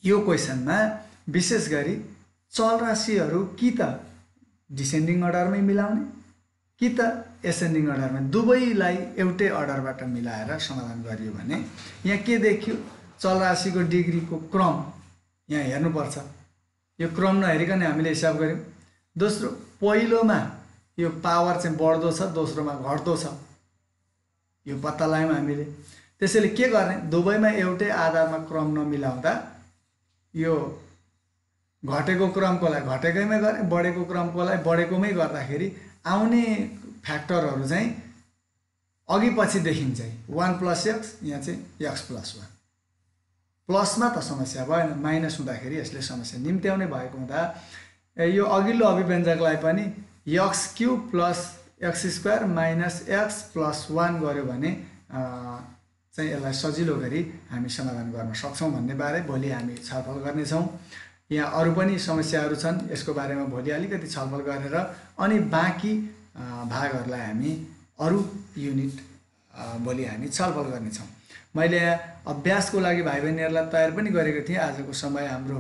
यो क्वेसनमा विशेष गरी चल राशिहरू कि त डिसेन्डिङ अर्डरमै मिलाउने कि त एसेन्डिङ अर्डरमा, दुवैलाई एउटै अर्डरबाट मिलाएर समाधान गरियो भने यहाँ के देखियो, चल राशिको डिग्रीको क्रम यहाँ हेर्नुपर्छ। यो क्रम नहेरिकन हामीले हिसाब गऱ्यौँ। दोस्रो, पहिलोमा यो पावर चाहिँ बढ्दो छ, दोस्रोमा घट्दो छ, यो पत्ता लगायौँ हामीले। त्यसैले के गर्ने, दुवैमा एउटै आधारमा क्रम नमिलाउँदा यो घटेको क्रमकोलाई घटेकैमै गरे, बढेको क्रमकोलाई बढेकोमै गर्दाखेरि आउने फ्याक्टरहरू चाहिँ अघि पछि देखिन्छ। 1 + x, यहाँ चाहिँ x + 1। प्लसमा त समस्या भएन, माइनस हुँदाखेरि यसले समस्या निम्त्याउने भएको हुँदा यो अघिल्लो अभिव्यञ्जकलाई पनि x³ + x² - x + 1 गर्यो भने चाहिँ यसलाई सजिलो गरी हामी समाधान गर्न सक्छौँ भन्ने बारे भोलि हामी छलफल गर्नेछौँ। यहाँ अरू पनि समस्याहरू छन्, यसको बारेमा भोलि अलिकति छलफल गरेर अनि बाँकी भागहरूलाई हामी अरू युनिट भोलि हामी छलफल गर्नेछौँ। मैले अभ्यासको लागि भाइ बहिनीहरूलाई तयार पनि गरेको थिएँ। आजको समय हाम्रो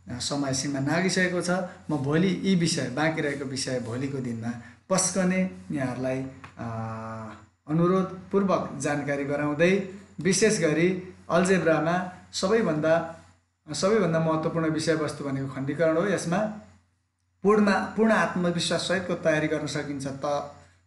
समय सीमा नागिसकेको छ। म भोलि यी विषय बाँकी रहेको विषय भोलिको दिनमा पस्कने यहाँहरूलाई अनुरोधपूर्वक जानकारी गराउँदै विशेष गरी अल्जेब्रामा सबैभन्दा महत्त्वपूर्ण विषयवस्तु भनेको खण्डीकरण हो। यसमा पूर्ण आत्मविश्वाससहितको तयारी गर्न सकिन्छ।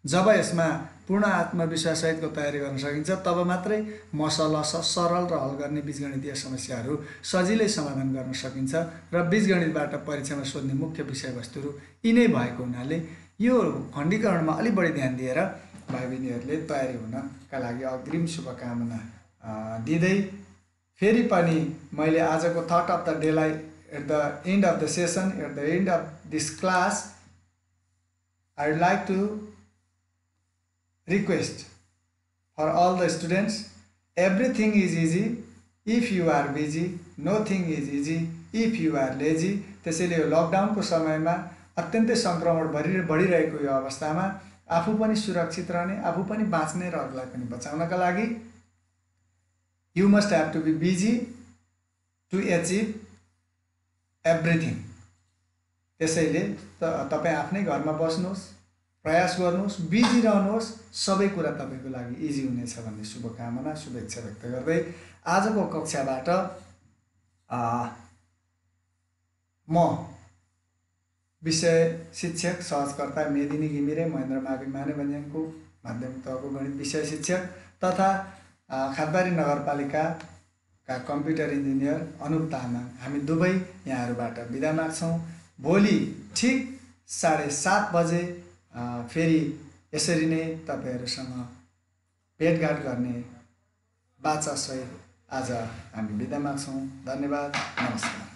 जब यसमा पूर्ण आत्मविश्वाससहितको तयारी गर्न सकिन्छ तब मात्रै मसल सरल र हल गर्ने बीजगणितीय समस्याहरू सजिलै समाधान गर्न सकिन्छ र बीजगणितबाट परीक्षामा सोध्ने मुख्य विषयवस्तुहरू यिनै भएको हुनाले यो खण्डीकरणमा अलि बढी ध्यान दिएर भाइ बहिनीहरूले तयारी हुनका लागि अग्रिम शुभकामना दिँदै फेरि पनि मैले आजको थट अफ द डेलाई at the end of the session, at the end of this class, I would like to request for all the students, everything is easy if you are busy, nothing is easy if you are lazy। त्यसैले यो लकडाउनको समयमा अत्यन्तै सङ्क्रमण बढिरहेको यो अवस्थामा आफू पनि सुरक्षित रहने, आफू पनि बाँच्ने र अरूलाई पनि बचाउनका लागि you must have to be busy to achieve everything। त्यसैले तपाईँ आफ्नै घरमा बस्नुहोस्, प्रयास गर्नुहोस्, बिजी रहनुहोस्, सबै कुरा तपाईँको लागि इजी हुनेछ भन्ने शुभकामना शुभेच्छा व्यक्त गर्दै आजको कक्षाबाट म विषय शिक्षक सहजकर्ता मेदिनी घिमिरे महेन्द्र मावि मानेभन्ज्याङको माध्यमिक तहको गणित विषय शिक्षक तथा खादबारी नगरपालिकाका कम्प्युटर इन्जिनियर अनुप तामाङ हामी दुवै यहाँहरूबाट बिदा माग्छौँ। भोलि ठिक 7:30 बजे फेरि यसरी नै तपाईहरुसँग भेटघाट गर्ने बाचासहित आज हामी बिदा माग्छौँ। धन्यवाद, नमस्कार।